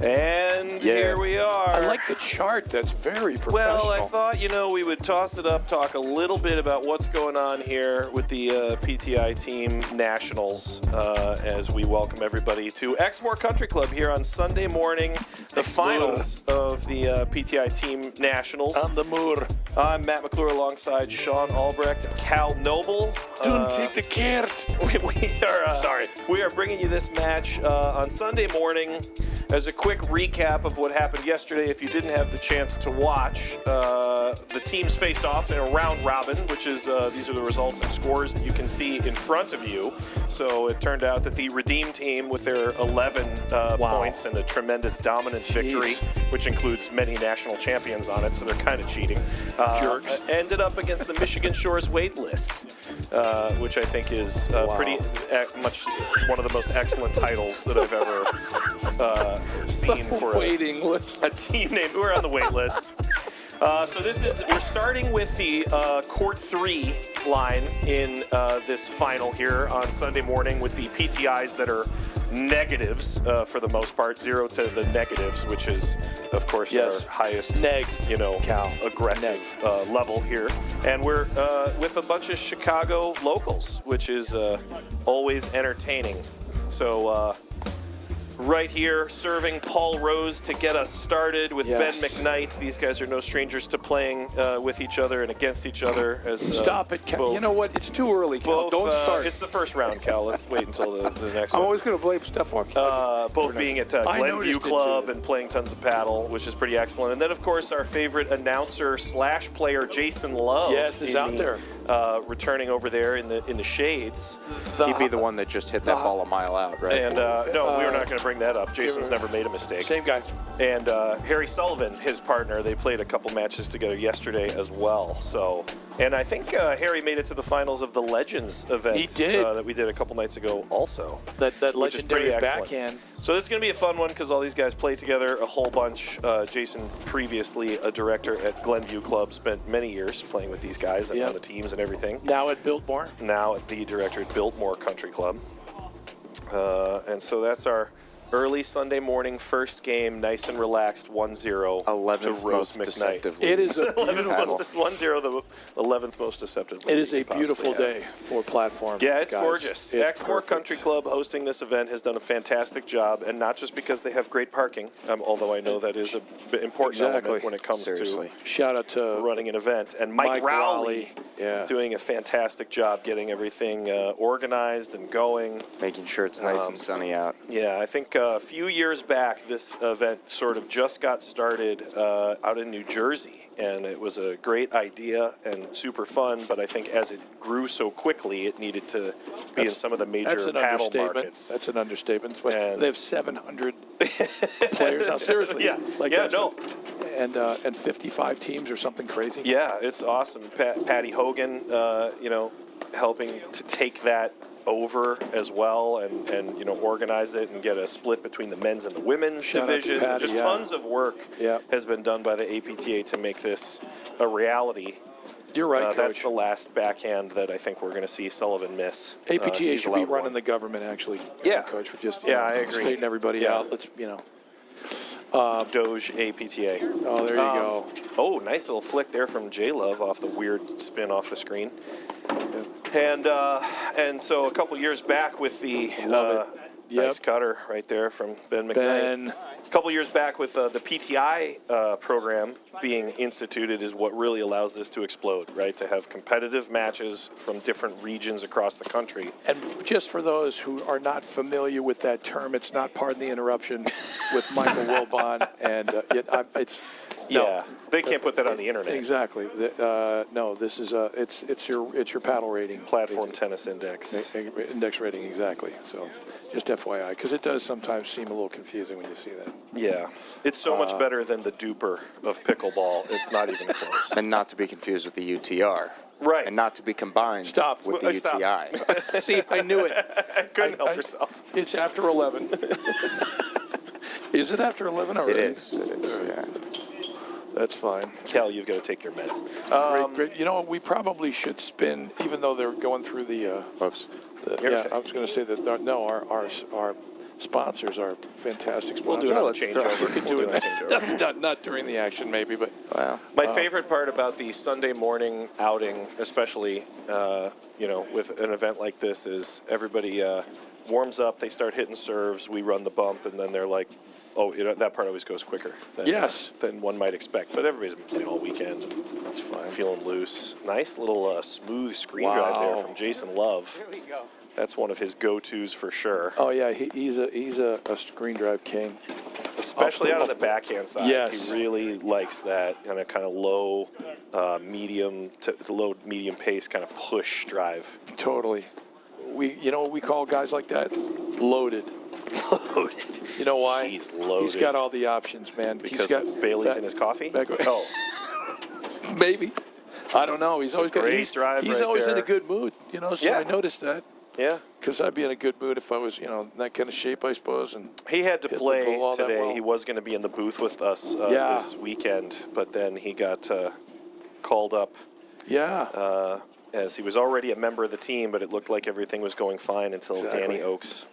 And here we are. I like the chart. That's very professional. Well, I thought, we would toss it up, talk a little bit about what's going on here with the PTI Team Nationals as we welcome everybody to Exmoor Country Club here on Sunday morning, the finals of the PTI Team Nationals. On the moor. I'm Matt McClure alongside Sean Albrecht and Cal Noble. Don't take the cart. We are bringing you this match on Sunday morning. As a quick recap of what happened yesterday, if you didn't have the chance to watch, the teams faced off in a round robin, which is these are the results and scores that you can see in front of you. So it turned out that the Redeem team, with their 11 points and a tremendous dominant victory, which includes many national champions on it, so they're kind of cheating, jerks, ended up against the Michigan Shores wait list, which I think is pretty much one of the most excellent titles that I've ever seen for a team name. We're on the wait list. So we're starting with the Court 3 line in this final here on Sunday morning with the PTIs that are negatives for the most part, 0 to the negatives, which is, of course, our highest, aggressive level here. And we're with a bunch of Chicago locals, which is always entertaining. So, right here, serving Paul Rose to get us started with Ben McKnight. These guys are no strangers to playing with each other and against each other. Stop it, Cal. You know what? It's too early, Cal. Don't start. It's the first round, Cal. Let's wait until the next one. I'm always going to blame stuff on Cal. Both being at Glenview Club and playing tons of paddle, which is pretty excellent. And then, of course, our favorite announcer / player, Jason Love. Yes, is out there. Returning over there in the shades. He'd be the one that just hit that ball a mile out, right? And no, we were not going to bring that up. Jason's never made a mistake. Same guy. And Harry Sullivan, his partner, they played a couple matches together yesterday as well. So, and I think Harry made it to the finals of the Legends event. He did. That we did a couple nights ago also. That legendary backhand. So this is going to be a fun one because all these guys play together a whole bunch. Jason, previously a director at Glenview Club, spent many years playing with these guys and on the teams and everything. Now at Biltmore. Now at the director at Biltmore Country Club. And so that's our early Sunday morning first game, nice and relaxed, 1-0 to Rose McKnight. It is a beautiful 1-0, the 11th most deceptive. It is a beautiful day for platform. Yeah, it's gorgeous. Exmoor Country Club hosting this event has done a fantastic job, and not just because they have great parking, although I know that is an important element when it comes to shout out to running an event. And Mike Rowley doing a fantastic job getting everything organized and going. Making sure it's nice and sunny out. Yeah, I think a few years back, this event sort of just got started out in New Jersey, and it was a great idea and super fun, but I think as it grew so quickly, it needed to be in some of the major paddle markets. That's an understatement. They have 700 players now. Seriously. And 55 teams or something crazy. Yeah, it's awesome. Patty Hogan, helping to take that over as well and organize it and get a split between the men's and the women's divisions. Patty, just tons of work has been done by the APTA to make this a reality. You're right, Coach. That's the last backhand that I think we're going to see Sullivan miss. APTA should be running the government, actually. Coach. We're just I agree. Straighten everybody out. Let's Doge APTA. Oh, there you go. Oh, nice little flick there from J-Love off the weird spin off the screen. And so a couple years back with the nice cutter right there from Ben McKnight. A couple years back with the PTI program being instituted is what really allows this to explode, right? To have competitive matches from different regions across the country. And just for those who are not familiar with that term, it's not, pardon the interruption, with Michael Wilbon, and they can't put that on the internet. Exactly. No, this is it's your paddle rating, platform tennis index rating, exactly. So just FYI, because it does sometimes seem a little confusing when you see that. Yeah, it's so much better than the duper of pickleball. It's not even close. And not to be confused with the UTR. Right. And not to be combined with the UTI. See, I knew it. Couldn't help yourself. It's after 11. Is it after 11 already? It is, yeah. That's fine. Cal, you've got to take your meds. Great. You know what? We probably should spin, even though they're going through the. Oops. I was going to say that. No, our sponsors are fantastic sponsors. We'll do another let's throw- changeover. We could do it. Not during the action, maybe, but Wow. My favorite part about the Sunday morning outing, especially with an event like this, is everybody warms up. They start hitting serves. We run the bump, and then they're like, "Oh, that part always goes quicker than one might expect." But everybody's been playing all weekend. And that's fine. Feeling loose. Nice little smooth screen drive there from Jason Love. There we go. That's one of his go-tos for sure. Oh yeah, he's a screen drive king. Especially out of the backhand side. Yes. He really likes that kind of low, medium pace kind of push drive. Totally. What we call guys like that? Loaded. Loaded. You know why? He's loaded. He's got all the options, man. Because of Bailey's in his coffee? Oh. Maybe. I don't know. He's always great drive He's right always in there. a good mood, so Yeah. I noticed that. Yeah. Because I'd be in a good mood if I was, in that kind of shape, I suppose. And He had to hit the play ball all that today. well. He was going to be in the booth with us Yeah. this weekend, but then he got called up yeah. as he was already a member of the team, but it looked like everything was going fine until Exactly. Danny Oaks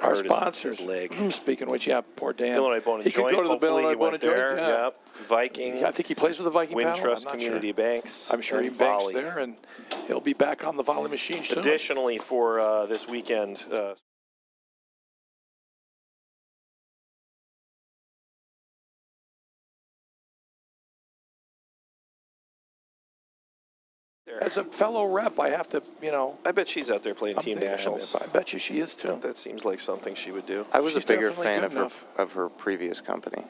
Our hurt sponsors. his leg. Speaking of which, poor Dan. Illinois Bone and he Joint. could go to the Hopefully Illinois he Bone went and Joint. there. Yeah. Yep. Viking. I think he plays with the Viking Wind panel. Trust I'm not Community sure. Banks. I'm sure he and banks volley. there, and he'll be back on the volley machine soon. Additionally, for this weekend, As a fellow rep, I have to, I bet she's out there playing team nationals. I bet you she is too. That seems like something she would do. I was She's a bigger definitely fan good of her previous company.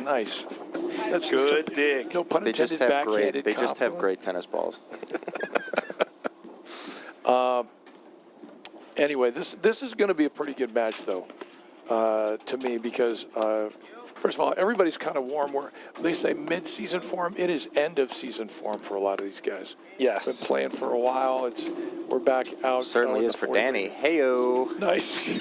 Nice. That's Good just dig. No pun They intended. just have backhanded great. They just have compliment. great tennis balls. Anyway, this is going to be a pretty good match, though, to me, because first of all, everybody's kind of warm. They say mid-season form. It is end-of-season form for a lot of these guys. Yes. Been playing for a while. We're back out. Certainly in is the for fourth. Danny. Heyo. Nice.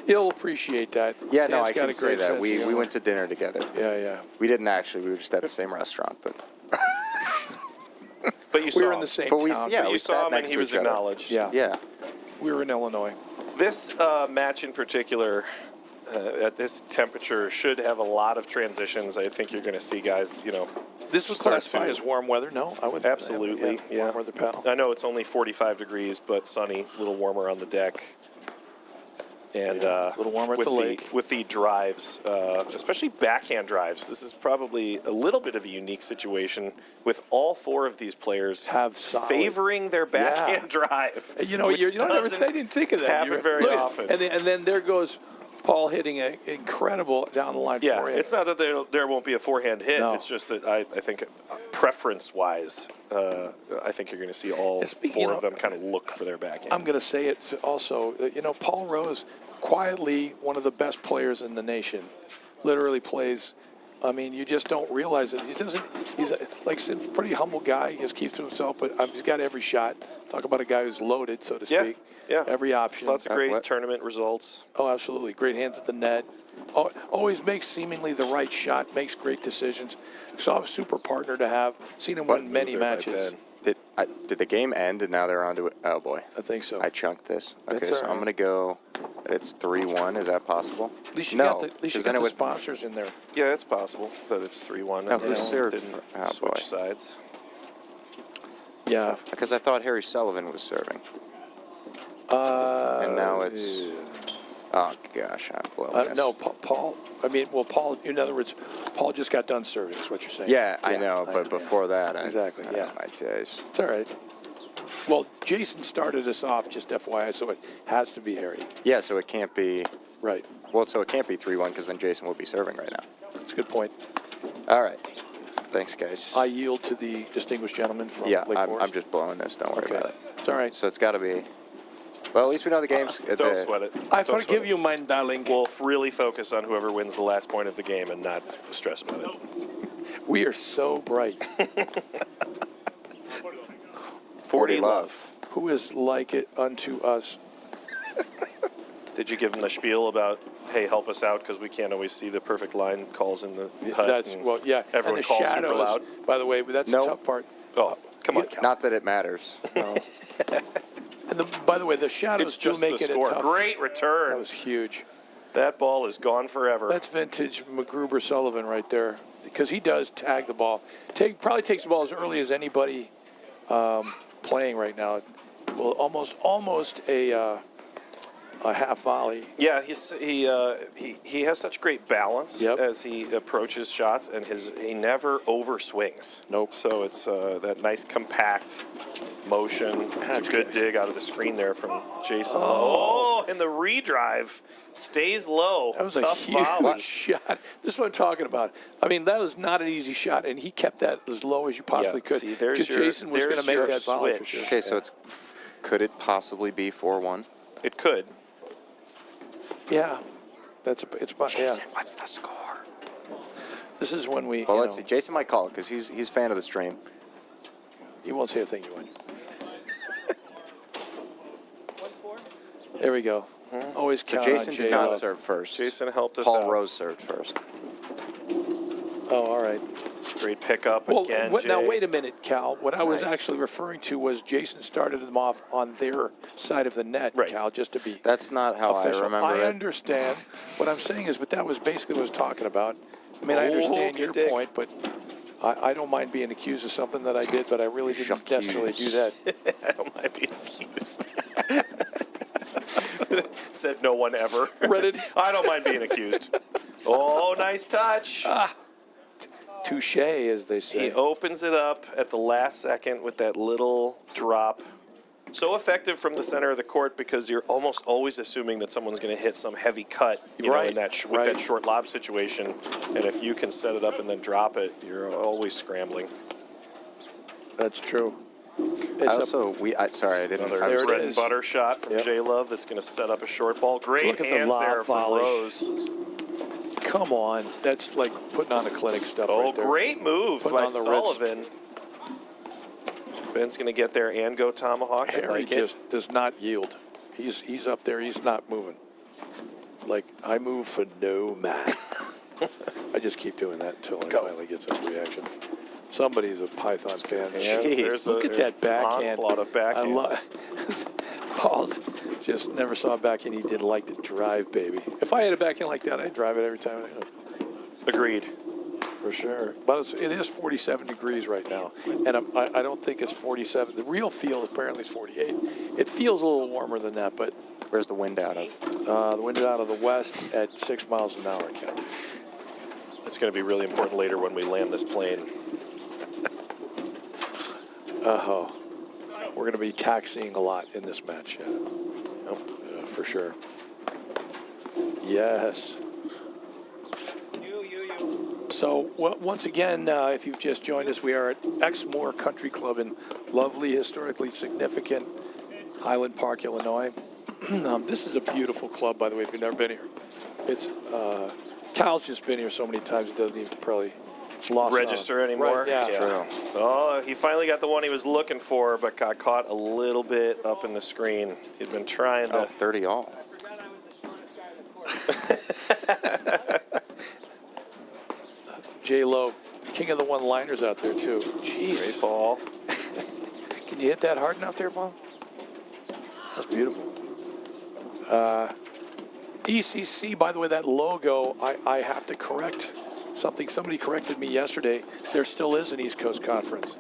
He'll appreciate that. Yeah, no, Dan's I got can a say great that. sense of We humor. went to dinner together. Yeah. We didn't actually. We were just at the same restaurant, but But you We saw were in the him. same But we- town. yeah, But we you sat saw him and next he to was each other. acknowledged. Yeah. yeah. We were in Illinois. This match in particular, at this temperature, should have a lot of transitions. I think you're going to see guys, This would start classify to- as warm weather? No, I would. Absolutely, yeah. Warm weather paddle. I know it's only 45 degrees, but sunny, a little warmer on the deck. And A little warmer at with the lake. with the drives, especially backhand drives, this is probably a little bit of a unique situation with all four of these players Have solid- favoring their backhand drive. You which don't ever. doesn't I didn't think of that. happen very Look, often. And then there goes Paul hitting an incredible down the line Yeah, forehand. it's not that there won't be a forehand hit. No. It's just that I think preference-wise, I think you're going to see all And speaking, four of them kind of look for their backhand. I'm going to say it also. Paul Rose, quietly one of the best players in the nation, literally plays. I mean, you just don't realize it. He's a pretty humble guy. He just keeps to himself, but he's got every shot. Talk about a guy who's loaded, so to speak. Yeah. Every option. Lots of great what? tournament results. Oh, absolutely. Great hands at the net. Always makes seemingly the right shot, makes great decisions. So a super partner to have. Seen him win many There by matches. Ben. Did the game end and now they're on to it? Oh boy, I think so. I chunked this. Okay, That's so all I'm right. gonna go. It's 3-1. Is that possible? At least you no, got the, at least you 'cause got then it the would. sponsors in there. Yeah, it's possible that it's 3-1. No, and who they served didn't for- oh, switch boy. sides. Yeah. Because I thought Harry Sullivan was serving, and now it's. Oh gosh, I'm blowing this. No, Paul. Paul. In other words, Paul just got done serving. Is what you're saying? Yeah, I know, but before that, Exactly, yeah. my days. It's all right. Well, Jason started us off, just FYI, so it has to be Harry. Yeah, so it can't be. Right. Well, so it can't be 3-1 because then Jason would be serving right now. That's a good point. All right. Thanks, guys. I yield to the distinguished gentleman from yeah, Lake Forest. I'm just blowing this. Don't worry Okay. about it. It's all right. So it's got to be. Well, at least we know the game's. Don't sweat it. I Don't sweat forgive it. you, my darling. We'll really focus on whoever wins the last point of the game and not stress about it. We are so bright. 40 love. Who is like it unto us? Did you give him the spiel about, hey, help us out because we can't always see the perfect line calls in the hut? That's and yeah. Everyone and the calls super shadows, loud. by the way, but that's No. the tough part. Oh, come on, Cal. Not that it matters. And by the way, the shadows It's do just make the it a score. tough. Great return. That was huge. That ball is gone forever. That's vintage McGruber Sullivan right there, because he does tag the ball. Probably takes the ball as early as anybody playing right now. Well, almost a half volley. Yeah, he has such great balance as he approaches shots, and he never overswings. Nope. So it's that nice compact motion. It's a good dig out of the screen there from Jason Lowe. Oh, and the redrive stays low. That was Tough a huge volley. shot. This is what I'm talking about. I mean, that was not an easy shot, and he kept that as low as you possibly could. See, there's because Jason was going to make that volley for switch. sure. Okay, so could it possibly be 4-1? It could. Yeah, it's about Jason, what's the score? This is when we. Well, let's see. Jason might call it because he's a fan of the stream. He won't say a thing. You won't. There we go. Always So count Jason on did not J-Lo. serve first. Jason helped us Paul out. Rose served first. Oh, all right. Great pickup Well, again, now Jay. wait a minute, Cal. What I was Nice. actually referring to was Jason started them off on their side of the net, Right. Cal, just to be That's not how official. I remember I it. understand. What I'm saying is, but that was basically what I was talking about. I mean, I Oh, understand good your dig. point, but I don't mind being accused of something that I did, but I really didn't necessarily do that. I don't mind being accused. Said no one ever. Reddit. I don't mind being accused. Oh, nice touch. Touche, as they say. He opens it up at the last second with that little drop. So effective from the center of the court because you're almost always assuming that someone's going to hit some heavy cut, you know, Right, in that with right. that short lob situation. And if you can set it up and then drop it, you're always scrambling. That's true. Sorry, I didn't. Another There it bread is. and butter shot from Yep. J Love that's going to set up a short ball. Great Look at the hands lob there from volley. Rose. Come on. That's like putting on the clinic stuff Oh, right there. great move Putting by on the Ritz. Sullivan. Ben's going to get there and go tomahawk. I Harry like it. just does not yield. He's up there. He's not moving. Like, I move for no man. I just keep doing that until I finally get some reaction. Somebody's a Python fan. Yes, Jeez. there's Look at that backhand. Onslaught of backhands. Paul's just never saw a backhand he didn't like to drive, baby. If I had a backhand like that, I'd drive it every time. Agreed. For sure. But it is 47 degrees right now. And I don't think it's 47. The real feel apparently is 48. It feels a little warmer than that, but Where's the wind out of? the wind is out of the west at 6 miles an hour, Cal. It's going to be really important later when we land this plane. Oh, we're going to be taxiing a lot in this match, for sure. Yes. So, once again, if you've just joined us, we are at Exmoor Country Club in lovely, historically significant Highland Park, Illinois. This is a beautiful club, by the way, if you've never been here. It's Cal's just been here so many times, it doesn't even probably, it's lost Register on. anymore? Right, yeah. It's true. Oh, he finally got the one he was looking for, but got caught a little bit up in the screen. He'd been trying Oh, to. 30 all. J-Lo, king of the one-liners out there, too. Jeez. Great ball. Can you hit that hard out there, Paul? That's beautiful. ECC, by the way, that logo, I have to correct something. Somebody corrected me yesterday. There still is an East Coast Conference.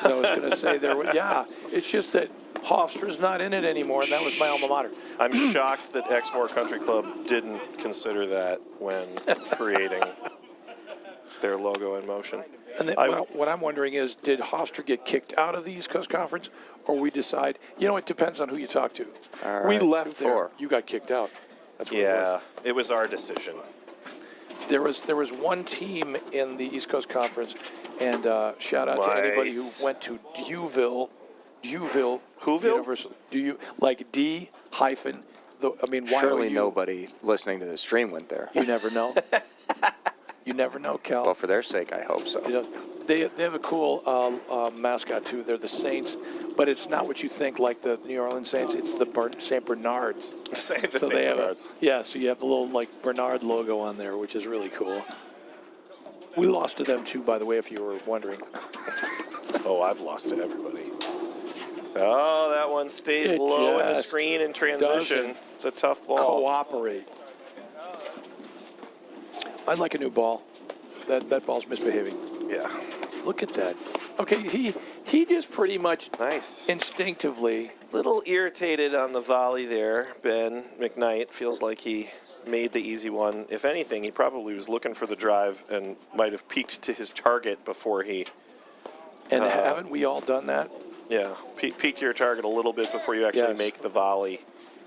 I was going to say there. Yeah, it's just that Hofstra's not in it anymore, and that was my alma mater. I'm shocked that Exmoor Country Club didn't consider that when creating their logo in motion. And then what I'm wondering is, did Hofstra get kicked out of the East Coast Conference, or we decide? You know, it depends on who you talk to. All We right, left there. 2-4. You got kicked out. That's what it was. Yeah, it was our decision. There was one team in the East Coast Conference, and shout out to anybody who Nice. went to Duville Whoville? University. Do you like D hyphen? I mean, why Surely would you? nobody listening to the stream went there. You never know. You never know, Cal. Well, for their sake, I hope so. You know, they have a cool mascot too. They're the Saints, but it's not what you think, like the New Orleans Saints. It's the St. Bernards. The So St. they have Bernards. so you have the little like Bernard logo on there, which is really cool. We lost to them too, by the way, if you were wondering. Oh, I've lost to everybody. Oh, that one stays It low in the just screen in transition. doesn't It's a tough ball. Cooperate. I'd like a new ball. That ball's misbehaving. Yeah. Look at that. Okay, he just pretty much Nice. instinctively. Little irritated on the volley there, Ben McKnight. Feels like he made the easy one. If anything, he probably was looking for the drive and might have peeked to his target before he... And haven't we all done that? Yeah, peek to your target a little bit before you actually Yes. make the volley.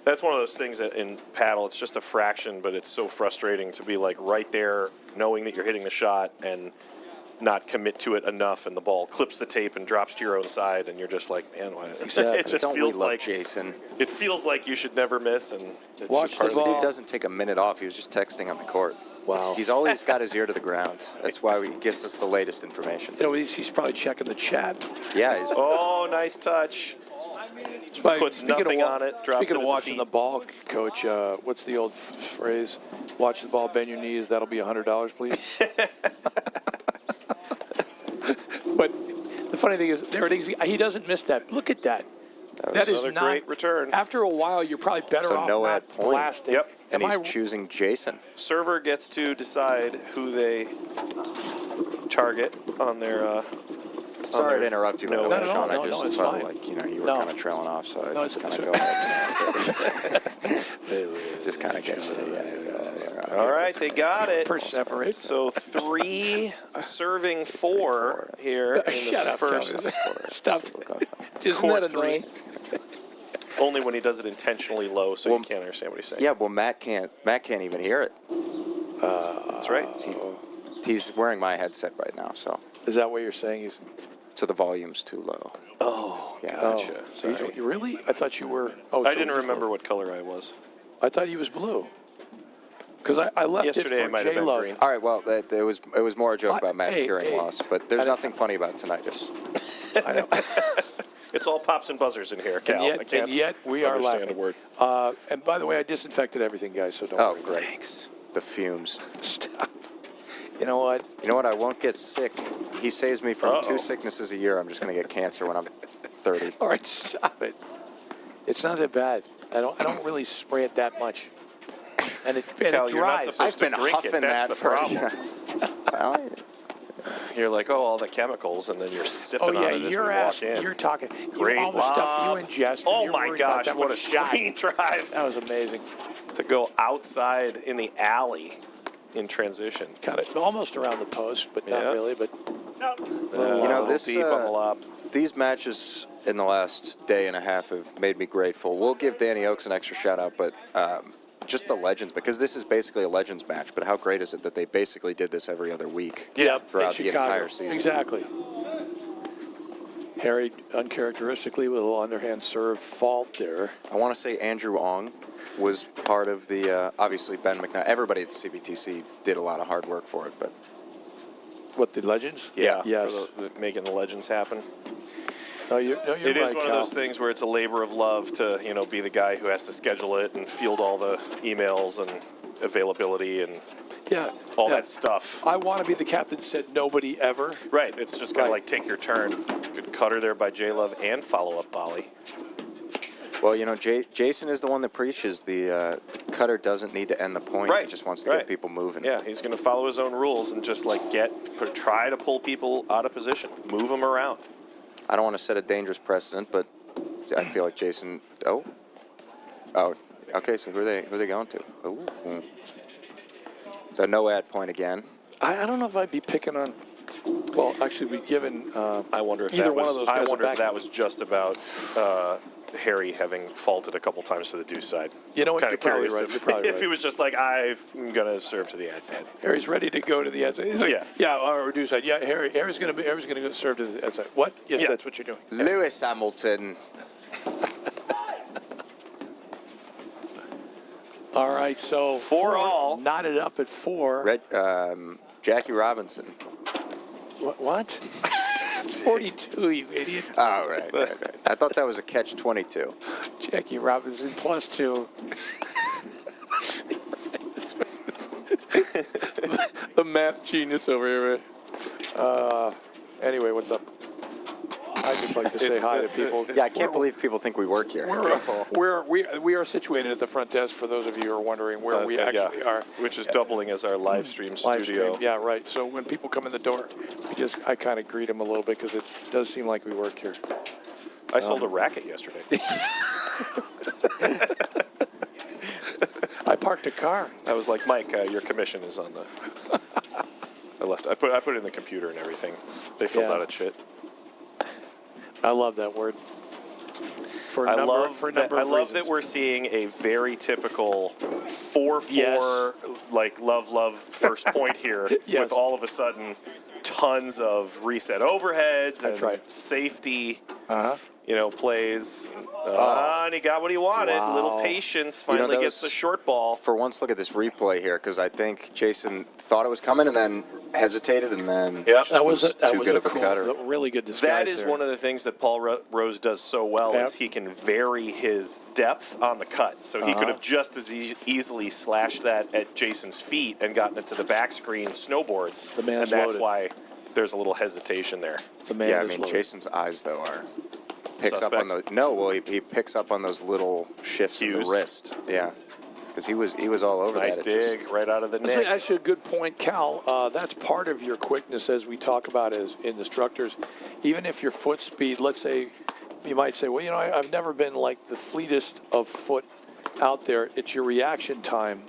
That's one of those things that in paddle, it's just a fraction, but it's so frustrating to be like right there, knowing that you're hitting the shot and not commit to it enough, and the ball clips the tape and drops to your own side, and you're just like, man, why? Exactly. It just Don't we feels love like Jason? it feels like you should never miss, and it's Watch just part the of This the ball. dude doesn't take a minute off. He was just texting on the court. Wow. He's always got his ear to the ground. That's why he gives us the latest information. You know, he's probably checking the chat. Yeah, he's, Oh, nice touch. Puts nothing on it, drops Speaking it of at watching the the feet. ball, Coach, what's the old phrase? Watch the ball, bend your knees. That'll be $100, please. But the funny thing is, there it is. He doesn't miss that. Look at that. That is another not great return. After a while, you're probably better So off no not ad point. blasting. Yep. and Am he's I- choosing Jason. Server gets to decide who they target on their. Sorry to interrupt you, No, by the way, no, Sean. no, I just it's felt fine. like you were No. kind of trailing off, so I No, just kind it's- of go ahead. Just kind of catch it. All right, they got it. Perseverate. So 3 serving 4 here in the Shut up, first. Kevin. Stop. Isn't Court that annoying? 3. Only when he does it intentionally low, so you can't understand what he's saying. Yeah, well, Matt can't even hear it. That's right. He's wearing my headset right now, so Is that what you're saying? the volume's too low. Oh, Yeah. gotcha. So Sorry. you really? I thought you were. Oh, I so didn't he was remember blue. what color I was. I thought he was blue. Because I left Yesterday I it for might have been J-Love. green. All right, well, it was more a joke about Matt's hey, hearing hey. loss, but there's I don't- nothing funny about tinnitus. I know. It's all pops and buzzers in here, Cal. I can't and yet we are understand laughing. a word. And by the way, I disinfected everything, guys, so don't Oh, worry. great. Thanks. The fumes. Stop. You know what? You know what? I won't get sick. He saves me from Uh-oh. 2 sicknesses a year. I'm just going to get cancer when I'm 30. All right, stop it. It's not that bad. I don't really spray it that much. And it Cal, you're not dries. supposed I've to been drink it. huffing That's that the for. problem. Well, You're like, oh, all the chemicals, and then you're sipping Oh yeah, on it as we you're walk in. You're talking. Great all the stuff lob. you ingest. and Oh you're my worried about gosh, that what a much shot. screen drive That was amazing. to go outside in the alley in transition. Got it almost around the post, but Yeah. not really. But You know, this, deep on the lob. these matches in the last day and a half have made me grateful. We'll give Danny Oakes an extra shout out, but just the Legends, because this is basically a Legends match, but how great is it that they basically did this every other week throughout in the Chicago. entire season? Exactly. Harry uncharacteristically with a little underhand serve fault there. I want to say Andrew Ong was part of the, obviously Ben McKnight. Everybody at the CBTC did a lot of hard work for it, but What, the Legends? Yeah, Yes. for making the legends happen. No, you're It right, is one of Cal. those things where it's a labor of love to, be the guy who has to schedule it and field all the emails and availability and Yeah. all yeah. that stuff. I want to be the captain said nobody ever. Right, it's just kind of Right. like take your turn. Good cutter there by J-Love and follow-up volley. well, Jason is the one that preaches the cutter doesn't need to end the point. Right, He just wants to right. get people moving. Yeah, he's going to follow his own rules and just like try to pull people out of position, move them around. I don't want to set a dangerous precedent, but I feel like Jason. Oh, okay. So who are they going to? Oh, so no ad point again. I don't know if I'd be picking on. Well, actually, we've given. I wonder if Either that one was. of those I guys wonder are if back. that was just about Harry having faulted a couple times to the deuce side. You know what? Kind You're of probably curious right. if, You're probably if right. he was just like, I'm gonna serve to the ad's head. Harry's ready to go to the outside. He's like, Yeah. or do side. Yeah, Harry's gonna go serve to the outside. What? Yes, Yeah. that's what you're doing. Lewis Hamilton. All right, so 4-all. knotted up at 4. Jackie Robinson. What? It's 42, you idiot. Oh, right. I thought that was a catch-22. Jackie Robinson +2. The math genius over here. Anyway, what's up? I just like to say hi to people. Yeah, I can't believe people think we work here. We are situated at the front desk, for those of you who are wondering where we actually are. Which is doubling as our live stream studio. Yeah, right. So when people come in the door, I kind of greet them a little bit because it does seem like we work here. I sold a racket yesterday. I parked a car. I was like, Mike, your commission is on the. I put it in the computer and everything. They filled out a shit. I love that word. I love that we're seeing a very typical 4-4 like love first point here with all of a sudden tons of reset overheads and safety. Plays. And he got what he wanted. Wow. Little patience. Finally gets the short ball. For once, look at this replay here, because I think Jason thought it was coming and then hesitated, and then that was too good of a cutter. Really good disguise. That is one of the things that Paul Rose does so well is he can vary his depth on the cut. So he could have just as easily slashed that at Jason's feet and gotten it to the back screen snowboards. The man's and that's loaded. why there's a little hesitation there. The man is loaded. Jason's eyes though are. Picks Suspect. up on those. He picks up on those little shifts in the wrist. Yeah, because he was all over nice that. Nice dig right out of the neck. That's actually a good point, Cal. That's part of your quickness, as we talk about as in instructors. Even if your foot speed, let's say, you might say, well, I've never been like the fleetest of foot out there. It's your reaction time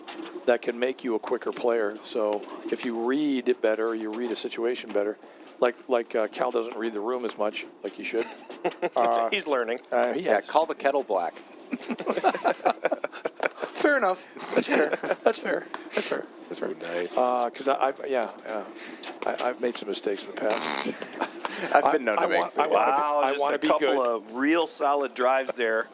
that can make you a quicker player. So if you read it better, you read a situation better. Like Cal doesn't read the room as much, like he should. He's learning. Call the kettle black. Fair enough. That's fair. Nice. Because I've made some mistakes in the past. I've been known to make. I want to be good. Just a couple of real solid drives there.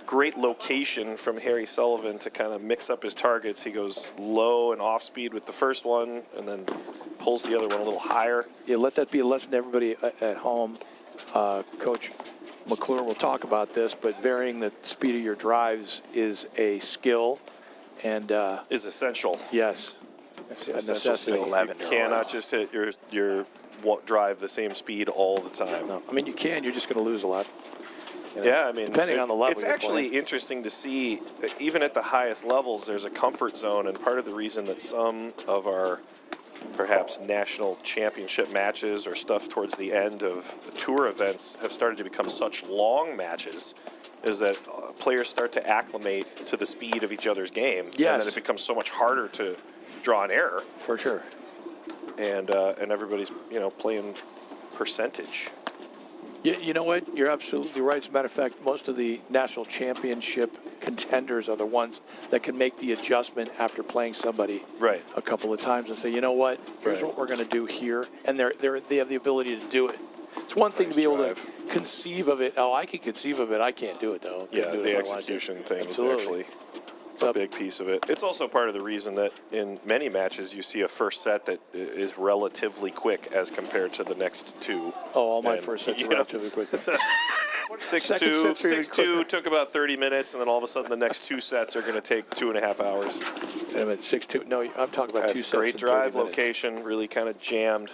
Great location from Harry Sullivan to kind of mix up his targets. He goes low and off speed with the first one, and then pulls the other one a little higher. Yeah, let that be a lesson to everybody at home. Coach McClure will talk about this, but varying the speed of your drives is a skill and is essential. Yes, it's a necessity. You cannot just hit your drive the same speed all the time. No, I mean you can. You're just going to lose a lot. Yeah, I mean, depending on the level. It's actually interesting to see, even at the highest levels, there's a comfort zone, and part of the reason that some of our perhaps national championship matches or stuff towards the end of tour events have started to become such long matches is that players start to acclimate to the speed of each other's game. Yes. And then it becomes so much harder to draw an error. For sure. And everybody's, playing percentage. You know what? You're absolutely right. As a matter of fact, most of the national championship contenders are the ones that can make the adjustment after playing somebody a couple of times and say, you know what? Here's what we're going to do here. And they have the ability to do it. It's one thing to be able to conceive of it. Oh, I can conceive of it. I can't do it, though. Yeah, the execution thing is actually a big piece of it. It's also part of the reason that in many matches you see a first set that is relatively quick as compared to the next two. Oh, all my first sets are relatively quick. 6-2 took about 30 minutes, and then all of a sudden the next two sets are going to take 2.5 hours. Wait a minute, 6-2. No, I'm talking about two sets. Great drive location, really kind of jammed.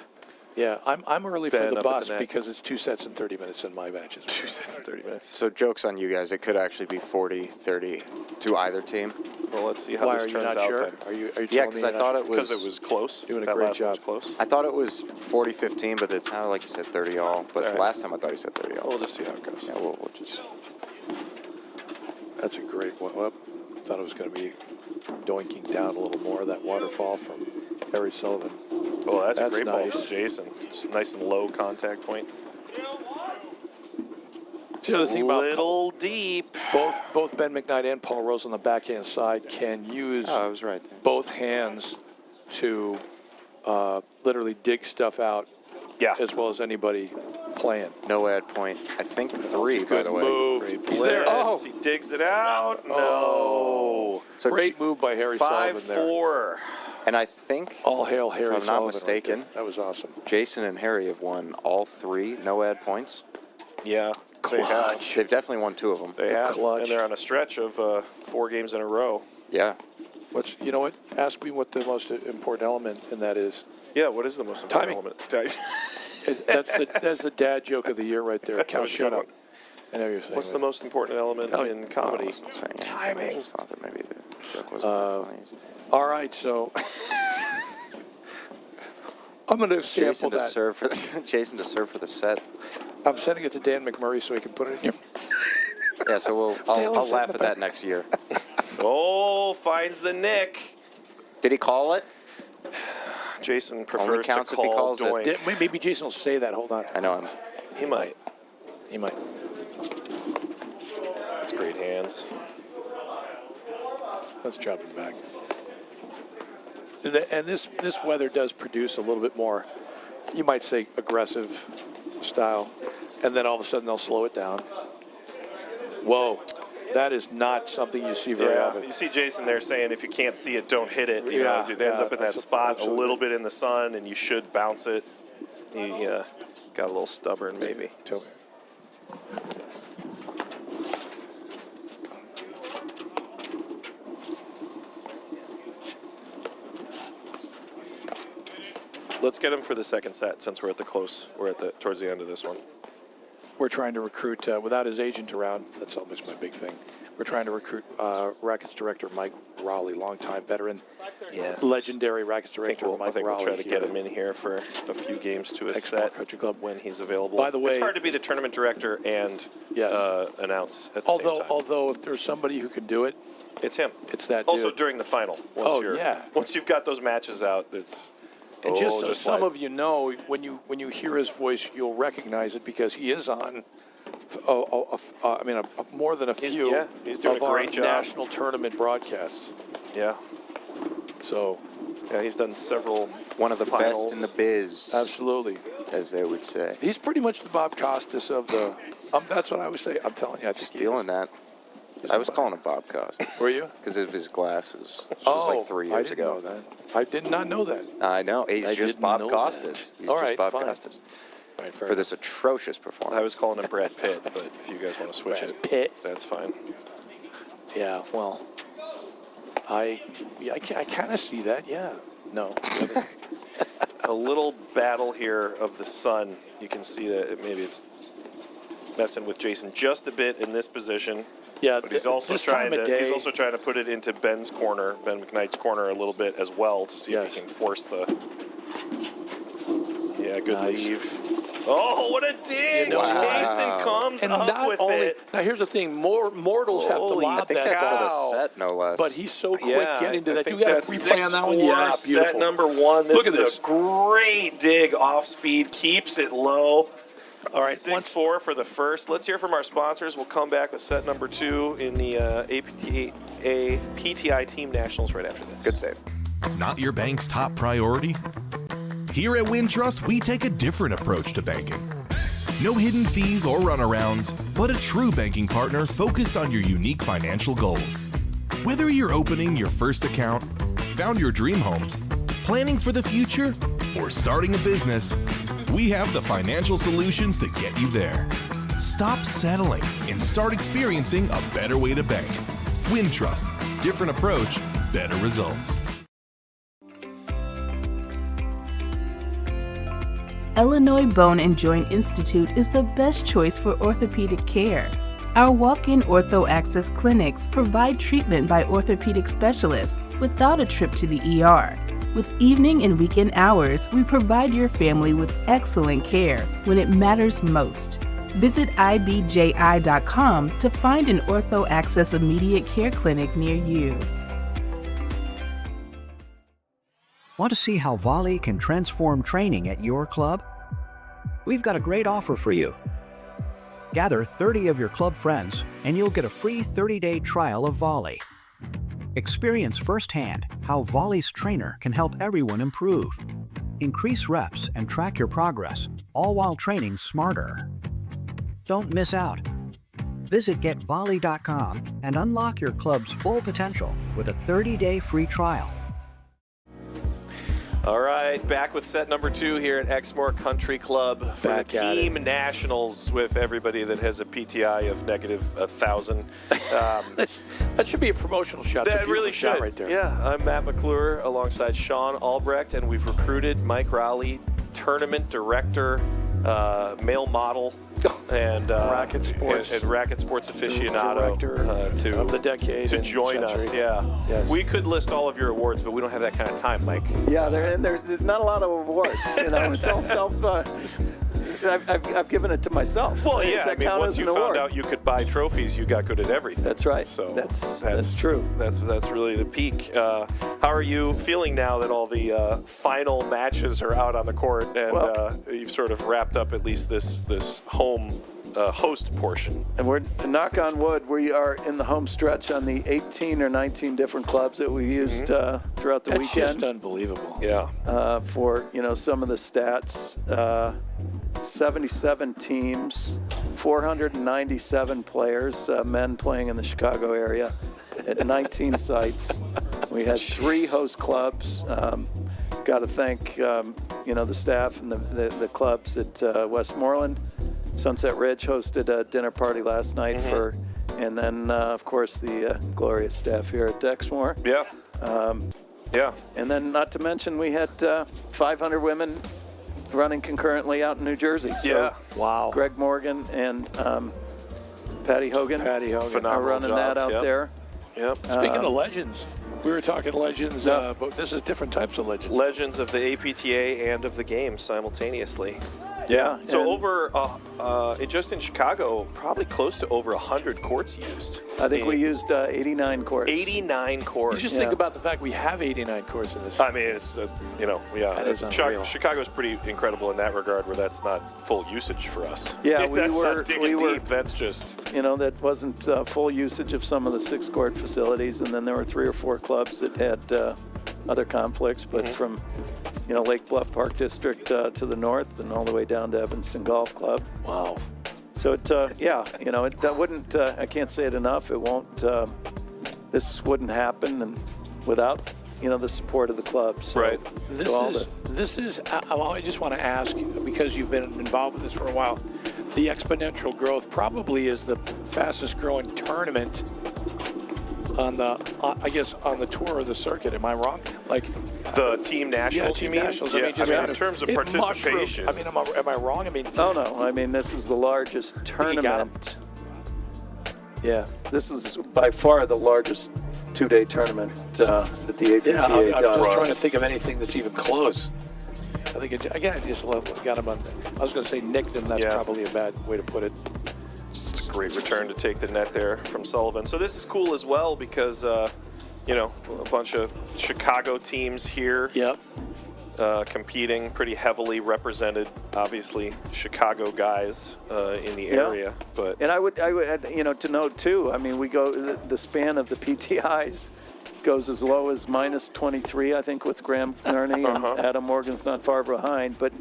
Yeah, I'm early for the bus because it's 2 sets in 30 minutes in my matches. 2 sets in 30 minutes. So joke's on you guys. It could actually be 40-30 to either team. Well, let's see how this turns out then. Are you yeah, because I thought it was... Because it was close. Doing a great job. Was close. I thought it was 40-15, but it sounded like you said 30 all. But last time I thought you said 30 all. We'll just see how it goes. Yeah, we'll just... That's a great one. Well, I thought it was going to be doinking down a little more, that waterfall from Harry Sullivan. Oh, that's a great ball from Jason. It's nice and low contact point. The other thing about little deep. Both Ben McKnight and Paul Rose on the backhand side can use I was right there. Both hands to literally dig stuff out as well as anybody playing. No ad point. I think 3, by the way. Move. He's there. Oh. He digs it out. No. So great move by Harry Sullivan there. 5-4. And I think, all hail Harry if I'm not mistaken, right, that was awesome. Jason and Harry have won all 3 no ad points. Yeah. Clutch. They've definitely won 2 of them. They have. Clutch. And they're on a stretch of 4 games in a row. Yeah. You know what? Ask me what the most important element in that is. Yeah, what is the most important element? That's the dad joke of the year right there. Cal, shut up. I know you're saying. What's the most important element in comedy? Timing. I just thought that maybe the joke wasn't that funny. All right, so I'm going to sample that. Jason to serve for the set. I'm sending it to Dan McMurray so he can put it in here. Yeah, so I'll laugh at that next year. Oh, finds the nick. Did he call it? Jason prefers Only counts to if he call calls it. doink. Maybe Jason will say that. Hold on. I know him. He might. He might. That's great hands. Let's drop him back. And this weather does produce a little bit more, you might say, aggressive style. And then all of a sudden they'll slow it down. Whoa. That is not something you see very often. You see Jason there saying, if you can't see it, don't hit it. You know, if it ends up in that spot a little bit in the sun, and you should bounce it. He got a little stubborn, maybe. Let's get him for the second set, since we're at towards the end of this one. We're trying to recruit, without his agent around, that's always my big thing. We're trying to recruit Rackets director Mike Rowley, longtime veteran, legendary Rackets director Mike Rowley. I think we'll try to get him in here for a few games to a set Country Club when he's available. By the way, it's hard to be the tournament director and announce at the same time. Although if there's somebody who can do it, it's him. It's that also dude. During the final. Once you've got those matches out, it's. And just so some of you know, when you hear his voice, you'll recognize it because he is on. More than a few he's doing of a great our job. national tournament broadcasts. Yeah. So. Yeah, he's done several. One of the finals. best in the biz. Absolutely. As they would say. He's pretty much the Bob Costas of the. That's what I would say. I'm telling you. I think stealing that. I was calling him Bob Costas. Were you? Because of his glasses. Which was like 3 years ago. I didn't know that. I did not know that. I know. He's just Bob Costas. He's just Bob Costas. Right, for this atrocious performance. I was calling him Brad Pitt, but if you guys want to switch Pitt. That's fine. Yeah, well, I kind of see that. Yeah, no. A little battle here of the sun. You can see that maybe it's messing with Jason just a bit in this position. Yeah, but he's also trying to put it into Ben McKnight's corner a little bit as well to see if he can force the. Yeah, good leave. Oh, what a dig! Jason comes up with it. Now, here's the thing: mortals have to lob that. I think that's for the set, no less. But he's so quick getting to that. You got to replay on that one. Yeah, beautiful. Set number one. This is a great dig off speed. Keeps it low. All right, 6-4 for the first. Let's hear from our sponsors. We'll come back with set number 2 in the PTI Team Nationals right after this. Good save. Not your bank's top priority? Here at Wintrust, we take a different approach to banking. No hidden fees or runarounds, but a true banking partner focused on your unique financial goals. Whether you're opening your first account, found your dream home, planning for the future, or starting a business, we have the financial solutions to get you there. Stop settling and start experiencing a better way to bank. Wintrust. Different approach, better results. Illinois Bone and Joint Institute is the best choice for orthopedic care. Our walk-in ortho access clinics provide treatment by orthopedic specialists without a trip to the ER. With evening and weekend hours, we provide your family with excellent care when it matters most. Visit ibji.com to find an ortho access immediate care clinic near you. Want to see how Volley can transform training at your club? We've got a great offer for you. Gather 30 of your club friends and you'll get a free 30-day trial of Volley. Experience firsthand how Volley's trainer can help everyone improve. Increase reps and track your progress, all while training smarter. Don't miss out. Visit getvolley.com and unlock your club's full potential with a 30-day free trial. All right, back with set number 2 here at Exmoor Country Club for the Team Nationals with everybody that has a PTI of -1,000. That should be a promotional shot. That really should. Right there. Yeah, I'm Matt McClure alongside Sean Albrecht, and we've recruited Mike Rowley tournament director, male model, and Racket sports. and racket sports aficionado Director of the decade to and join us. century. Yeah, Yes. we could list all of your awards, but we don't have that kind of time, Mike. Yeah, there's not a lot of awards. It's all self. I've given it to myself. Well, Does yeah. that I mean, count once as you an found award? out you could buy trophies, you got good at everything. That's right. So That's true. That's really the peak. How are you feeling now that all the final matches are out on the court and Well- you've sort of wrapped up at least this home host portion? And we're, knock on wood, we are in the home stretch on the 18 or 19 different clubs that we used throughout the That's weekend. just unbelievable. Yeah. For some of the stats, 77 teams, 497 players, men playing in the Chicago area at 19 sites. We had 3 host clubs. Got to thank the staff and the clubs at Westmoreland. Sunset Ridge hosted a dinner party last night and then of course the glorious staff here at Dexmoor. Yeah. Yeah. And then not to mention we had 500 women running concurrently out in New Jersey. So Yeah. Wow. Greg Morgan and Patty Hogan are Phenomenal running that jobs, out yep. there. Yep. Speaking of legends, we were talking legends, Yeah. but this is different types of legends. Legends of the APTA and of the game simultaneously. Yeah. So and over, just in Chicago, probably close to over 100 courts used. I think we used 89 courts. 89 courts. You just think about the fact we have 89 courts in this. I mean, it's, That is unreal. Chicago's pretty incredible in that regard where that's not full usage for us. Yeah, that's not digging deep. That's just... that wasn't full usage of some of the 6-court facilities, and then there were 3 or 4 clubs that had other conflicts, but from Lake Bluff Park District to the north and all the way down to Evanston Golf Club. Wow. So that wouldn't. I can't say it enough. It won't. This wouldn't happen and without the support of the club. So, Right. This is. I just want to ask, because you've been involved with this for a while, the exponential growth probably is the fastest growing tournament on the tour or the circuit. Am I wrong? Like The team nationals, team you mean? nationals. Yeah, just in terms of it participation. mushroomed. Am I wrong? I mean, Oh no! I mean, this is the largest you got 'em. tournament. yeah. This is by far the largest 2-day tournament that the APTA I'm does. just trying to think of anything that's even close. I think I just got him on. I was going to say nicked him. That's Yeah. probably a bad way to put it. It's a great return to take the net there from Sullivan. So this is cool as well because, a bunch of Chicago teams here Yep. competing, pretty heavily represented, obviously, Chicago guys in the area. But And I would, to note too. I mean, we go the span of the PTIs goes as low as -23, I think, with Graham Gurney and Adam Morgan's not far behind. But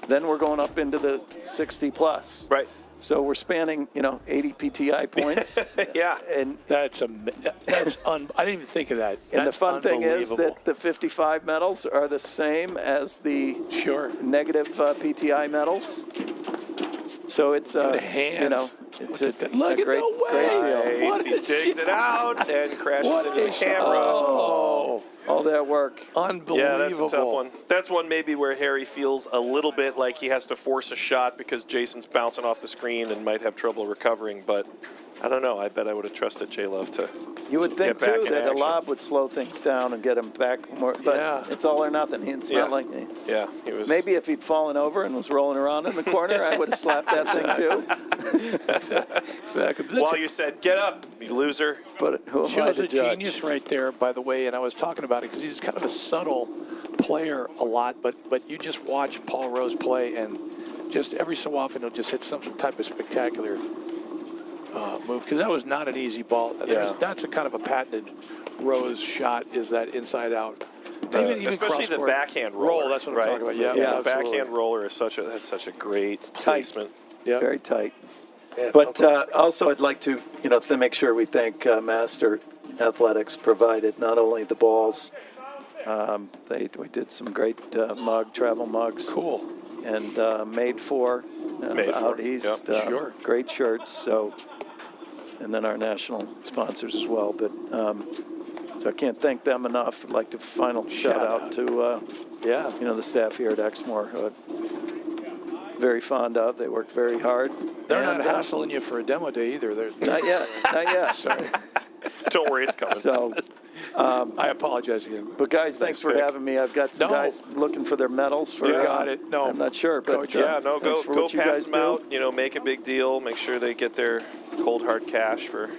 then we're going up into the 60 plus. Right. So we're spanning, 80 PTI points. Yeah. And I didn't even think of that. the fun thing is unbelievable. that the 55 medals are the same as the Sure. negative PTI medals. So it's hands. it's a Look at great, no way. great deal. What He is digs she- it out and crashes What into the is- camera. Oh, All that work. unbelievable. Yeah, that's a tough one. That's one maybe where Harry feels a little bit like he has to force a shot because Jason's bouncing off the screen and might have trouble recovering. But I don't know. I bet I would have trusted J-Love to You would think get back too in that a action. lob would slow things down and get him back more. But Yeah. it's all or nothing. It's Yeah. not like Yeah, he was. maybe if he'd fallen over and was rolling around in the corner, I would have slapped that thing too. Exactly. While you said, "Get up, you loser." But who am I Shows to a judge? genius right there, by the way, and I was talking about it because he's kind of a subtle player a lot, but you just watch Paul Rose play, and just every so often he'll just hit some type of spectacular move, because that was not an easy ball. That's a kind of a patented Rose shot, is that inside out. Even Especially the cross-court. backhand roller. That's what right? I'm talking about. Yeah, the absolutely. backhand roller is such a great placement. Yeah. Very tight. Yeah, But no problem. also, I'd like to, to make sure we thank Master Athletics provided not only the balls. We did some great travel mugs. Cool. And made for Made For, out east. yep. Sure. Great shirts. So, and then our national sponsors as well. But so I can't thank them enough. I'd like to shout out to Yeah. the staff here at Exmoor who very fond of. They worked very hard. They're not And, hassling you for a demo day either. They're Not yet. Not yet. sorry. Don't worry, it's coming. So, I apologize again. but guys, thanks for Vic. having me. I've got some No. guys looking for their medals. For, You got it. No. I'm not sure, but Coach, Yeah, no, thanks go for go what you pass guys them do. out. You know, make a big deal. Make sure they get their cold hard cash for.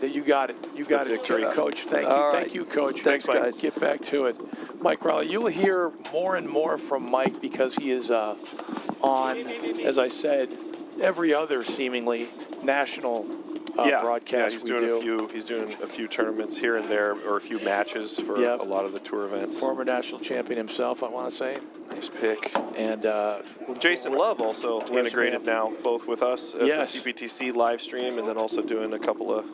You got it. You got it, victory. Coach. Thank you. All Thank right. you, Coach. Thanks, Mike. guys. Get back to it. Mike Raleigh, you'll hear more and more from Mike because he is on, as I said, every other seemingly national broadcast he's we doing do. He's doing a few tournaments here and there, or a few matches for Yep. a lot of the tour events. Former national champion himself, I want to say. Nice pick. And Jason Love also integrated now, both with us at Yes. the CPTC live stream, and then also doing a couple of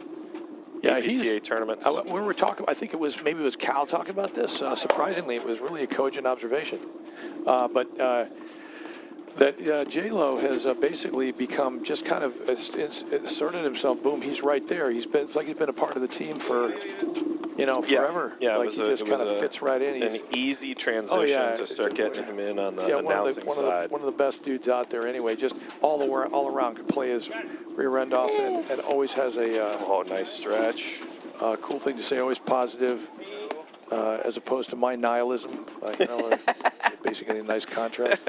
he's APTA tournaments. We were talking. I think it was Cal talking about this. Surprisingly, it was really a cogent observation. That J-Lo has basically become just kind of asserted himself. Boom, he's right there. It's like he's been a part of the team for, forever. Yeah, like he just kind of fits right in. An easy transition to start getting him in on the announcing side. One of the best dudes out there anyway. Just all around could play his rear end off and always has a nice stretch. cool thing to say. Always positive, as opposed to my nihilism. Basically a nice contrast.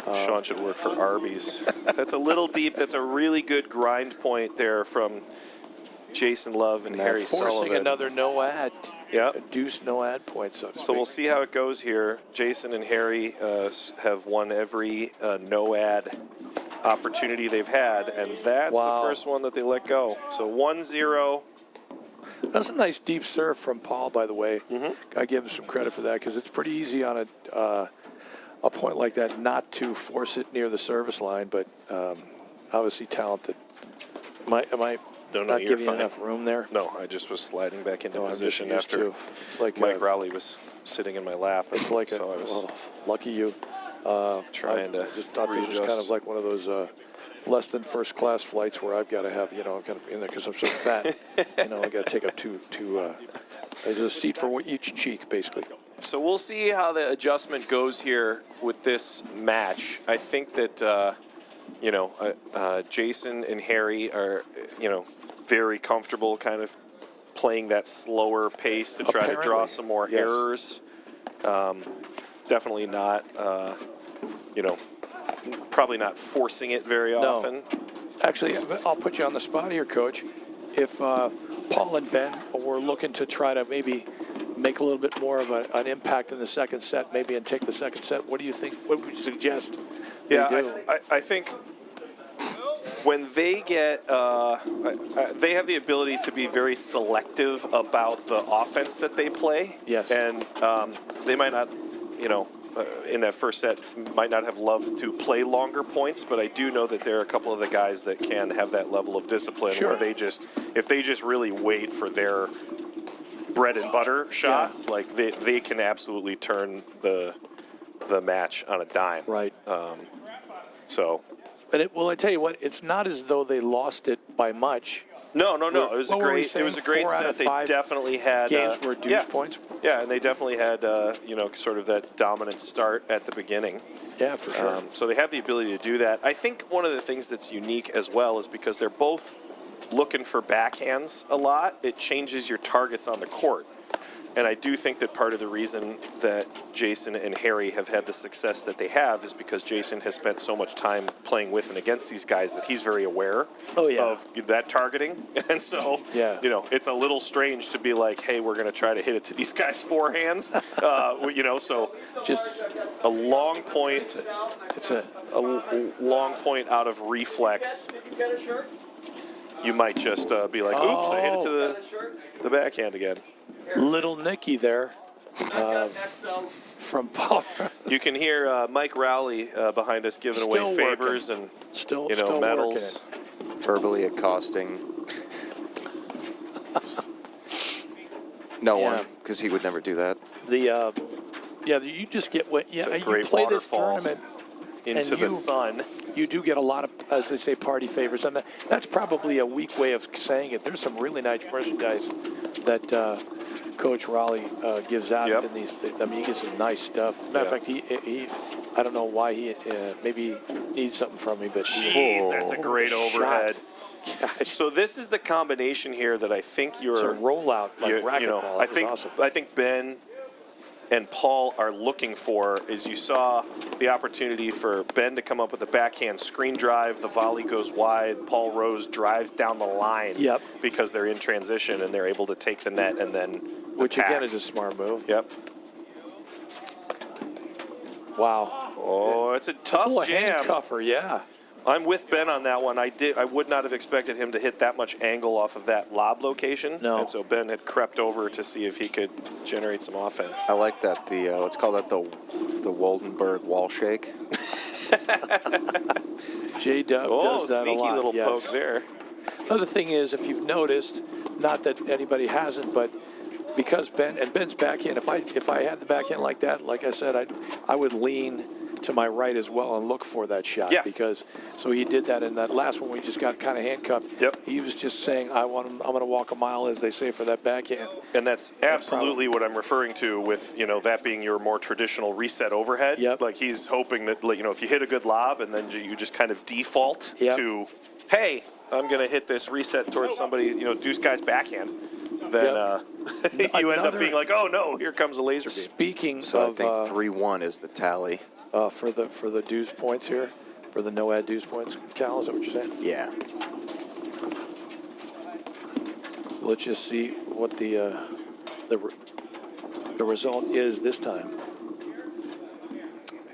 Sean should work for Arby's. That's a little deep. That's a really good grind point there from Jason Love and Harry Forcing Sullivan. another no ad. Yeah. A deuce no ad point, so to speak. So we'll see how it goes here. Jason and Harry have won every no ad opportunity they've had, and that's the first one that they let go. So 1-0. That's a nice deep serve from Paul, by the way. Mm-hmm. Gotta give him some credit for that because it's pretty easy on a point like that not to force it near the service line, but obviously talented. Am I No, not you're giving fine. enough room there? No, I just was sliding back into No, I'm just position used after to. It's like Mike Rowley was sitting in my lap. It's like so I was lucky you. trying to I just thought this was kind of like one of those less than first class flights where I've got to have, I'm kind of in there because I'm so fat. I got to take up there's a seat for each cheek, basically. So we'll see how the adjustment goes here with this match. I think that, Jason and Harry are, very comfortable kind of playing that slower pace to try to draw Apparently, some more yes. errors. Definitely not, probably not forcing it very often. Actually, I'll put you on the spot here, Coach. If Paul and Ben were looking to try to maybe make a little bit more of an impact in the second set, maybe, and take the second set, what do you think? What would you suggest? I think when they get, they have the ability to be very selective about the offense that they play. Yes. And they might not, in that first set, might not have loved to play longer points, but I do know that there are a couple of the guys that can have that level of discipline where if they just really wait for their bread and butter shots, like they can absolutely turn the match on a dime. Right. So. But I tell you what, it's not as though they lost it by much. No. It was What were we a great saying? 4 out set. of They 5 definitely had games were deuce points. Yeah, and they definitely had sort of that dominant start at the beginning. Yeah, for sure. So they have the ability to do that. I think one of the things that's unique as well is because they're both looking for backhands a lot. It changes your targets on the court. And I do think that part of the reason that Jason and Harry have had the success that they have is because Jason has spent so much time playing with and against these guys that he's very aware of that targeting. And so, it's a little strange to be like, hey, we're going to try to hit it to these guys' forehands. So just a long point. It's a long point out of reflex. You might just be like, oops, I hit it to the backhand again. Little Nicky there from Paul. You can hear Mike Rowley behind us giving away favors and still medals. Verbally accosting no one, because he would never do that. You just get what. Yeah, It's a you great play this waterfall tournament into the sun. You do get a lot of, as they say, party favors, and that's probably a weak way of saying it. There's some really nice merchandise that Coach Raleigh gives out in these. I mean, he gets some nice stuff. Matter of fact, I don't know why he maybe needs something from me, but Jeez, that's a great overhead. Gosh. So this is the combination here that I think It's a you're, rollout like racquetball. I That was think awesome. I think Ben and Paul are looking for is you saw the opportunity for Ben to come up with a backhand screen drive. The volley goes wide. Paul Rose drives down the line Yep. because they're in transition and they're able to take the net and then Which attack. again is a smart move. Yep. Wow. Oh, it's a That's a tough little jam. handcuffer, yeah. I'm with Ben on that one. I would not have expected him to hit that much angle off of that lob location. No. And so Ben had crept over to see if he could generate some offense. I like that. Let's call that the Woldenberg wall shake. J-Dub Oh, does that a sneaky lot. little yes. poke there. Another thing is, if you've noticed, not that anybody hasn't, but because Ben's backhand, if I had the backhand like that, like I said, I would lean to my right as well and look for that shot. Yeah. Because so he did that in that last one. We just got kind of handcuffed. Yep. He was just saying, I'm going to walk a mile, as they say, for that backhand. And that's absolutely what I'm referring to with, that being your more traditional reset overhead. Yep. Like he's hoping that, if you hit a good lob and then you just kind of default Yep. to, hey, I'm going to hit this reset towards somebody, deuce guy's backhand. Then you end up being like, oh no, here comes a laser beam. Speaking So of I think 3-1 is the tally. for the deuce points here, for the no-ad deuce points, Cal, is that what you're saying? Yeah. Let's just see what the result is this time.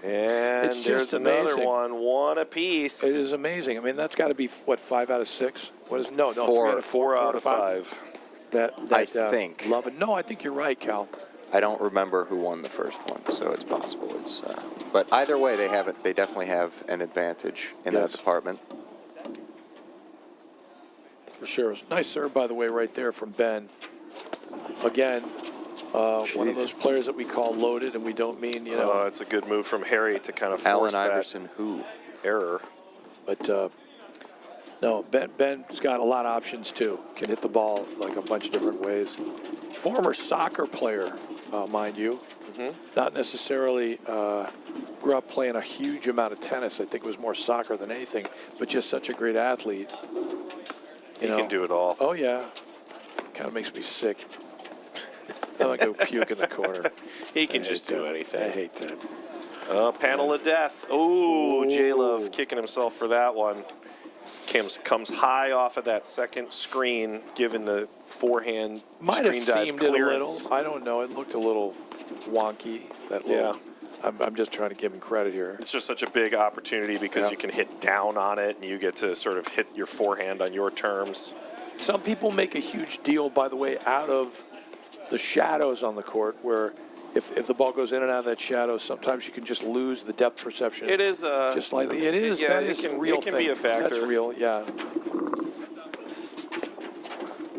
And It's there's just another amazing. one apiece. It is amazing. I mean, that's got to be what, 5 out of 6? What is no 4 out of 5. That I think. Love it. No, I think you're right, Cal. I don't remember who won the first one, so it's possible. But either way, they definitely have an advantage in Yes. that department. For sure. Nice serve, by the way, right there from Ben. Again, one of those players that we call loaded, and we don't mean, It's a good move from Harry to kind of Allen force that Iverson, who? error. But no, Ben's got a lot of options too. Can hit the ball like a bunch of different ways. Former soccer player, mind you. Mm-hmm. Not necessarily grew up playing a huge amount of tennis. I think it was more soccer than anything, but just such a great athlete. He can do it all. Oh, yeah. Kind of makes me sick. I like to go puke in the corner. He can I just hate do that. anything. I hate that. Panel of death. Ooh, J-Love kicking himself for that one. Comes high off of that second screen, given the forehand Might have screen dive seemed it a clearance. little. I don't know. It looked a little wonky. That little. Yeah. I'm just trying to give him credit here. It's just such a big opportunity because Yeah. you can hit down on it and you get to sort of hit your forehand on your terms. Some people make a huge deal, by the way, out of the shadows on the court, where if the ball goes in and out of that shadow, sometimes you can just lose the depth perception. It is just slightly. It is. yeah, that it is can- a real it can thing. be a factor. That's real. Yeah.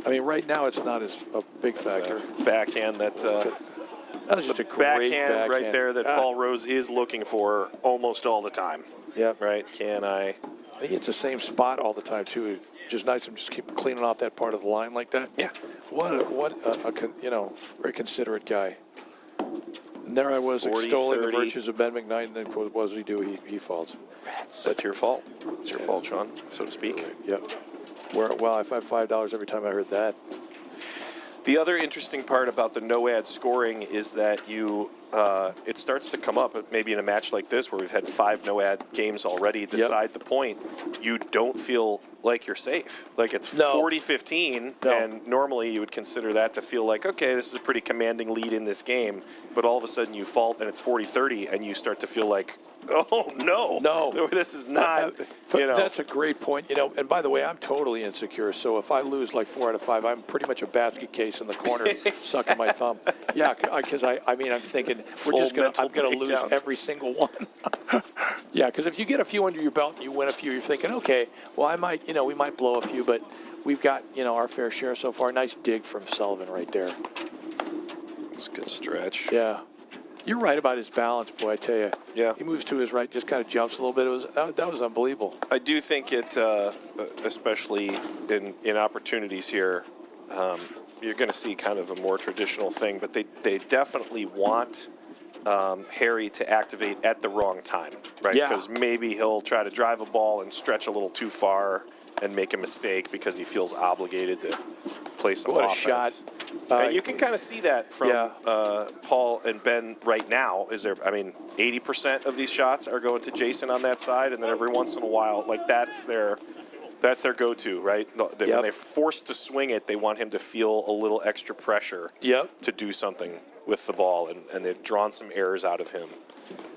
I mean, right now it's not as a big factor. Backhand that That was just a great backhand right there that Ah, Paul Rose is looking for almost all the time. Yep. Right? Can I? I think it's the same spot all the time too. Just nice to just keep cleaning off that part of the line like that. Yeah. What a very considerate guy. And there I was 40, extolling the 30. virtues of Ben McKnight, and then what does he do? He falls. That's your fault. It's your fault, Sean, so to speak. Yep. Well, if I have $5 every time I heard that. The other interesting part about the no-ad scoring is that it starts to come up, maybe in a match like this where we've had 5 no-ad games already decide the point. You don't feel like you're safe. Like it's 40-15, and normally you would consider that to feel like, okay, this is a pretty commanding lead in this game, but all of a sudden you fault and it's 40-30, and you start to feel like, oh, no, this is not, That's a great point. And by the way, I'm totally insecure. So if I lose like 4 out of 5, I'm pretty much a basket case in the corner, sucking my thumb. Yeah, because I'm thinking I'm gonna lose every single one. Yeah, because if you get a few under your belt and you win a few, you're thinking, okay, well, we might blow a few, but we've got our fair share so far. Nice dig from Sullivan right there. It's a good stretch. Yeah. You're right about his balance, boy, I tell you. Yeah. He moves to his right, just kind of jumps a little bit. That was unbelievable. I do think it, especially in opportunities here, you're going to see kind of a more traditional thing, but they definitely want Harry to activate at the wrong time, right? Yeah. Because maybe he'll try to drive a ball and stretch a little too far and make a mistake because he feels obligated to play some What a offense. shot. And you can kind of see that from Paul and Ben right now. 80% of these shots are going to Jason on that side, and then every once in a while, like that's their go-to, right? When they're forced to swing it, they want him to feel a little extra pressure to do something with the ball, and they've drawn some errors out of him.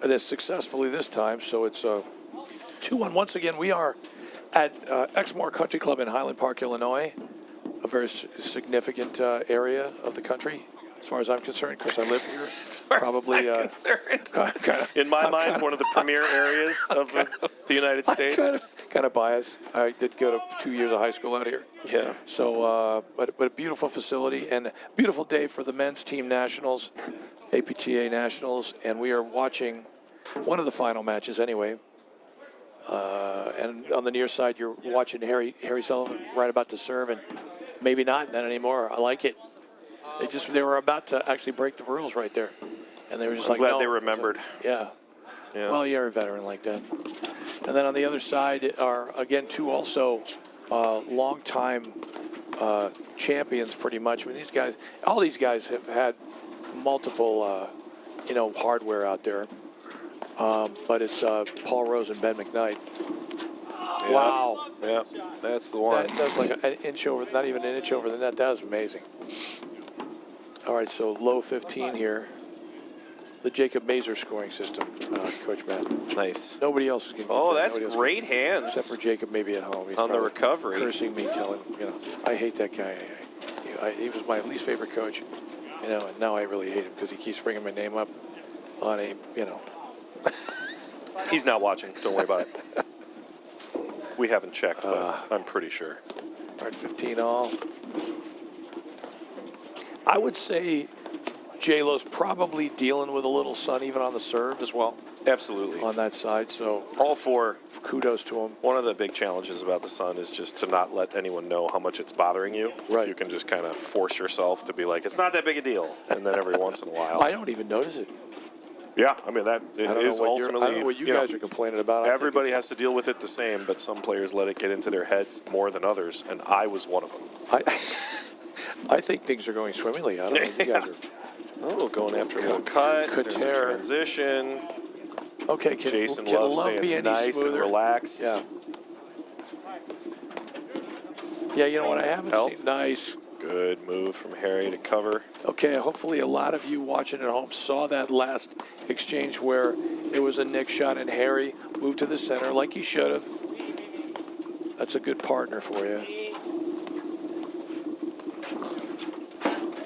And it's successfully this time, so it's 2-1. Once again, we are at Exmoor Country Club in Highland Park, Illinois, a very significant area of the country, as far as I'm concerned, because I live here. Probably in my mind, one of the premier areas of the United States. Kind of biased. I did go to 2 years of high school out here. Yeah. So, but a beautiful facility and a beautiful day for the men's team nationals, APTA nationals, and we are watching one of the final matches anyway. And on the near side, you're watching Harry Sullivan right about to serve, and maybe not anymore. I like it. They were about to actually break the rules right there, and they were just I'm like, glad no. they remembered. So, yeah. Well, you're a veteran like that. And then on the other side are, again, two also long-time champions, pretty much. I mean, all these guys have had multiple, hardware out there. But it's Paul Rose and Ben McKnight. Yeah. Wow. Yeah, that's the one. That's like an inch over, not even an inch over the net. That was amazing. All right, so low 15 here. The Jacob Mazer scoring system, Coach Matt. Nice. Nobody else is going to. Oh, that's great hands. Except for Jacob, maybe at home. He's on the recovery. Cursing me, telling I hate that guy. He was my least favorite coach, and now I really hate him because he keeps bringing my name up on a, He's not watching. Don't worry about it. We haven't checked, but I'm pretty sure. All right, 15 all. I would say J-Lo's probably dealing with a little sun even on the serve as well. Absolutely. On that side, so all four. Kudos to him. One of the big challenges about the sun is just to not let anyone know how much it's bothering you. Right. If you can just kind of force yourself to be like, it's not that big a deal, and then every once in a while. I don't even notice it. Yeah, I mean, that is ultimately. I don't know what you guys are complaining about. Everybody has to deal with it the same, but some players let it get into their head more than others, and I was one of them. I think things are going swimmingly. I don't know if you guys are. Oh, going after a little cut. There's a transition. Okay, Jason loves staying nice and relaxed. Yeah. Yeah, you know what I haven't seen? Nice. Good move from Harry to cover. Okay, hopefully a lot of you watching at home saw that last exchange where it was a Nick shot and Harry moved to the center like he should have. That's a good partner for you.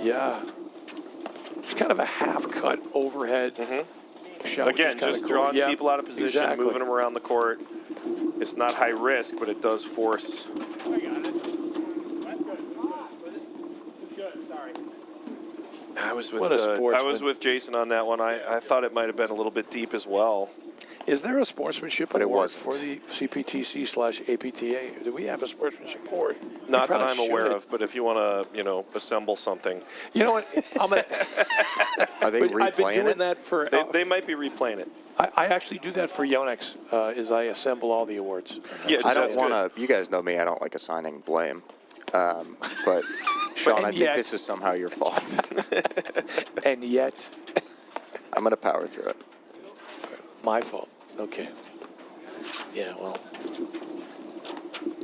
Yeah. It's kind of a half-cut overhead shot. Again, just drawing people out of position, moving them around the court. It's not high risk, but it does force. I was with Jason on that one. I thought it might have been a little bit deep as well. Is there a sportsmanship award for the CPTC/APTA? Do we have a sportsmanship award? Not that I'm aware of, but if you want to, assemble something. You know what? I'm gonna. Are they replaying I've been doing it? that for. They might be replaying it. I actually do that for Yonex. Is I assemble all the awards. Yeah, I don't want to. You guys know me. I don't like assigning blame. But Sean, I think this is somehow your fault. And yet, I'm going to power through it. My fault. Okay. Yeah, well.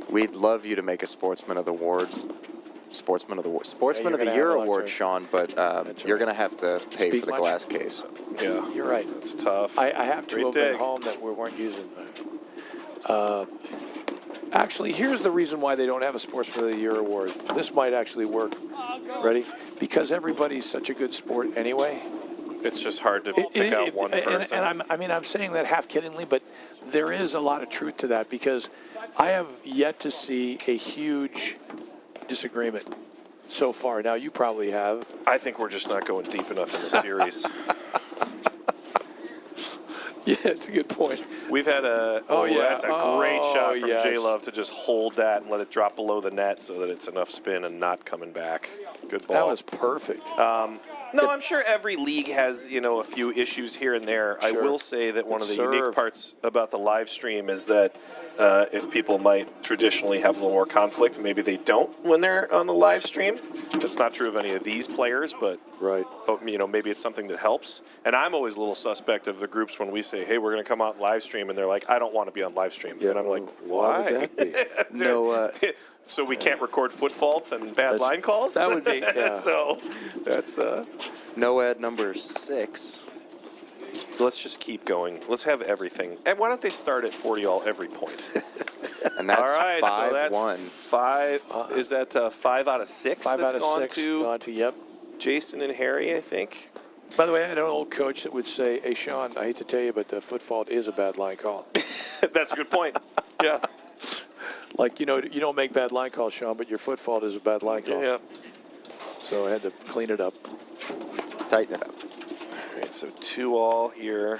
We'd love you to make a Sportsman of the Year award, Sean, but you're going to have to pay for the glass case. Yeah, you're right. It's tough. I have two of them at home that we weren't using. Actually, here's the reason why they don't have a Sportsman of the Year award. This might actually work. Ready? Because everybody's such a good sport anyway. It's just hard to pick out one person. And I'm saying that half kiddingly, but there is a lot of truth to that because I have yet to see a huge disagreement so far. Now, you probably have. I think we're just not going deep enough in the series. Yeah, it's a good point. We've had that's a great shot from J-Love to just hold that and let it drop below the net so that it's enough spin and not coming back. Good ball. That was perfect. No, I'm sure every league has, a few issues here and there. I will say that one of the unique parts about the live stream is that if people might traditionally have a little more conflict, maybe they don't when they're on the live stream. That's not true of any of these players, but maybe it's something that helps. And I'm always a little suspect of the groups when we say, hey, we're going to come out and live stream, and they're like, I don't want to be on live stream. And I'm like, why? Would that be? No. So we can't record foot faults and bad line calls? That would be, So that's... No ad number 6. Let's just keep going. Let's have everything. And why don't they start at 40-all every point? And that's all right, 5-1. so that's 5. Is that 5 out of 6 5 that's out of gone 6 to gone to, yep. Jason and Harry, I think? By the way, I had an old coach that would say, hey, Sean, I hate to tell you, but the foot fault is a bad line call. That's a good point. Yeah. Like, you don't make bad line calls, Sean, but your foot fault is a bad line call. Yeah. So I had to clean it up. Tighten it up. All right, so 2-all here.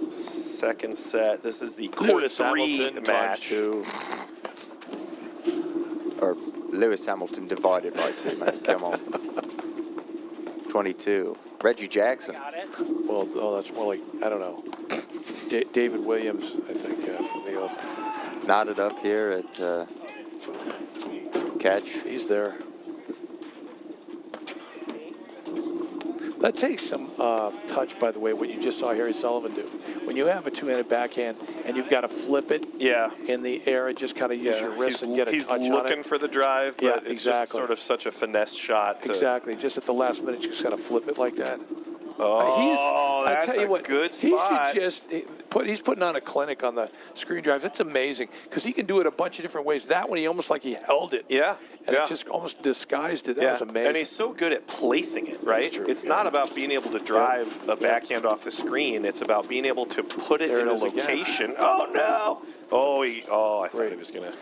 Second set. This is the court Lewis 3 Hamilton match. ×2. Or Lewis Hamilton divided by 2, man. Come on. 22. Reggie Jackson. Well, that's more like, I don't know. David Williams, I think, from the old. Knotted up here at catch. He's there. That takes some touch, by the way, what you just saw Harry Sullivan do. When you have a two-handed backhand and you've got to flip it in the air, just kind of use your wrist and get a touch on it. He's looking for the drive, but it's just sort of such a finesse shot. Exactly. Just at the last minute, you just got to flip it like that. That's a good spot. He should he's putting on a clinic on the screen drives. It's amazing because he can do it a bunch of different ways. That one, he almost like he held it. Yeah. And it just almost disguised it. That was amazing. And he's so good at placing it, right? That's true. It's not about being able to drive a backhand off the screen. It's about being able to put it in a location. Oh, no. I thought he was going to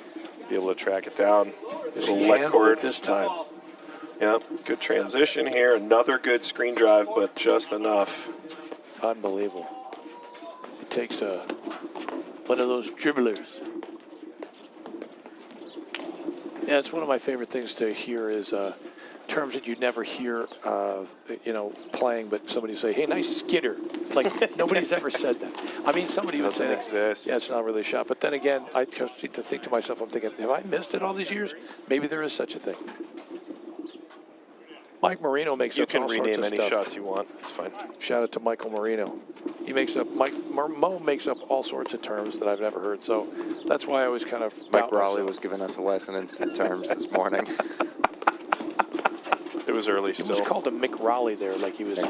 be able to track it down. Little leg cord this time. Yep, good transition here. Another good screen drive, but just enough. Unbelievable. It takes one of those dribblers. Yeah, it's one of my favorite things to hear is terms that you'd never hear, playing, but somebody say, hey, nice skidder. Like, nobody's ever said that. I mean, somebody would say that. Exist. Yeah, it's not really a shot. But then again, I just need to think to myself, I'm thinking, have I missed it all these years? Maybe there is such a thing. Mike Marino makes up all sorts of stuff. You can rename any shots you want. It's fine. Shout out to Michael Marino. He makes up Mo makes up all sorts of terms that I've never heard. So that's why I always kind of. Mike Raleigh was giving us a lesson in terms this morning. It was early still. It was called a Mick Raleigh there, like he was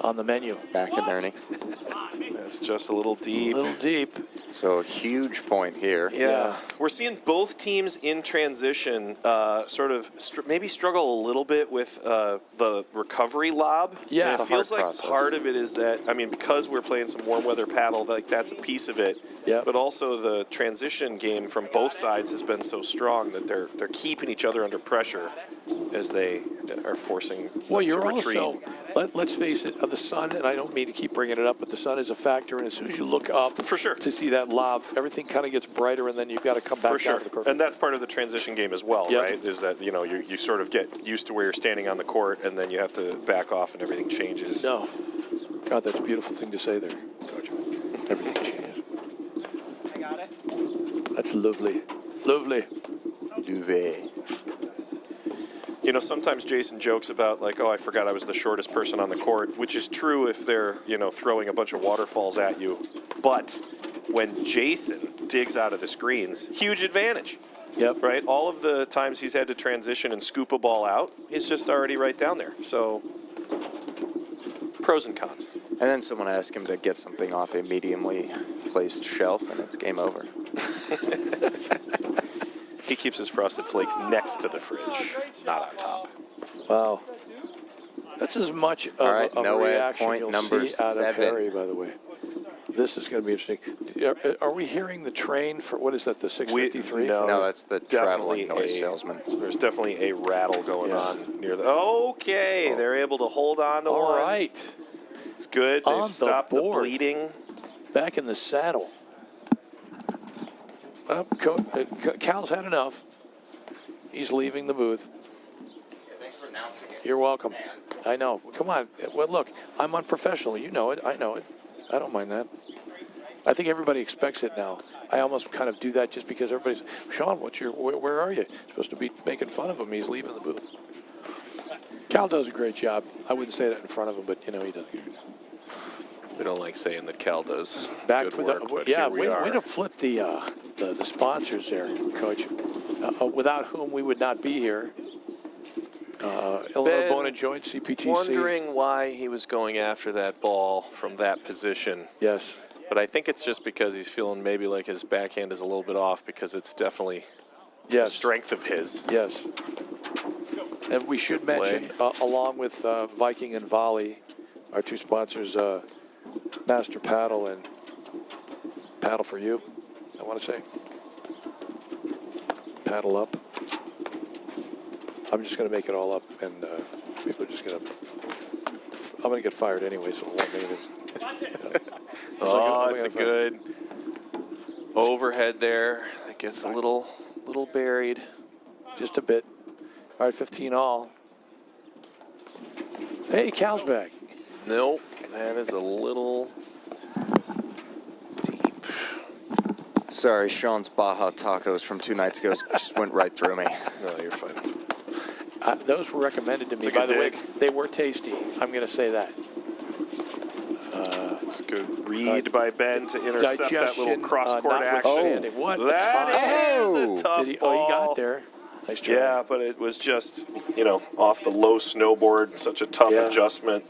on the menu. Back in Ernie. It's just a little deep. A little deep. So a huge point here. Yeah. We're seeing both teams in transition sort of maybe struggle a little bit with the recovery lob. Yeah. And it feels like part of it is that, because we're playing some warm weather paddle, like that's a piece of it. Yeah. But also the transition game from both sides has been so strong that they're keeping each other under pressure as they are forcing them to retreat. Also, let's face it, the sun, and I don't mean to keep bringing it up, but the sun is a factor, and as soon as you look up for sure to see that lob, everything kind of gets brighter, and then you've got to come back down to the court. And that's part of the transition game as well, right? Is that, you sort of get used to where you're standing on the court, and then you have to back off, and everything changes. No. God, that's a beautiful thing to say there, Coach. Everything changes. I got it. That's lovely. Lovely. Duvet. Sometimes Jason jokes about, like, I forgot I was the shortest person on the court, which is true if they're, throwing a bunch of waterfalls at you. But when Jason digs out of the screens, huge advantage. Yep. Right? All of the times he's had to transition and scoop a ball out, he's just already right down there. So, pros and cons. And then someone asked him to get something off a mediumly placed shelf, and it's game over. He keeps his Frosted Flakes next to the fridge, not on top. Wow. That's as much of, right, a reaction point you'll number see out 7. of Harry, by the way. This is going to be interesting. Are we hearing the train for, what is that, the 653? No, that's the traveling noise salesman. There's definitely a rattle going on near the... Okay, they're able to hold on to one. All right. It's good. They've stopped the bleeding. Back in the saddle. Cal's had enough. He's leaving the booth. Thanks for You're welcome. I know. Come on. Well, look, I'm unprofessional. You know it. I know it. I don't mind that. I think everybody expects it now. I almost kind of do that just because everybody's, Sean, where are you? You're supposed to be making fun of him. He's leaving the booth. Cal does a great job. I wouldn't say that in front of him, but, he does a great job. We don't like saying that Cal does Back good for work, the, but yeah, here we are. way to flip the sponsors there, Coach. Without whom we would not be here. Illinois Bone and Joint, CPTC. Wondering why he was going after that ball from that position. Yes. But I think it's just because he's feeling maybe like his backhand is a little bit off because it's definitely a strength of his. Yes. And we should mention, along with Viking and Volley, our two sponsors, Master Paddle and Paddle for You, I want to say. Paddle Up. I'm just going to make it all up, and people are just going to... I'm going to get fired anyway, so it won't make it. It's a good overhead there. It gets a little buried. Just a bit. All right, 15 all. Hey, Cal's back. Nope, that is a little deep. Sorry, Sean's Baja tacos from 2 nights ago just went right through me. No, you're fine. Those were recommended to me. It's a By the way, dig. they were tasty. I'm going to say that. It's a good read by Ben to intercept that little cross-court action. notwithstanding. What a That tough- is a tough he ball. got there. Nice try. Yeah, but it was just, off the low snowboard, such a tough adjustment.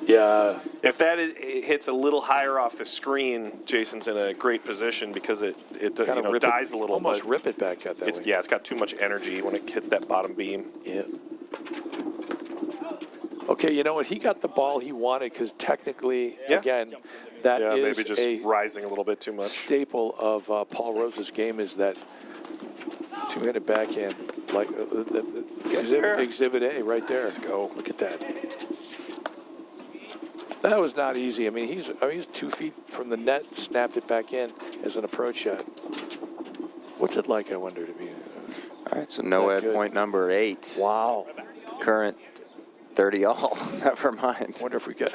Yeah. If it hits a little higher off the screen, Jason's in a great position because it Kind of dies a little. Almost but rip it back out that way. it's got too much energy when it hits that bottom beam. Yeah. Okay, you know what? He got the ball he wanted because technically, again, that is maybe just a rising a little bit too much. staple of Paul Rose's game is that two-handed backhand, like exhibit A right there. Let's go. Look at that. That was not easy. I mean, he's 2 feet from the net, snapped it back in as an approach shot. What's it like, I wonder, to be? All right, so no ad point number 8. Wow. Current 30 all. Never mind. Wonder if we get.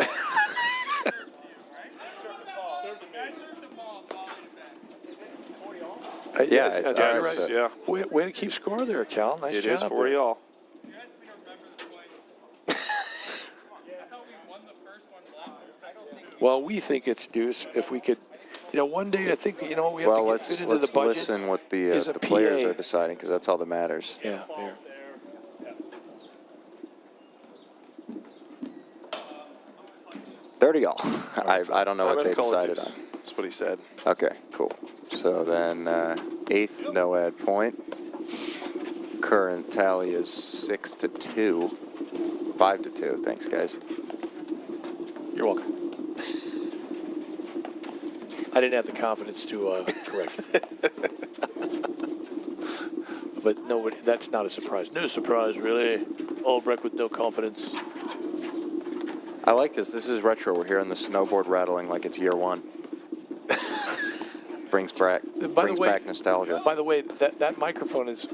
Yeah, it's right. Yeah. Way to keep score there, Cal. Nice It job. is 40 there. all. Well, we think it's deuce. If we could, one day I think, we have to fit into the budget. Let's listen what is the a players PA. are deciding because that's all that matters. Yeah, there. $30 all. I don't know I'm what gonna they call it decided deuce. on. That's what he said. Okay, cool. So then 8th no ad point. Current tally is 6-2. 5-2. Thanks, guys. You're welcome. I didn't have the confidence to correct it. But no, that's not a surprise. No surprise, really. Albrecht with no confidence. I like this. This is retro. We're hearing the snowboard rattling like it's year 1. brings back nostalgia. By the way, that microphone is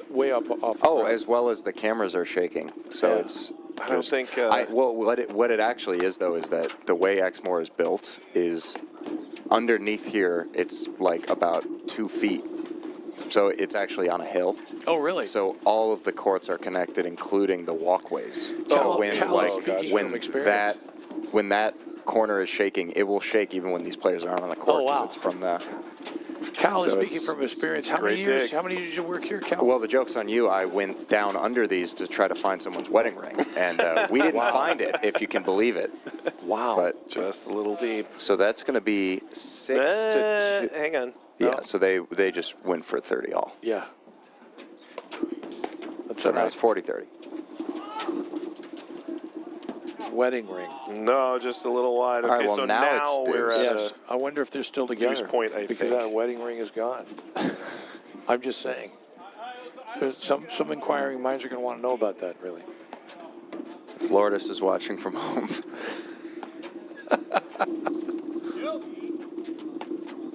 way up off. The ground. As well as the cameras are shaking. So it's. I don't think. What it actually is though is that the way Exmoor is built is underneath here. It's like about 2 feet. So it's actually on a hill. Oh, really? So all of the courts are connected, including the walkways. Oh, So when that corner is shaking, it will shake even when these players aren't on the court because it's from the. Cal is So speaking from experience. How many years? How many years did you work here, Cal? Well, the joke's on you. I went down under these to try to find someone's wedding ring, and we didn't find it, if you can believe it. Wow. But just a little deep. So that's going to be 6-2. Hang on. Yeah. So they just went for 30 all. Yeah. That's So all now right. it's 40-30. Wedding ring. No, just a little wide. All right, Okay, well, so now it's we're at Yes. I wonder if they're still together. deuce point, I because think. that wedding ring is gone. I'm just saying. There's some inquiring minds are going to want to know about that, really. Floridus is watching from home.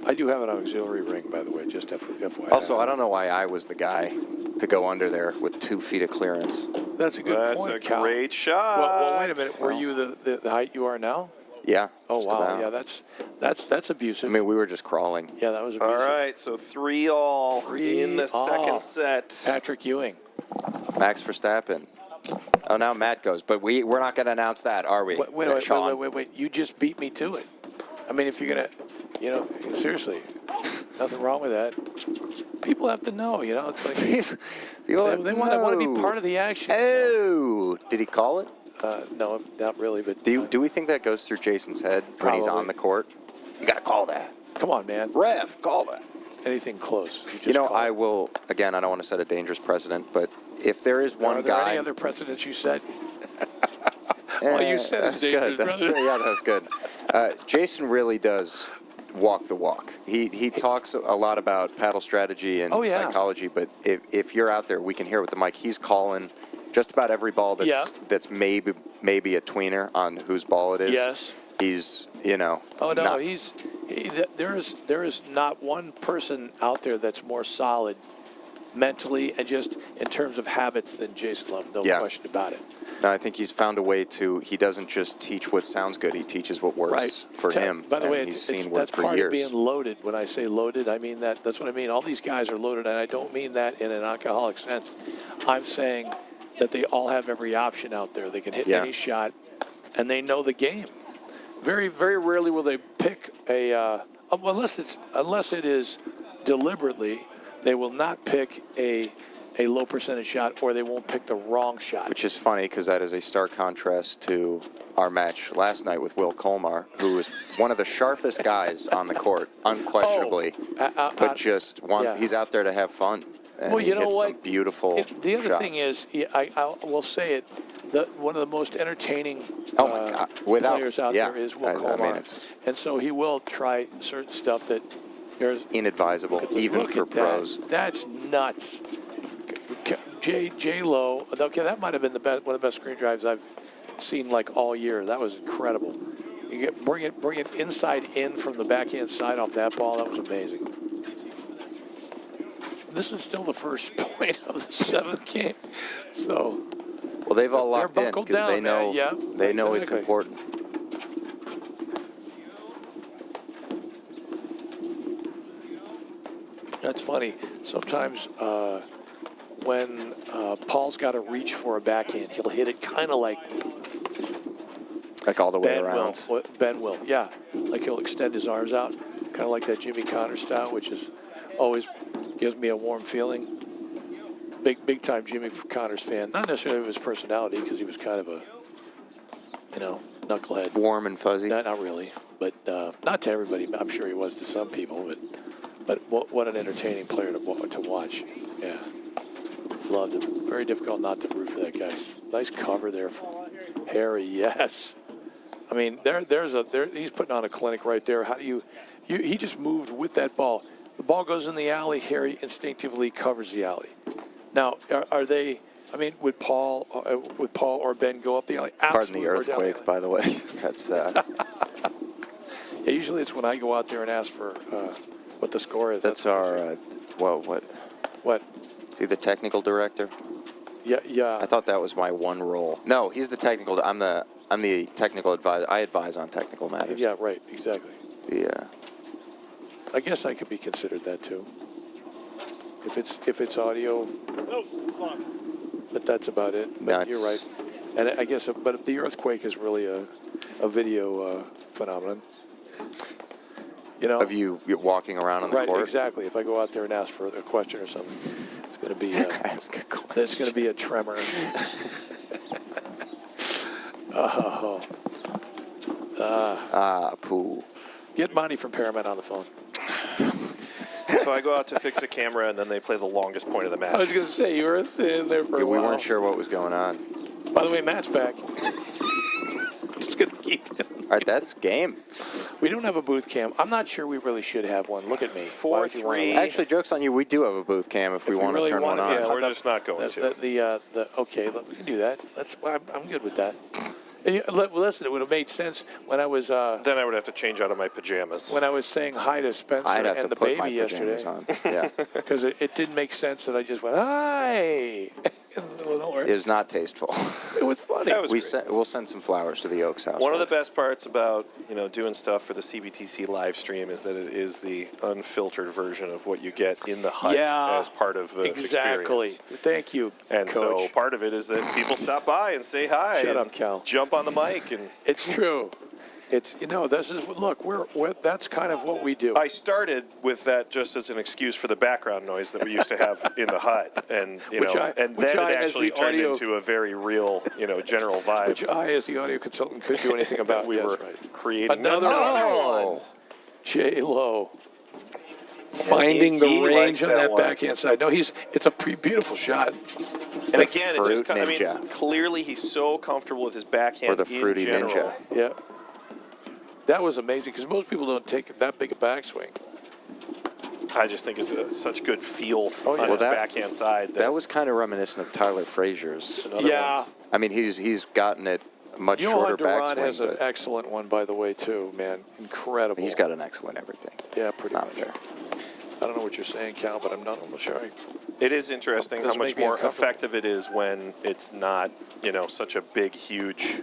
I do have an auxiliary ring, by the way, just FYI. Also, I don't know why I was the guy to go under there with 2 feet of clearance. That's a good That's point, a Cal. great shot. Well, wait a minute. Were you the height you are now? Yeah. Oh, just wow. about. Yeah, that's abusive. I mean, we were just crawling. Yeah, that was All abusive. right, so 3-all in the second set. Patrick Ewing. Max Verstappen. Oh, now Matt goes. But we're not going to announce that, are we? Wait. You just beat me to it. I mean, if you're going to, seriously, nothing wrong with that. People have to know, It's like they want to be part of the action. Oh, did he call it? No, not really. But Do we think that goes through Jason's head when he's Probably. on the court? You got to call that. Come on, man. Ref, call that. Anything close. I will, again, I don't want to set a dangerous precedent, but if there is one Are there guy. any other precedents you set? Well, you said that's it's dangerous, good. That's brother. that was good. Jason really does walk the walk. He talks a lot about paddle strategy and psychology, but if you're out there, we can hear with the mic. He's calling just about every ball that's maybe a tweener on whose ball it is. Yes. He's, Oh no, there is not one person out there that's more solid mentally and just in terms of habits than Jason Love. No question about it. No, I think he's found a way to. He doesn't just teach what sounds good. He teaches what works for him. By the way, he's seen work that's for part years. of being loaded. When I say loaded, I mean that. That's what I mean. All these guys are loaded, and I don't mean that in an alcoholic sense. I'm saying that they all have every option out there. They can hit any shot, and they know the game. Very, very rarely will they pick unless it is deliberately. They will not pick a low percentage shot, or they won't pick the wrong shot. Which is funny because that is a stark contrast to our match last night with Will Colmar, who was one of the sharpest guys on the court, unquestionably. But just one, he's out there to have fun. And he hits some beautiful The other shots. thing is, I will say it, one of the most entertaining players out there is Will Colmar. And so he will try certain stuff that there's inadvisable, even for pros. That's nuts. J-Lo, okay, that might have been one of the best screen drives I've seen like all year. That was incredible. You bring it inside in from the backhand side off that ball. That was amazing. This is still the first point of the seventh game. So, well, they've all locked in because they know they know it's important. That's funny. Sometimes when Paul's got to reach for a backhand, he'll hit it kind of like all the way around. Ben will, yeah. Like he'll extend his arms out, kind of like that Jimmy Connors style, which is always gives me a warm feeling. Big time Jimmy Connors fan. Not necessarily of his personality, because he was kind of a, knucklehead. Warm and fuzzy. Not really, but not to everybody. I'm sure he was to some people, but what an entertaining player to watch. Yeah, loved him. Very difficult not to root for that guy. Nice cover there from Harry. Yes, I mean he's putting on a clinic right there. How do you he just moved with that ball. The ball goes in the alley. Harry instinctively covers the alley. Now, are they? I mean, would Paul or Ben go up the alley? Pardon the earthquake, by the way. That's. Yeah, usually it's when I go out there and ask for what the score is. That's our. What? What? Is he the technical director? Yeah. I thought that was my one role. No, he's the technical. I'm the technical advisor. I advise on technical matters. Yeah, right. Exactly. Yeah. I guess I could be considered that too. If it's audio. But that's about it. But you're right. And I guess, but the earthquake is really a video phenomenon. Of you walking around on the court? Right, exactly. If I go out there and ask for a question or something, it's going to be ask a question. There's going to be a tremor. Pooh. Get Monty from Paramount on the phone. So I go out to fix a camera, and then they play the longest point of the match. I was going to say, you were sitting there for a while. We weren't sure what was going on. By the way, Matt's back. He's going to keep doing All right, that's game. We don't have a booth cam. I'm not sure we really should have one. Look at me. 4-3. Actually, joke's on you. We do have a booth cam if we want to really turn one on. Yeah, we're just not going to. Okay, we can do that. I'm good with that. Listen, it would have made sense when I was. Then I would have to change out of my pajamas. When I was saying hi to Spencer I'd have and to the put baby my yesterday. pajamas on. Yeah. Because it didn't make sense that I just went, hi. afterwards. It was not tasteful. It was funny. That was great. We'll send some flowers to the Oaks house. One of the best parts about doing stuff for the CBTC live stream is that it is the unfiltered version of what you get in the hut as part of the exactly. experience. Thank you, And Coach. so part of it is that people stop by and say hi. Shut and up, Cal. Jump on the mic and. It's true. It's this is look. We're that's kind of what we do. I started with that just as an excuse for the background noise that we used to have in the hut, and then it actually turned into a very real, general vibe. Which I, as the audio consultant, could do anything about. We were creating another one. J-Lo. Finding the he range likes on that that one. backhand side. No, it's a beautiful shot. And again, it just Fruit Ninja. clearly he's so comfortable with his backhand Or the Fruity in general. Ninja. Yeah. That was amazing because most people don't take that big a backswing. I just think it's such good feel Oh, yeah. on his Well, backhand side. That was kind of reminiscent of Tyler Frazier's. Yeah. I mean, he's gotten it much Johan shorter Duran backswing, has an but excellent one, by the way, too, man. Incredible. he's got an excellent everything. Yeah, It's pretty not much. fair. I don't know what you're saying, Cal, but I'm not almost sure. It is interesting how Doesn't much make me more uncomfortable. effective it is when it's not, such a big, huge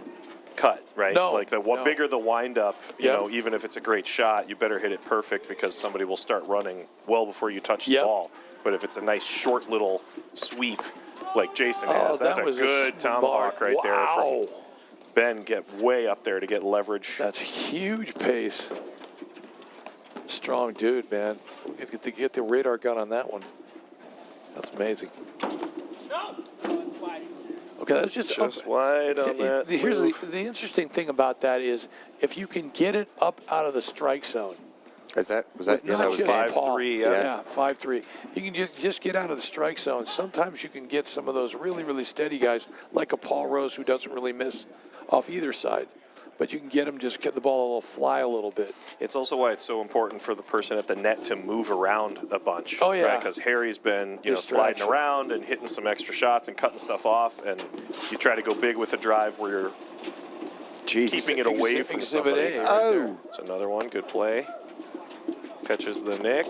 cut, right? No, Like the no. bigger the windup, Yep. even if it's a great shot, you better hit it perfect because somebody will start running well before you touch the Yep. ball. But if it's a nice short little sweep like Jason has, that's that a was good tomahawk right there wow. from Ben. Get way up there to get leverage. That's huge pace. Strong dude, man. Get the radar gun on that one. That's amazing. Okay, that's Just wide on that. Here's move. the interesting thing about that is if you can get it up out of the strike zone. Was that Not that was just Dave? Paul. 5-3, Yeah, 5-3. You can just get out of the strike zone. Sometimes you can get some of those really, really steady guys, like a Paul Rose who doesn't really miss off either side. But you can get him, just get the ball to fly a little bit. It's also why it's so important for the person at the net to move around a bunch. Oh, yeah. Right? Because Harry's been, sliding Distraction. around and hitting some extra shots and cutting stuff off, and you try to go big with a drive where you're Jesus. keeping it away from Exhibit somebody. A. Oh. It's another one. Good play. Catches the nick.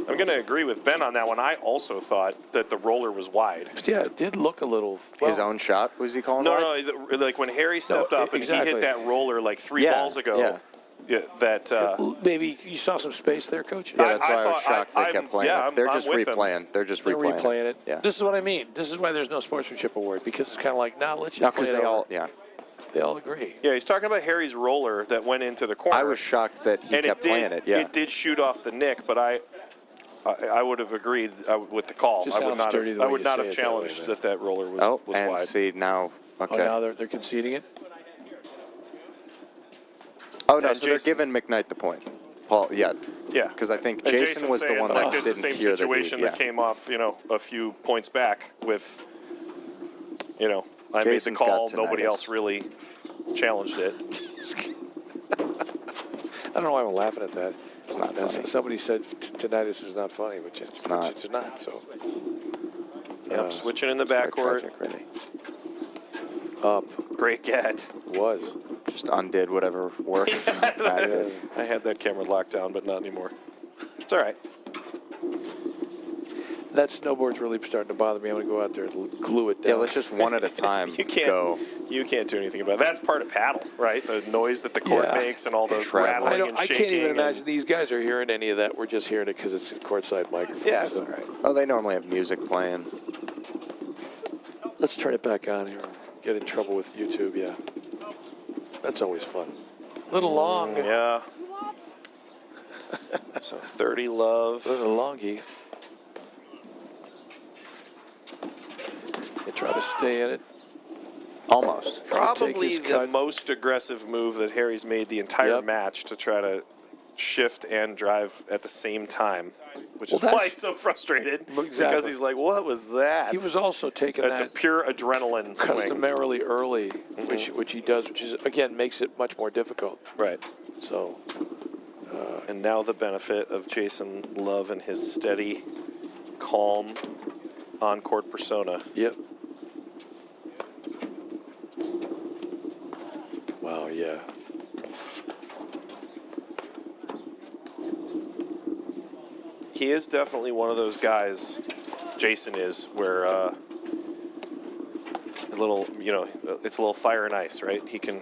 I'm going to agree with Ben on that one. I also thought that the roller was wide. Yeah, it did look a little. His own shot, was he calling wide? No, like when Harry stepped up and exactly. he hit that roller like three Yeah, balls ago. yeah. Yeah, that. Maybe you saw some space there, Coach? Yeah, that's I why I was thought- shocked they I'm- kept playing yeah, it. They're I'm just with them. replaying. They're just They're replaying, replaying it. Yeah. This is what I mean. This is why there's no sportsmanship award, because it's kind of like, let's No, just play because it they over. all, yeah. They all agree. Yeah, he's talking about Harry's roller that went into the corner. I was shocked that he and kept playing it. Yeah. It did shoot off the nick, but I would have agreed with the call. Just I would sounds not dirty have. the I way would you not say have it that way, challenged man. that roller was Oh, was and wide. see now. Okay. Oh, now they're conceding it? Oh no, And so they're Jason- giving McKnight the point. Paul, yeah. Yeah, Because I think And Jason Jason's was the saying, one like, that it's the didn't same hear the situation lead. that came off, a few points back with, I made the Jason's got call. tinnitus. Nobody else really challenged it. I don't know why I'm laughing at that. It's not funny. Somebody said tinnitus is not funny, which it's not. It's not. So Yep, switching in the Quite backcourt. tragic, really. up Great get. was. Just undid whatever work Matt did. I had that camera locked down, but not anymore. It's all right. That snowboard's really starting to bother me. I'm gonna go out there and glue it down. Yeah, let's just one at a time You can't. go. You can't do anything about it. That's part of paddle, right? The noise that the court Yeah. makes and all the Traveling. rattling and I shaking. can't even and- imagine these guys are hearing any of that. We're just hearing it because it's a courtside microphone. Yeah, it's so. all right. Oh, they normally have music playing. Let's turn it back on here. Get in trouble with YouTube. Yeah, that's always fun. Little long. Yeah. So 30 love. Little longy. They try to stay in it. Almost. Probably his the cut. most aggressive move that Harry's made the entire Yep. match to try to shift and drive at the same time, which Well, is why that's- he's so frustrated. Exactly. Because he's like, what was that? He was also taking That's a that pure adrenaline swing. customarily early, which he does, which is again makes it much more difficult. Right. So And now the benefit of Jason Love and his steady, calm on-court persona. yep. Wow. Yeah. He is definitely one of those guys, Jason is, where little, it's a little fire and ice, right? He can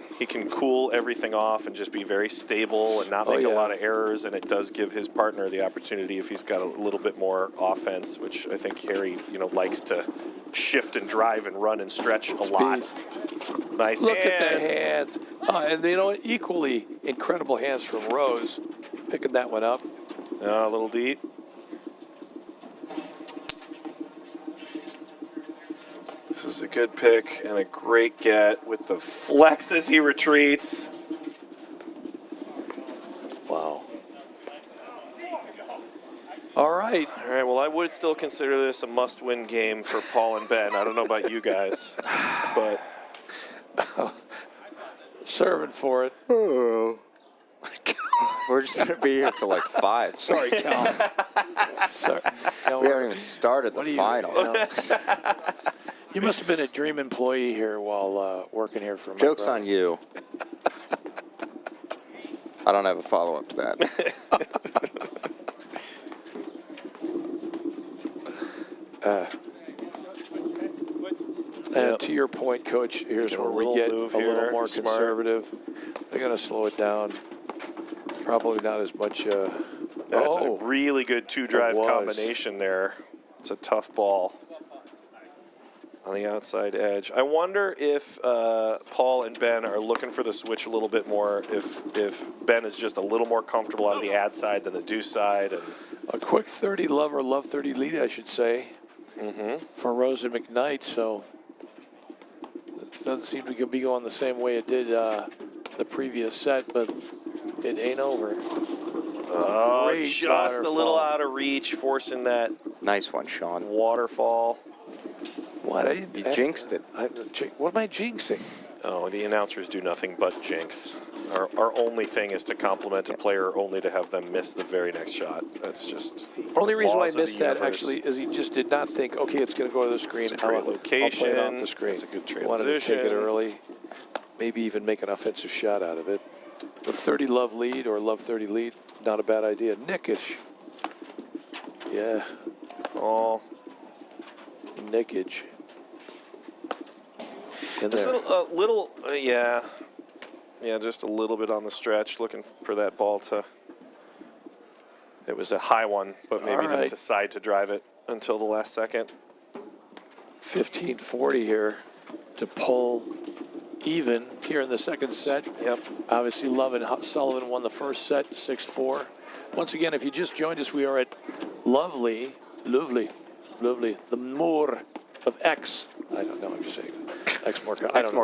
cool everything off and just be very stable and not make a lot of errors, and it does give his partner the opportunity if he's got a little bit more offense, which I think Harry, likes to shift and drive and run and stretch a lot. Nice Look hands. at the hands. And equally incredible hands from Rose, picking that one up. A little deep. This is a good pick and a great get with the flex as he retreats. Wow. All right. All right, well, I would still consider this a must-win game for Paul and Ben. I don't know about you guys, but... Serving for it. Oh. We're just going to be here till like 5. Sorry, Cal. Sorry. We haven't even started the final. You must have been a dream employee here while working here for my Joke's brother. on you. I don't have a follow-up to that. And to your point, Coach, here's where we get a little more conservative. They're going to slow it down. Probably not as much. That's a really good two-drive combination there. It's a tough ball on the outside edge. I wonder if Paul and Ben are looking for the switch a little bit more, if Ben is just a little more comfortable out of the ad side than the deuce side. And a quick 30 love or love 30 lead, I should say, for Rose and McKnight. So it doesn't seem to be going the same way it did the previous set, but it ain't over. Just a little out of reach, forcing that nice one, Sean. Waterfall. What? You jinxed it. What am I jinxing? Oh, the announcers do nothing but jinx. Our only thing is to compliment a player only to have them miss the very next shot. That's just only reason why I laws of missed the that universe. actually is he just did not think, okay, it's going to go to the screen. It's a great location. I'll play it off the screen. It's a good He wanted to take it transition. early, maybe even make an offensive shot out of it. The 30 love lead or love 30 lead, not a bad idea. Nickish. Yeah. Oh. Nickage. Just yeah, just a little bit on the stretch, looking for that ball to. It was a high one, but maybe didn't decide to drive it until the last second. 15-40 here to pull even here in the second set. Yep. Obviously, Love and Sullivan won the first set, 6-4. Once again, if you just joined us, we are at lovely, the Moor of X. I don't know, I'm just saying. Exmoor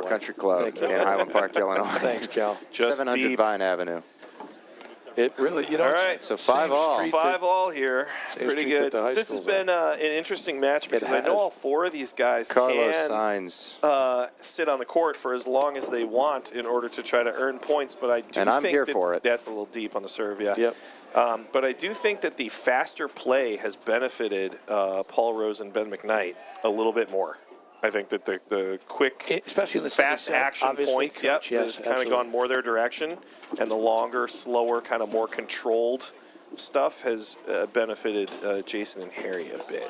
Country Club in Highland Park, Illinois. Thanks, Cal. Just 700 deep. Vine Avenue. It really, All right, so 5-all. 5-all here. Pretty good. This has been an interesting match because I know all four of these guys Carlos can Sainz. sit on the court for as long as they want in order to try to earn points. But I do And I'm think here that for it. That's a little deep on the serve, yeah. Yep. But I do think that the faster play has benefited Paul Rose and Ben McKnight a little bit more. I think that the quick, especially in the fast second set, action obviously, points, Coach, has kind of gone more their direction, and the longer, slower, kind of more controlled stuff has benefited Jason and Harry a bit.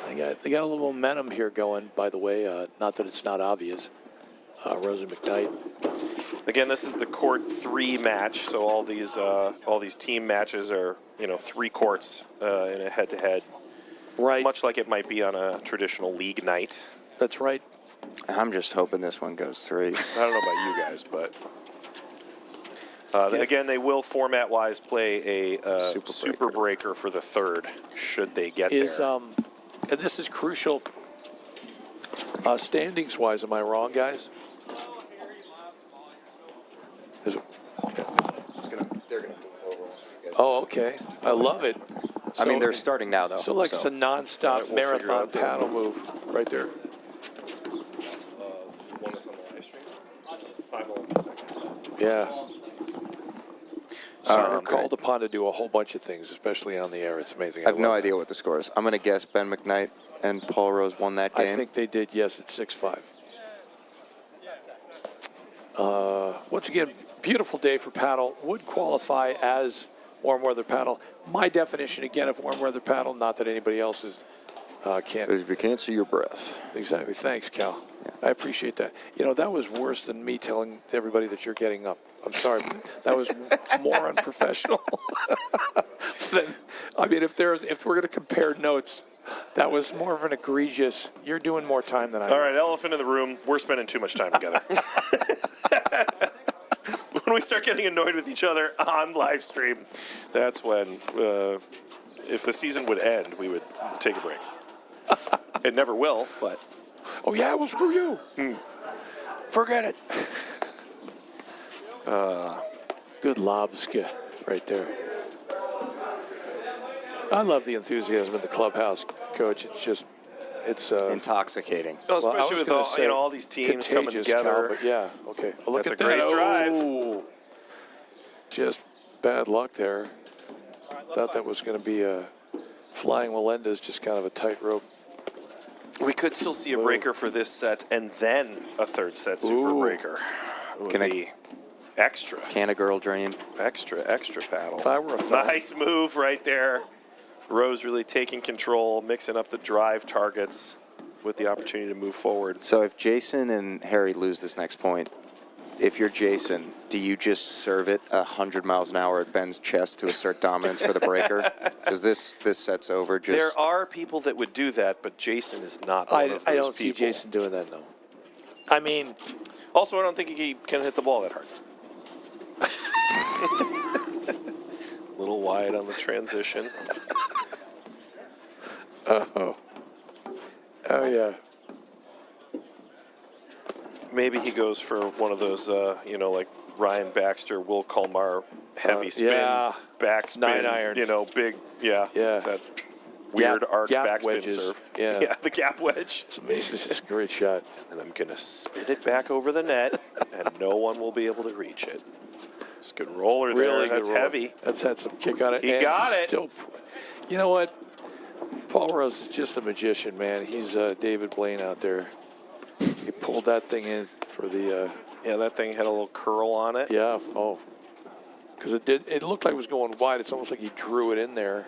They got a little momentum here going, by the way. Not that it's not obvious. Rose and McKnight. Again, this is the court 3 match, so all these team matches are 3 courts in a head-to-head. Right. Much like it might be on a traditional league night. That's right. I'm just hoping this one goes 3. I don't know about you guys, but again, they will format-wise play a super breaker for the 3rd, should they get there. And this is crucial standings-wise. Am I wrong, guys? They're gonna move over once these guys. Oh, okay. I love it. I mean, they're starting now, though. So, like, it's a non-stop marathon paddle move right there. One that's on the live stream. 5-all in the second. Yeah. So you're called upon to do a whole bunch of things, especially on the air. It's amazing. I have no idea what the score is. I'm going to guess Ben McKnight and Paul Rose won that game. I think they did, yes, it's 6-5. Once again, beautiful day for paddle. Would qualify as warm weather paddle. My definition, again, of warm weather paddle, not that anybody else is Can't. If you can't see your breath. Exactly. Thanks, Cal. I appreciate that. You know, that was worse than me telling everybody that you're getting up. I'm sorry. That was more unprofessional. I mean, if we're going to compare notes, that was more of an egregious. You're doing more time than I am. All right, elephant in the room. We're spending too much time together. When we start getting annoyed with each other on live stream, that's when, if the season would end, we would take a break. It never will, but. Oh, yeah, well, screw you. Forget it. Good lobska right there. I love the enthusiasm in the clubhouse, Coach. It's Intoxicating. Well, especially with all these teams coming together. Cal, but yeah, okay. Oh, look That's at a great drive. Oh, just bad luck there. Thought that was going to be a flying Melendez, just kind of a tightrope. We could still see a breaker for this set and then a third set super breaker. Can I extra? Can a girl dream? Extra paddle. If I were a nice move right there. Rose really taking control, mixing up the drive targets with the opportunity to move forward. So if Jason and Harry lose this next point, if you're Jason, do you just serve it 100 miles an hour at Ben's chest to assert dominance for the breaker? Because this set's over. There are people that would do that, but Jason is not one of those people. I don't see Jason doing that, though. I mean... Also, I don't think he can hit the ball that hard. A little wide on the transition. Oh, yeah. Maybe he goes for one of those, like Ryan Baxter, Will Colmar, heavy spin, backspin, 9-irons. Big, that weird arc backspin wedges. serve. Yeah, the gap wedge. It's amazing. It's just a great shot. And I'm going to spin it back over the net, and no one will be able to reach it. It's a good roller there. Really That's good roller. heavy. That's had some kick on it. He got it. Still, you know what? Paul Rose is just a magician, man. He's David Blaine out there. He pulled that thing in for the... that thing had a little curl on it. Yeah, because it looked like it was going wide. It's almost like he drew it in there,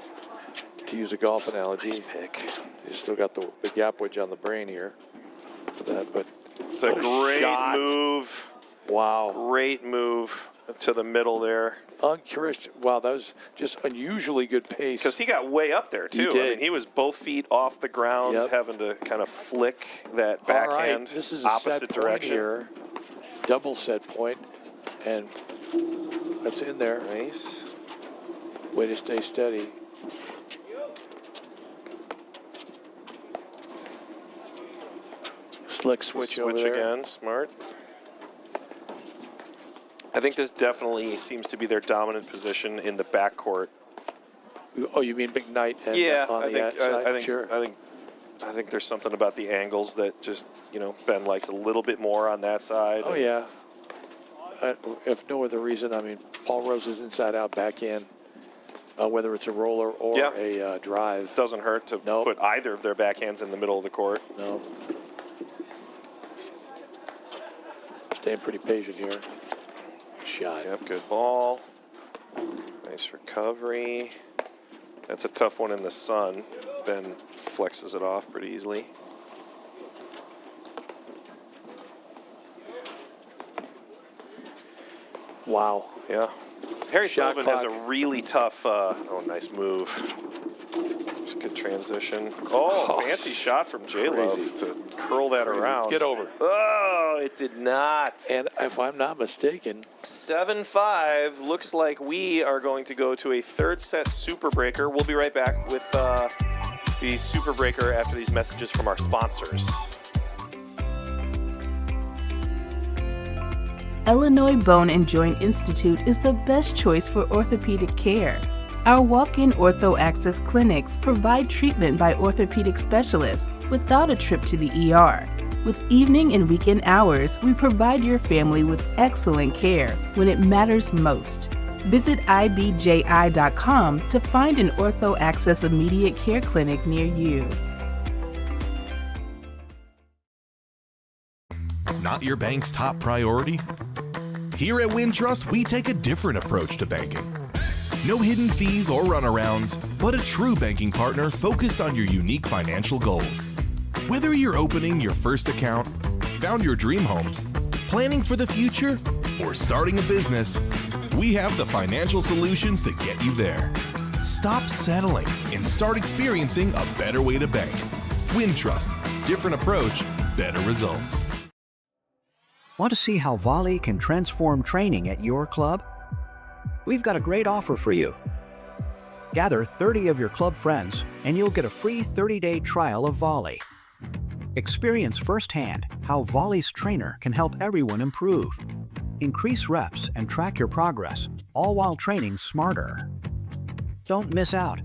to use a golf analogy. Nice pick. He's still got the gap wedge on the brain here for that, but... It's a great move. Wow. Great move to the middle there. Wow, that was just unusually good pace. Because he got way up there, too. He did. I mean, he was both feet off the ground, having to kind of flick that backhand All right. This is a opposite set direction. Point here. Double set point, and that's in there. Nice. Way to stay steady. Slick switch over there. Again, smart. I think this definitely seems to be their dominant position in the backcourt. Oh, you mean Big Knight? And on the outside? Sure. I think there's something about the angles that just Ben likes a little bit more on that side. Oh yeah. If no other reason, I mean Paul Rose is inside out backhand, whether it's a roller or a drive. Doesn't hurt to put either of their backhands in the middle of the court. No. Staying pretty patient here. Shot. Yep, good ball. Nice recovery. That's a tough one in the sun. Ben flexes it off pretty easily. Wow. Yeah. Harry Shot Sullivan has a really tough, nice move. It's a good transition. Oh, fancy shot from J-Love to curl that around. Get over. Oh, it did not. And if I'm not mistaken, 7-5. Looks like we are going to go to a third set super breaker. We'll be right back with the super breaker after these messages from our sponsors. Illinois Bone and Joint Institute is the best choice for orthopedic care. Our walk-in ortho access clinics provide treatment by orthopedic specialists without a trip to the ER. With evening and weekend hours, we provide your family with excellent care when it matters most. Visit ibji.com to find an ortho access immediate care clinic near you. Not your bank's top priority? Here at Wintrust, we take a different approach to banking. No hidden fees or runarounds, but a true banking partner focused on your unique financial goals. Whether you're opening your first account, found your dream home, planning for the future, or starting a business, we have the financial solutions to get you there. Stop settling and start experiencing a better way to bank. Wintrust. Different approach, better results. Want to see how Volley can transform training at your club? We've got a great offer for you. Gather 30 of your club friends and you'll get a free 30-day trial of Volley. Experience firsthand how Volley's trainer can help everyone improve. Increase reps and track your progress, all while training smarter. Don't miss out.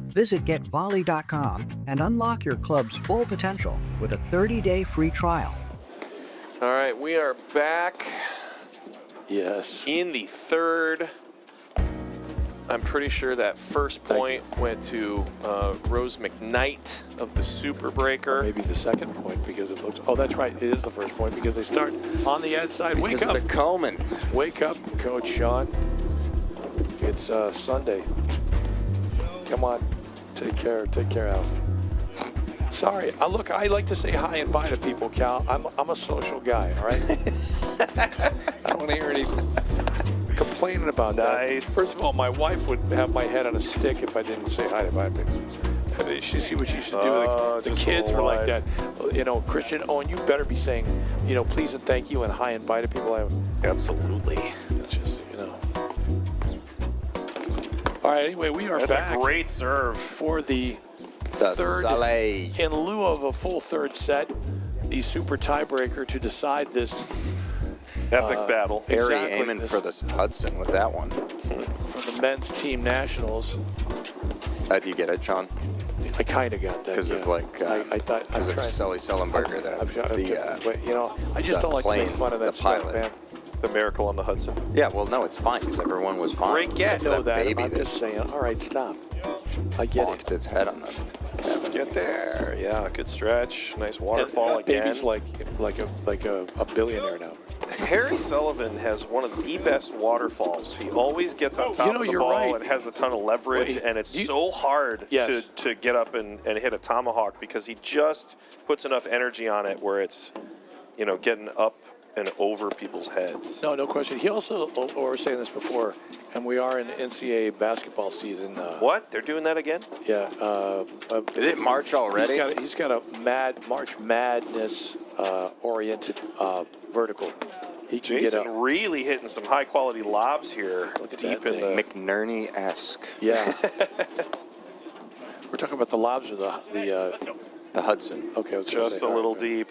Visit getvolley.com and unlock your club's full potential with a 30-day free trial. All right, we are back Yes. in the third. I'm pretty sure that first point went to Rose McKnight of the Super Breaker. Maybe the second point because it looks. Oh, that's right. It is the first point because they start on the outside. Because Wake of up. the Coleman. Wake up, Coach Sean. It's Sunday. Come on. Take care. Take care, Allison. Sorry. Look, I like to say hi and bye to people, Cal. I'm a social guy, all right? I don't want to hear any complaining about that. Nice. First of all, my wife would have my head on a stick if I didn't say hi to bye people. And she see what she used to do. Like, the just kids a were like lie. that. You know, Christian Owen, you better be saying, please and thank you and hi and bye to people. Absolutely. It's just, All right, anyway, we are That's back a great serve. for the The third, Soleil. in lieu of a full third set, the super tiebreaker to decide this Epic battle. Harry exactly, aiming this- for the Hudson with that one. for the men's team nationals. Do you get it, John? I kind of got that. Because yeah. of I thought because of Sully Sullenberger, I just don't like to plane, make fun of that the stuff, pilot. man. The Miracle on the Hudson. Yeah, well, no, it's fine because everyone was fine. Great guess. I It's know that. baby I'm that just saying. All right, stop. I get bonked it. its head on the cabin. Get there. Yeah, good stretch. Nice waterfall That again. baby's like a billionaire now. Harry Sullivan has one of the best waterfalls. He always gets on top of the you're ball right. and has a ton of leverage, Wait, and it's so hard Yes. to get up and hit a tomahawk because he just puts enough energy on it where it's, getting up and over people's heads. No question. He also, we were saying this before, and we are in NCAA basketball season. What? They're doing that again? Yeah. Is it March already? He's got a March Madness oriented vertical. He can get Jason up. really hitting some high-quality lobs here. Look at deep that in thing. the... McNerney-esque. Yeah. We're talking about the lobs or the The Hudson. okay. I was gonna Just say, a all little right. deep.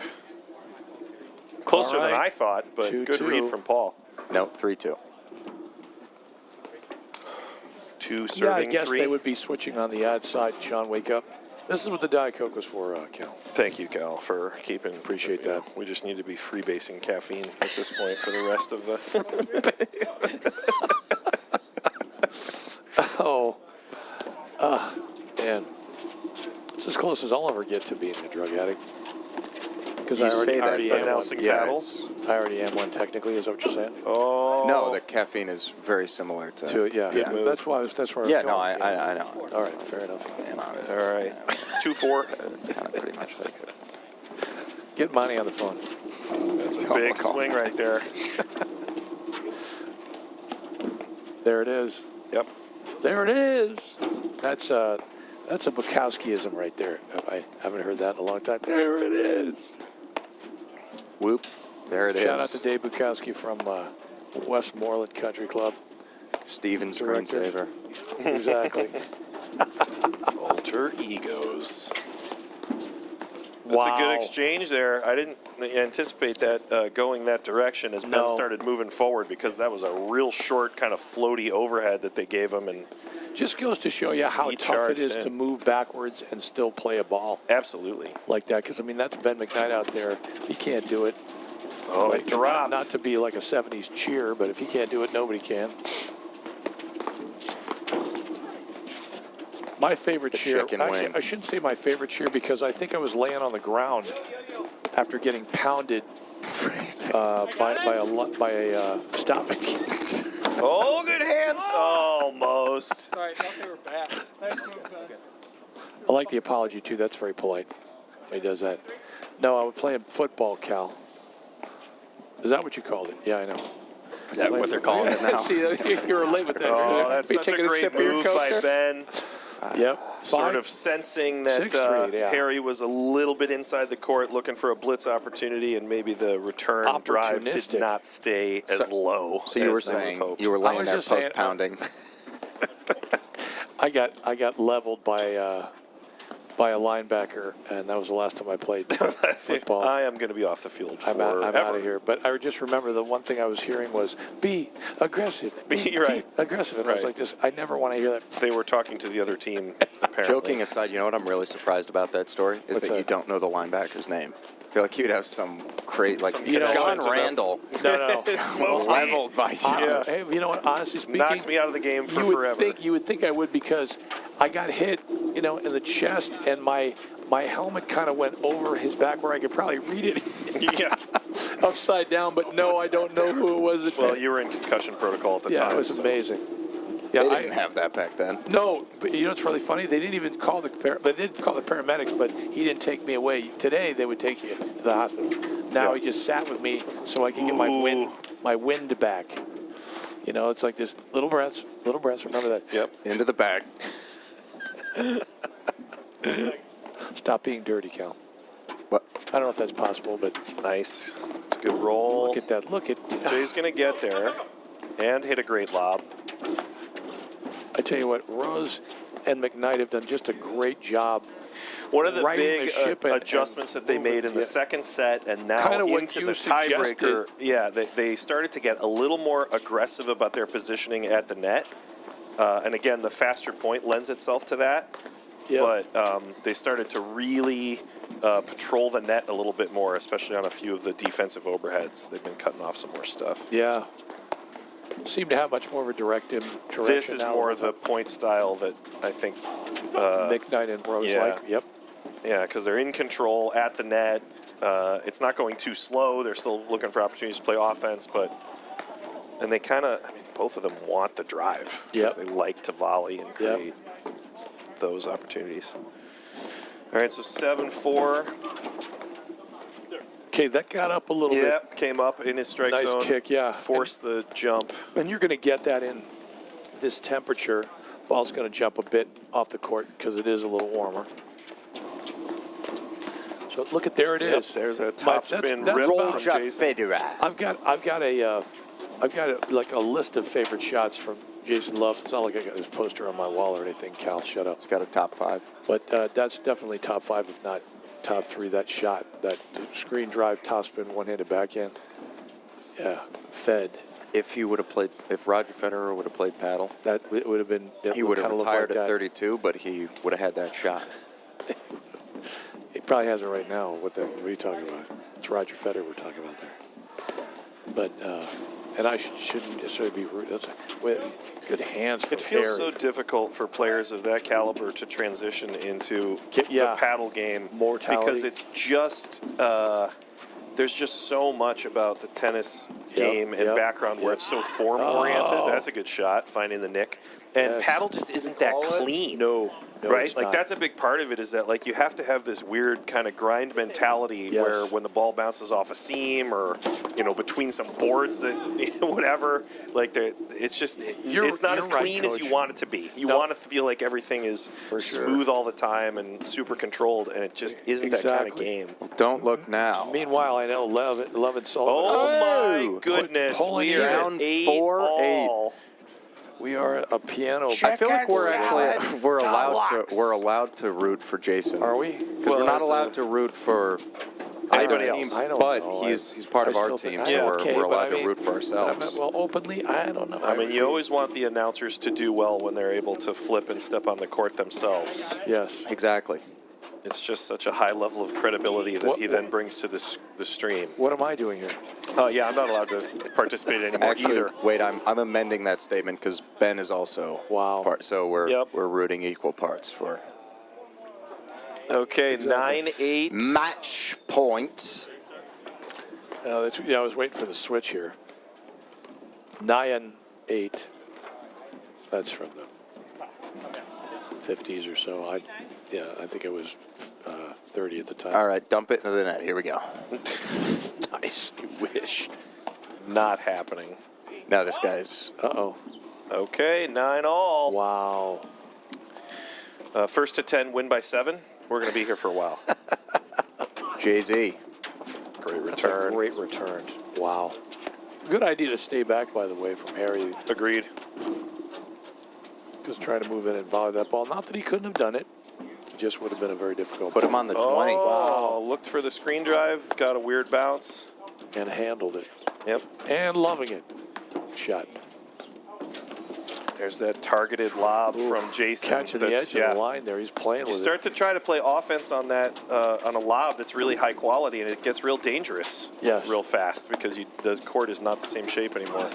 Closer All than right. I thought, but 2-2. good read from Paul. No, 3-2. 2 Yeah, I serving guess 3. they would be switching on the ad side. Sean, wake up. This is what the Diet Coke was for, Cal. Thank you, Cal, for keeping. Appreciate that. We just need to be freebasing caffeine at this point for the rest of the. Man, it's as close as I'll ever get to being a drug addict. Because You I say that, already but am one. announcing yeah, paddles. it's- I already am one technically. Is that what you're saying? Oh. No, the caffeine is very similar to. To it, yeah. Yeah. That's why. That's where. I was Yeah, no, going. I know. All right, fair enough. And on it. All right. 2-4. It's kind of pretty much like it. Get Monty on the phone. That's a Tell big him to call swing me. right there. There it is. Yep. There it is. That's a Bukowskiism right there. I haven't heard that in a long time. There it is. Whoop. There it is. Shout out to Dave Bukowski from Westmoreland Country Club. Steven Director. Screensaver. Exactly. Alter egos. That's a good exchange there. I didn't anticipate that going that direction as Ben No. started moving forward because that was a real short kind of floaty overhead that they gave him, and Just goes to show you how He tough it charged is in. to move backwards and still play a ball absolutely. like that. Because, I mean, that's Ben McKnight out there. He can't do it. Oh, Like, it dropped. Not to be like a 70s cheer, but if he can't do it, nobody can. My favorite The cheer. chicken Actually, wing. I shouldn't say my favorite cheer because I think I was laying on the ground after getting pounded by a stopping. Oh, good hands. Almost. Sorry, I thought they were bad. I like the apology, too. That's very polite. He does that. No, I was playing football, Cal. Is that what you called it? Yeah, I know. Is that what they're calling it now? See, you were late with that. Oh, that's Are you such a taking great sip of your move Coke by there? Ben. Yep. Sort of sensing that 6-3, yeah. Harry was a little bit inside the court looking for a blitz opportunity, and maybe the return drive did Opportunistic. not stay as low. So you were as they saying hoped. you were laying was there just saying, post pounding. I got leveled by a linebacker, and that was the last time I played football. I am going to be off the field I'm forever. out of here. But I just remember the one thing I was hearing was, be aggressive. Be right. aggressive. And I was Right. like this. I never want to hear that. They were talking to the other team, apparently. Joking aside, you know what I'm really surprised about that story is What's that you that? don't know the linebacker's name. I feel like you'd have some great, like Some You know, John connections with Randall, No. Smoked me. leveled by you. Hey, you know what? Honestly speaking, Knocks me out of the game for you would forever. You would think I would because I got hit, in the chest, and my helmet kind of went over his back where I could probably read it Yeah. upside down. But no, I don't know who it was. Well, you were in concussion protocol at the time. it was so- amazing. Yeah, They didn't have that back then. No, but you know what's really funny? They didn't even call they did call the paramedics, but he didn't take me away. Today they would take you to the hospital. Now Yeah. he just sat with me so I could get my wind back. It's like this little breaths. Remember that? Yep. Into the bag. Stop being dirty, Cal. What? I don't know if that's possible, but Nice. It's a good roll. look at that. Look at. Jay's going to get there and hit a great lob. I tell you what, Rose and McKnight have done just a great job. One of the Righting big the ship and adjustments that they moving, made in the yeah. second set and now Kinda what into you the tiebreaker, suggested. they started to get a little more aggressive about their positioning at the net. And again, the faster point lends itself to that. Yep. But they started to really patrol the net a little bit more, especially on a few of the defensive overheads. They've been cutting off some more stuff. Yeah. Seem to have much more of a direction. This is now more with the point style that I think McKnight and Rose yeah. like. Yep. Yeah, because they're in control at the net. It's not going too slow. They're still looking for opportunities to play offense, and they kind of, both of them want the drive because Yep. they like to volley and create those opportunities. All right, so 7-4. Okay, that got up a little bit. Yep, came up in his strike Nice zone. kick, yeah. Forced the jump. And you're going to get that in this temperature. Ball's going to jump a bit off the court because it is a little warmer. So look at there it is. There's a top spin that's rip about- from Jason. I've got like a list of favorite shots from Jason Love. It's not like I got his poster on my wall or anything. Cal, shut up. It's got a top 5. But that's definitely top 5, if not top 3. That shot, that screen drive, top spin, one-handed backhand. Yeah, fed. If Roger Federer would have played paddle, That it would have been. he would have retired at 32, but he would have had that shot. He probably has it right now. What are you talking about? It's Roger Federer we're talking about there. But and I shouldn't necessarily be rude. That's good hands for It feels Harry. so difficult for players of that caliber to transition into Yeah. the paddle game Mortality. because it's just there's just so much about the tennis game and background where it's so form oriented. That's a good shot, finding the nick. And Yes. paddle just isn't that clean. No, right? it's Like not. that's a big part of it is that like you have to have this weird kind of grind mentality Yes. where when the ball bounces off a seam or between some boards that whatever, like it's just it's not as you're right, clean as Coach. you want it to be. You No. want to feel like everything is sure. smooth all the time and super controlled, and it just isn't that kind of Exactly. game. Don't look now. Meanwhile, I know Love and Sullivan. Oh my goodness, pulling we it are down 8 4-8. all. We are a piano. I feel like we're allowed to root for Jason. Are we? Because Well, we're not as a- allowed to root for either Anybody team, else. I don't but know. he's part of I our still team, think- so Yeah, we're okay, allowed but to root for ourselves. Well, openly, I don't know. I mean, you always want the announcers to do well when they're able to flip and step on the court themselves. Yes. Exactly. It's just such a high level of credibility that he then brings to the stream. What am I doing here? Oh, yeah, I'm not allowed to participate anymore Actually, either. wait, I'm amending that statement because Ben is also part. So we're rooting equal parts for Okay, 9-8. match point. I was waiting for the switch here. Nyan 8. That's from the 50s or so. I think it was 30 at the time. All right, dump it into the net. Here we go. Nice. You wish. Not happening. Now this guy's. Uh-oh. Okay, 9-all. Wow. First to 10, win by 7. We're going to be here for a while. Jay-Z. Great That's a return. great return. Wow. Good idea to stay back, by the way, from Harry. Agreed. Just trying to move in and volley that ball. Not that he couldn't have done it. It just would have been a very difficult Put him on the 20. Oh, looked for the screen drive. Got a weird bounce. And handled it. Yep. And loving it. Shot. There's that targeted lob from Jason. Catching the edge of the line there. He's playing You with start to try to play offense on that, on a lob that's really high quality, and it gets real dangerous real fast because the court is not the same shape anymore.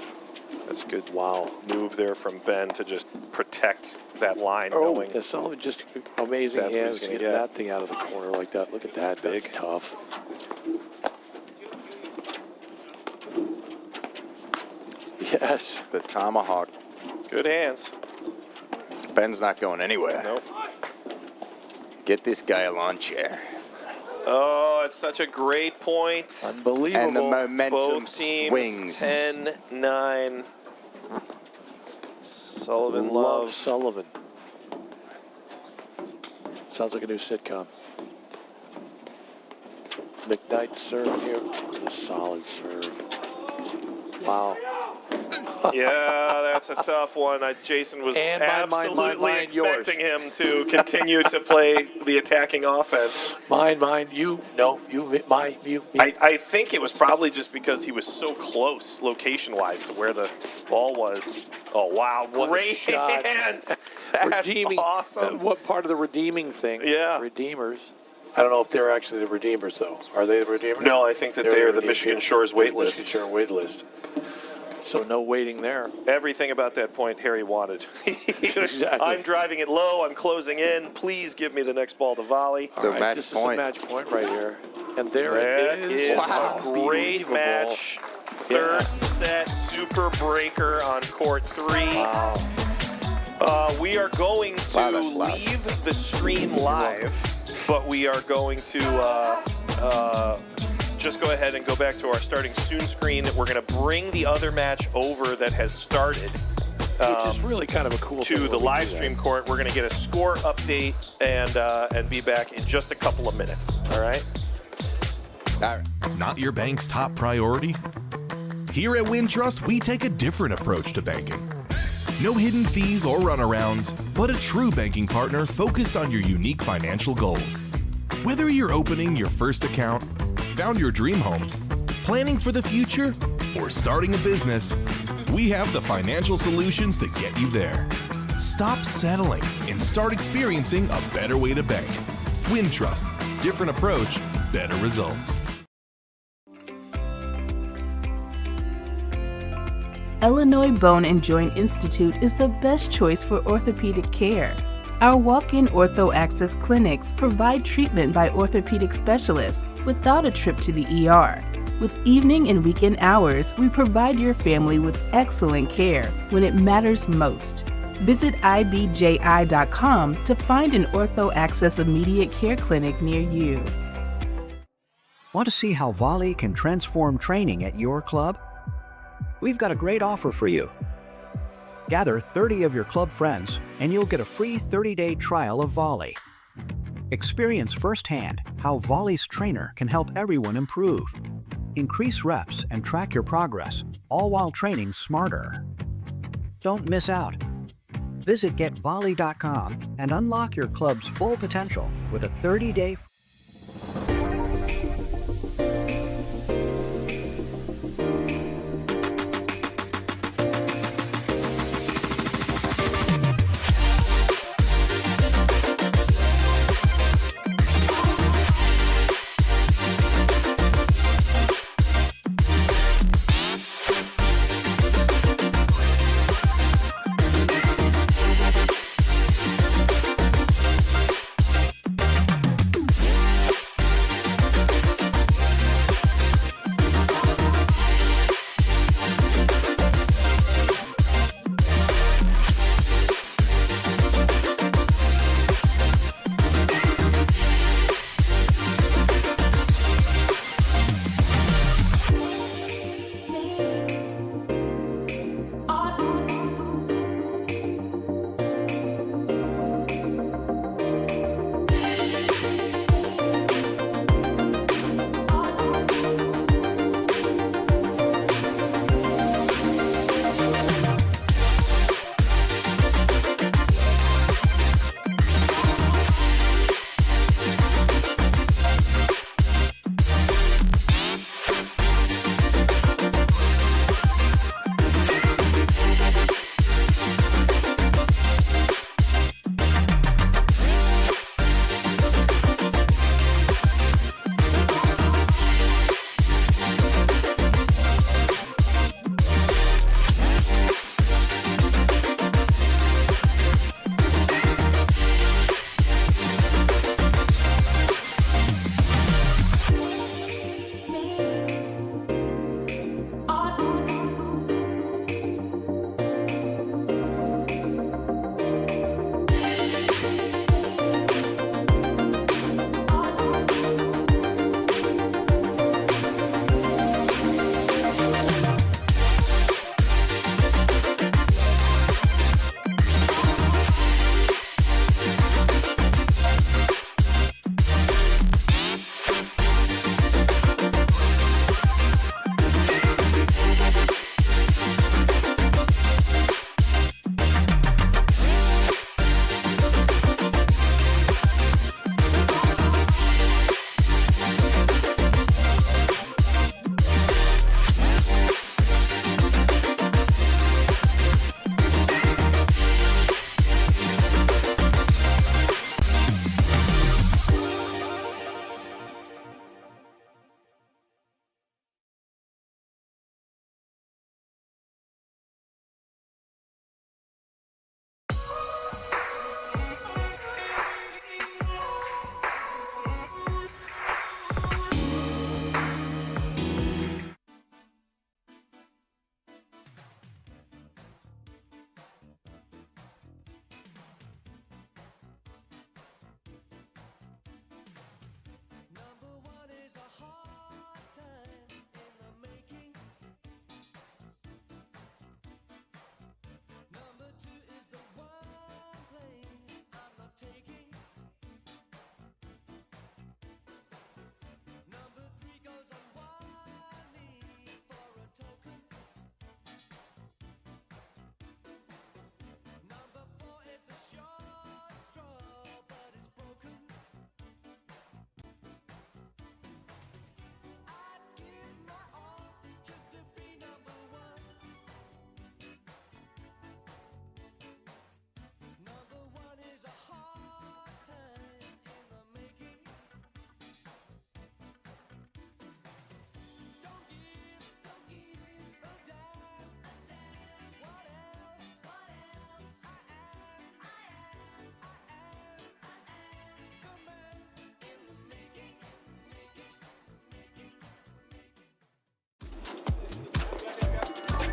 That's a good move there from Ben to just protect that line. Knowing yeah, Sullivan just amazing that's what hands he's to gonna get get. that thing out of the corner like that. Look at that. That's tough. Yes. The tomahawk. Good hands. Ben's not going anywhere. Nope. Get this guy a lawn chair. Oh, it's such a great point. Unbelievable. And the momentum Both teams, swings. 10-9. Sullivan Love loves. Sullivan. Sounds like a new sitcom. McKnight serving here. It's a solid serve. Wow. Yeah, that's a tough one. Jason was And absolutely mine, expecting him to continue to play the attacking offense. Mine, you, no, you, me. I think it was probably just because he was so close location-wise to where the ball was. Oh, wow. What a Great shot. hands. That's Redeeming. awesome. What part of the redeeming thing? Yeah. Redeemers. I don't know if they're actually the Redeemers, though. Are they the Redeemers? No, I think that they're the Michigan Shores wait list. Michigan Shore wait list. So no waiting there. Everything about that point Harry wanted. Exactly. I'm driving it low. I'm closing in. Please give me the next ball to volley. It's a match this point. is a match point right here. And there That it is. is a great Unbelievable. match. Third set, super breaker on court 3. Wow. We are going to that's loud. leave the stream live, but we are going to just go ahead and go back to our starting soon screen. We're going to bring the other match over that has started. Which is really kind of a cool thing to when the we do live that. stream court. We're going to get a score update and be back in just a couple of minutes. All right. All right. Not your bank's top priority? Here at Wintrust, we take a different approach to banking. No hidden fees or runarounds, but a true banking partner focused on your unique financial goals. Whether you're opening your first account, found your dream home, planning for the future, or starting a business, we have the financial solutions to get you there. Stop settling and start experiencing a better way to bank. Wintrust. Different approach, better results. Illinois Bone and Joint Institute is the best choice for orthopedic care. Our walk-in ortho access clinics provide treatment by orthopedic specialists without a trip to the ER. With evening and weekend hours, we provide your family with excellent care when it matters most. Visit ibji.com to find an ortho access immediate care clinic near you. Want to see how volley can transform training at your club? We've got a great offer for you. Gather 30 of your club friends and you'll get a free 30-day trial of volley. Experience firsthand how volley's trainer can help everyone improve. Increase reps and track your progress, all while training smarter. Don't miss out. Visit getvolley.com and unlock your club's full potential with a 30-day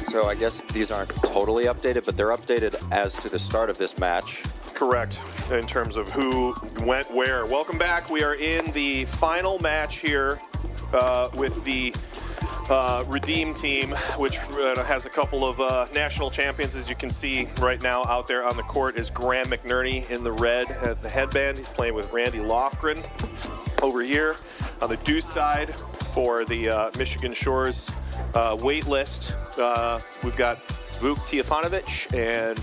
So I guess these aren't totally updated, but they're updated as to the start of this match. Correct, in terms of who went where. Welcome back. We are in the final match here with the Redeem team, which has a couple of national champions. As you can see right now out there on the court is Graham McNerney in the red at the headband. He's playing with Randy Lofgren. Over here on the deuce side for the Michigan Shores wait list, we've got Vuk Tiafanovic and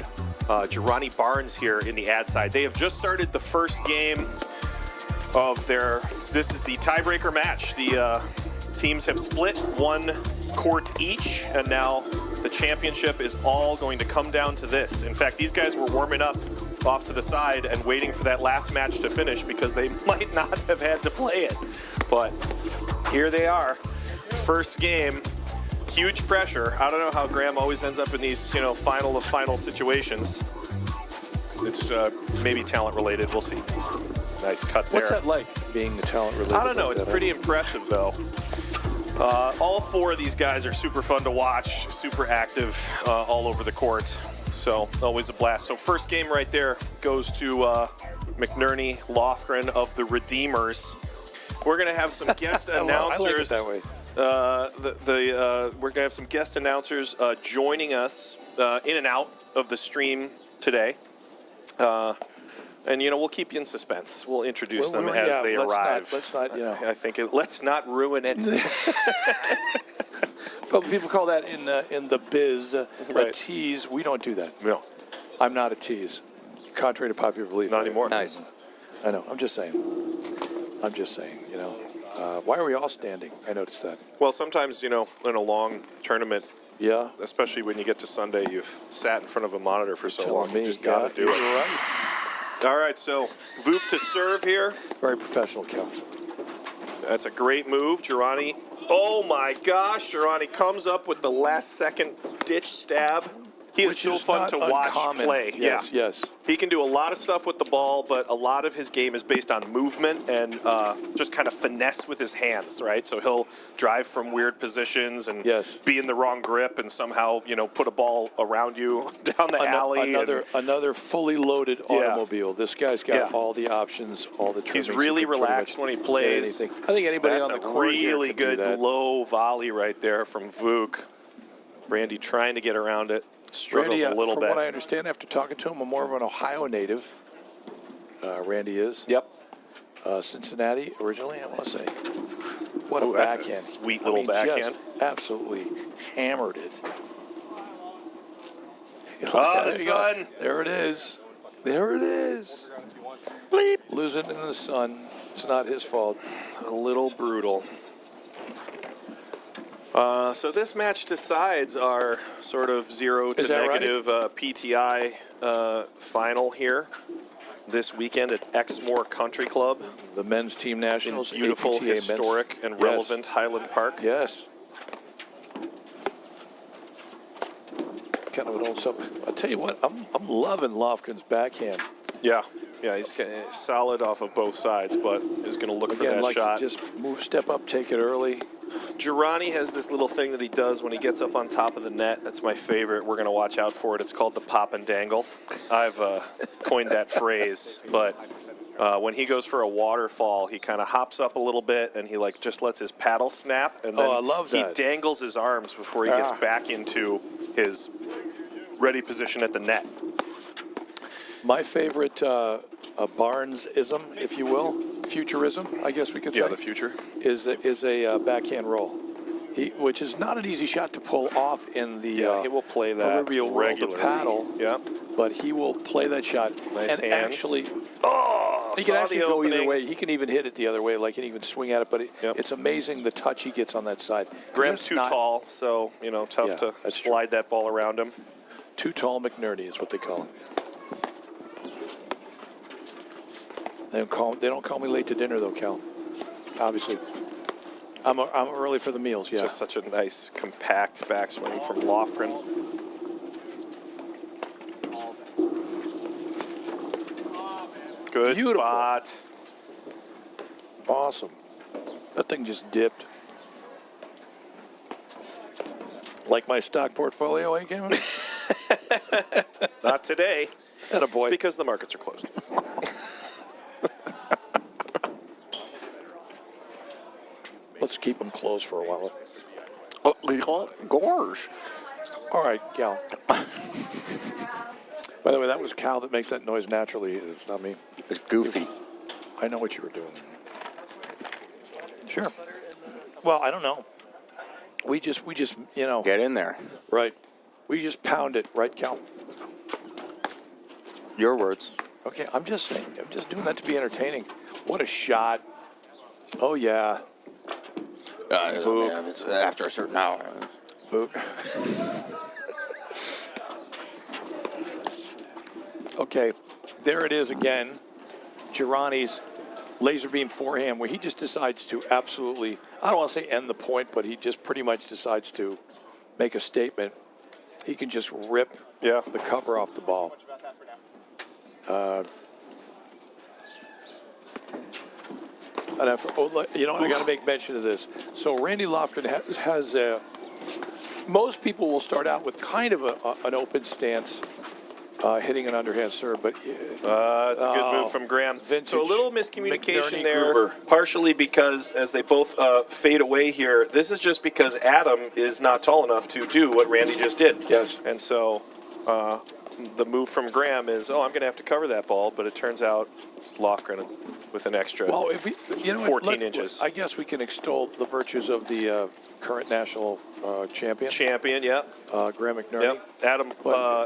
Jirani Barnes here in the ad side. They have just started the first game of this is the tiebreaker match. The teams have split one court each, and now the championship is all going to come down to this. In fact, these guys were warming up off to the side and waiting for that last match to finish because they might not have had to play it. But here they are. First game, huge pressure. I don't know how Graham always ends up in these, final of final situations. It's maybe talent related. We'll see. Nice cut there. What's that like, being talent related? I don't know. It's pretty impressive, though. All four of these guys are super fun to watch, super active all over the court. So always a blast. So first game right there goes to McNerney Lofgren of the Redeemers. We're going to have some guest announcers. I like it that way. We're going to have some guest announcers joining us in and out of the stream today. And, we'll keep you in suspense. We'll introduce them as they arrive. Let's not. I think let's not ruin it. But people call that in the biz a Right. tease. We don't do that. No, I'm not a tease, contrary to popular belief. not anymore. Nice. I know. I'm just saying. Why are we all standing? I noticed that. Well, sometimes, in a long tournament, Yeah. especially when you get to Sunday, you've sat in front of a monitor for so Telling long. me, You just got to do you're it. right. All right, so Vuk to serve here. Very professional, Cal. That's a great move. Jirani. Oh, my gosh. Jirani comes up with the last-second ditch stab. He is Which so is fun not to watch uncommon. play. Yes, yeah. yes. He can do a lot of stuff with the ball, but a lot of his game is based on movement and just kind of finesse with his hands, right? So he'll drive from weird positions and Yes. be in the wrong grip and somehow, put a ball around you down the alley. Another fully loaded automobile. This guy's got all the options, all the trimmings. He's really He can pretty relaxed much when he hit plays. anything. I think anybody That's on the a court here really could do good that. low volley right there from Vuk. Randy trying to get around it. Struggles Randy, a little from bit. what I understand after talking to him, I'm more of an Ohio native. Randy is. Yep. Cincinnati originally, I want to say. What Oh, a that's a backhand. sweet little backhand. Just absolutely hammered it. Oh, the There you go. sun. There it is. There it is. Bleep. Losing in the sun. It's not his fault. A little brutal. So this match decides our sort of 0 to Is that right? negative PTI final here this weekend at Exmoor Country Club The men's team in nationals. beautiful, APTA men's- historic, and Yes. relevant Highland Park. Yes. Kind of an old stuff. I'll tell you what, I'm loving Lofgren's backhand. Yeah, he's solid off of both sides, but is going to look for Again, that like shot. just step up, take it early. Jirani has this little thing that he does when he gets up on top of the net. That's my favorite. We're going to watch out for it. It's called the pop and dangle. I've coined that phrase, but when he goes for a waterfall, he kind of hops up a little bit and he just lets his paddle snap, and then I love that. he dangles his arms before he gets back into his ready position at the net. My favorite Barnes-ism, if you will, futurism, I guess we could say. Yeah, the future. Is a backhand roll, which is not an easy shot to pull off in the He will play that proverbial world regularly. of paddle. Yeah. But he will play that shot. Nice and hands. actually, he saw can actually the go either opening. way. He can even hit it the other way, like he can even swing at it. But it's amazing the touch he gets on that side. Graham's Just too not tall, so tough Yeah, to that's true. slide that ball around him. Too tall McNerney is what they call him. They don't call me late to dinner though, Cal. Obviously, I'm early for the meals. Yeah. Just such a nice, compact backswing from Lofgren. Good Beautiful. spot. Awesome. That thing just dipped. Like my stock portfolio, eh, Cameron? Not today, Attaboy. because the markets are closed. Let's keep them closed for a while. Gorge. All right, Cal. By the way, that was Cal that makes that noise naturally. It's not me. It's goofy. I know what you were doing. Sure. Well, I don't know. We just, Get in there. right. We just pound it, right, Cal? Your words. Okay, I'm just saying. I'm just doing that to be entertaining. What a shot. Oh, yeah. It's after a certain hour. Boot. Okay, there it is again. Girani's laser beam forehand, where he just decides to absolutely, I don't want to say end the point, but he just pretty much decides to make a statement. He can just rip the cover off the ball. And I got to make mention of this. So Randy Lofgren has most people will start out with kind of an open stance, hitting an underhand serve, but It's a good move from Graham. vintage So a little miscommunication McNerney there, Gruber. partially because as they both fade away here, this is just because Adam is not tall enough to do what Randy just did. Yes. And so the move from Graham is, I'm going to have to cover that ball, but it turns out Lofgren with an extra Well, if we, 14 inches. I guess we can extol the virtues of the current national champion, Graham McNerney. Yep. Adam,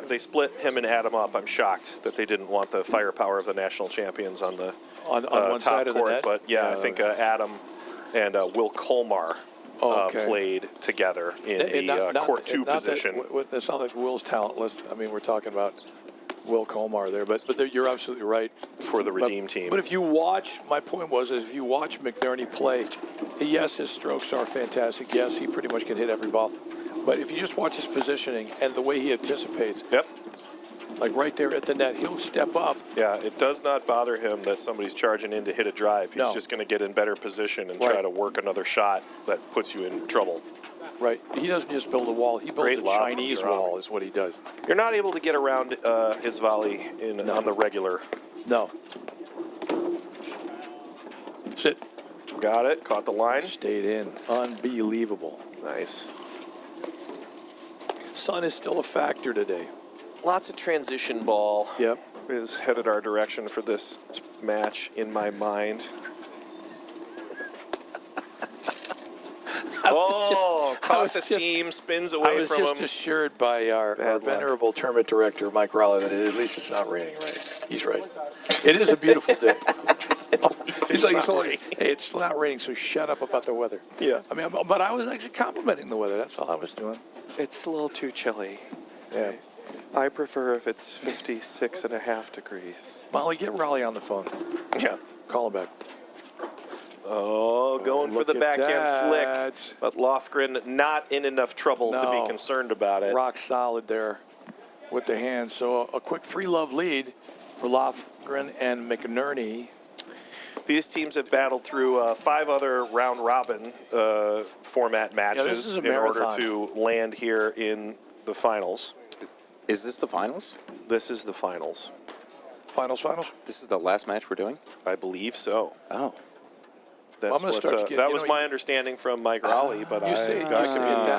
they split him and Adam up. I'm shocked that they didn't want the firepower of the national champions on the On one top side of the court. net? But I think Adam and Will Colmar played together in the court 2 position. It's not like Will's talentless. I mean, we're talking about Will Colmar there, but you're absolutely right. For the Redeem team. But if you watch, my point was, if you watch McNerney play, yes, his strokes are fantastic. Yes, he pretty much can hit every ball. But if you just watch his positioning and the way he anticipates, like right there at the net, he'll step up. Yeah, it does not bother him that somebody's charging in to hit a drive. He's just going to get in better position and try to work another shot that puts you in trouble. Right. He doesn't just build a wall. He builds a Chinese wall is what he does. You're not able to get around his volley on the regular. No. Sit. Got it. Caught the line. Stayed in. Unbelievable. Nice. Sun is still a factor today. Lots of transition ball. Yep. Is headed our direction for this match in my mind. Caught the seam, spins away from him. I was just assured by our venerable tournament director, Mike Raleigh, that at least it's not raining, right? He's right. It is a beautiful day. He's like, hey, it's not raining, so shut up about the weather. Yeah. I mean, but I was actually complimenting the weather. That's all I was doing. It's a little too chilly. Yeah. I prefer if it's 56.5 degrees. Molly, get Raleigh on the phone. Yeah. Call him back. Going for the backhand flick. But Lofgren not in enough trouble to be concerned about it. Rock solid there with the hands. So a quick 3-love lead for Lofgren and McNerney. These teams have battled through 5 other round-robin format matches in order to land here in the finals. Is this the finals? This is the finals. Finals? This is the last match we're doing? I believe so. Oh. That's what, that was my understanding from Mike Raleigh, but I could be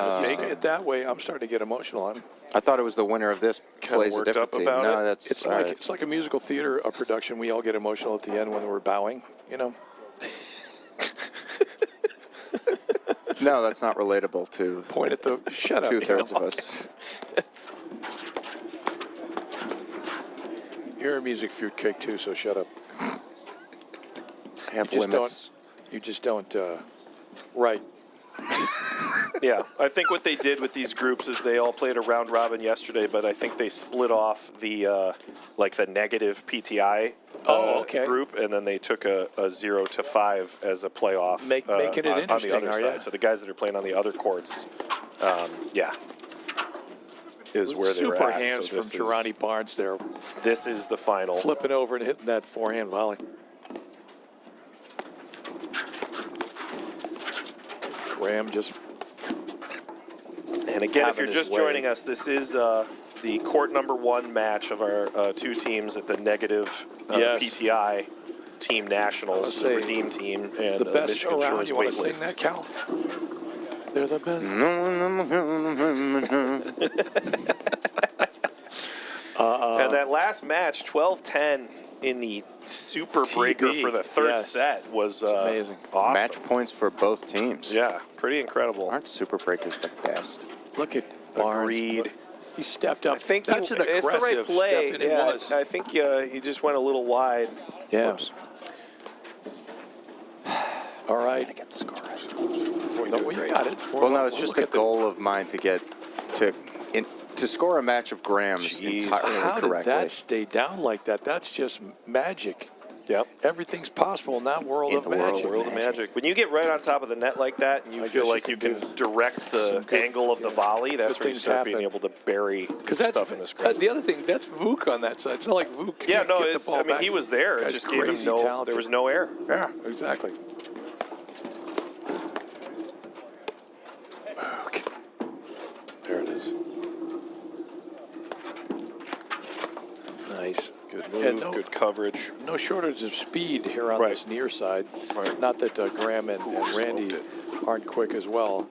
mistaken. It that way, I'm starting to get emotional. I thought it was the winner of this plays a different team. No, that's it's like a musical theater production. We all get emotional at the end when we're bowing, No, that's not relatable to point at the shut up. 2/3 of us. You're a music fruitcake too, so shut up. I have limits. You just don't right. Yeah, I think what they did with these groups is they all played a round robin yesterday, but I think they split off the the negative PTI group, and then they took a 0 to 5 as a playoff, making it interesting on the other side. So the guys that are playing on the other courts, is where they were at. Super hands from Girani Barnes there. This is the final. Flipping over and hitting that forehand volley. Graham just... And again, if having you're his just way. joining us, this is the court number 1 match of our 2 teams at the negative Yes. PTI Team Nationals, the say, Redeem Team, and The best Michigan around. Shores You want to wait sing list. that, Cal? They're the best. And that last match, 12-10 in the super breaker TB, for the third yes. set was amazing. Awesome. Match points for both teams. Yeah, pretty incredible. Aren't super breakers the best? Look at Barnes. Agreed. He stepped up. I think that's an it's aggressive the right play. step, and it Yeah, was. I think he just went a little wide. Yeah. Whoops. All right. I get the score right. No, well, you got it. Well, no, it's Look just a at the- goal of mine to get to score a match of Grams Jeez. entirely How did correctly. that stay down like that? That's just magic. Yep. Everything's possible in that world In of the world magic. of World of magic. When you get right on top of the net like that, and you I feel guess like you you can can direct the some good- angle of the yeah. volley, that's Good when you things start being happen. able to bury Because that's stuff in the screen. the other thing. That's Vuk on that side. It's not like Vuk. Yeah, can't no, get the it's. ball I mean, back. he was there. It Guy's just gave him crazy no. talented. There was no air. Yeah, exactly. Okay. There it is. Nice. Good move. Yeah, no- Good coverage. No shortage of speed here on Right. this near side. Right. Not that Graham and Ooh, Randy smoked aren't quick as well.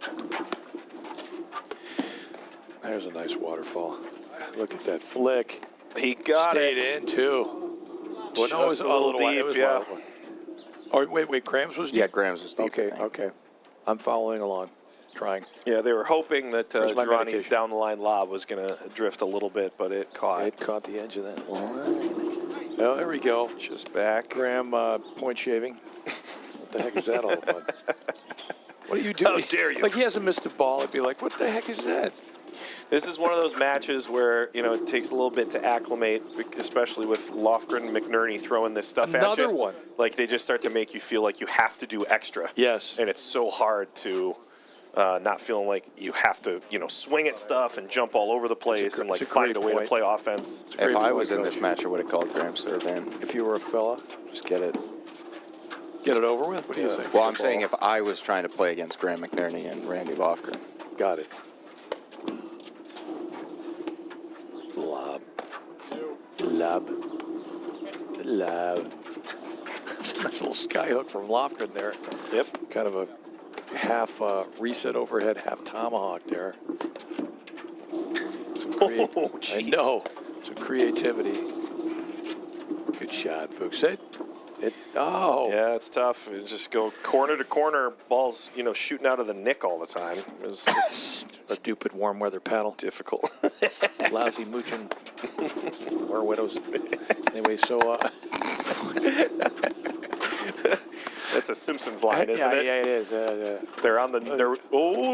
There's a nice waterfall. Look at that flick. He got Stayed it. in too. Well, no, it was Just a little wide. deep, It was yeah. wide. Oh, wait. Grams was deep? Yeah, Grams was deep. Okay, I think. okay. I'm following along, trying. Yeah, they were hoping that Where's my Girardi's medication? down the line lob was going to drift a little bit, but it caught. It caught the edge of that line. Oh, there we go. Just back. Graham point shaving. What the heck is that all about? What are you doing? How dare you. Like he hasn't missed a ball. I'd be like, what the heck is that? This is one of those matches where, it takes a little bit to acclimate, especially with Lofgren and McNerney throwing this stuff at you. Another one. Like, they just start to make you feel like you have to do extra. Yes. And it's so hard to not feeling like you have to, swing at stuff and jump all over the place and, it's a find a great way to point. play offense. If Great I point, was in Coach. this match, I would have called Graham Servan. If you were a fella, Just get it. get it over with. What do you think? Well, I'm saying if I was trying to play against Graham McNerney and Randy Lofgren. Got it. Lob. It's a nice little skyhook from Lofgren there. Yep. Kind of a half reset overhead, half tomahawk there. Some I jeez. know. Some creativity. Good shot, folks. Oh. Yeah, it's tough. It just go corner to corner, balls, shooting out of the nick all the time. It's just Stupid warm weather paddle. difficult. Lousy mooching. Or widows. Anyway, so That's a Simpsons line, isn't it? Yeah, it is. They're on the.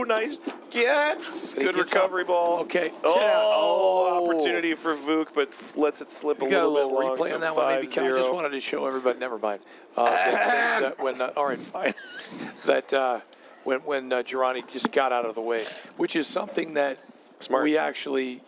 Nice gets. But he Good gets recovery off. ball. Okay. Oh, opportunity for Vuk, but lets it slip a You got a little little bit long. replay So on that one, maybe. Cal? I just 5-0. wanted to show everybody. Never mind. That when all right, fine. That when Girardi just got out of the way, which is something that Smart. we actually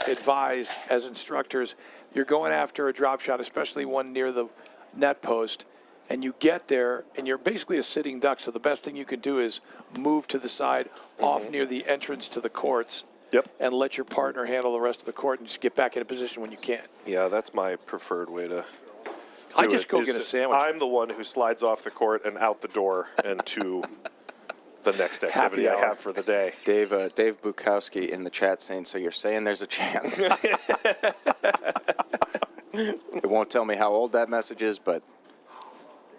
advise as instructors. You're going after a drop shot, especially one near the net post, and you get there, and you're basically a sitting duck. So the best thing you can do is move to the side, off near the entrance to the courts. Yep. And let your partner handle the rest of the court, and just get back in a position when you can. Yeah, that's my preferred way to. I do just it, go is get a sandwich. I'm the one who slides off the court and out the door and to the next activity I hour. have for the day. Dave Bukowski in the chat saying, so you're saying there's a chance. It won't tell me how old that message is, but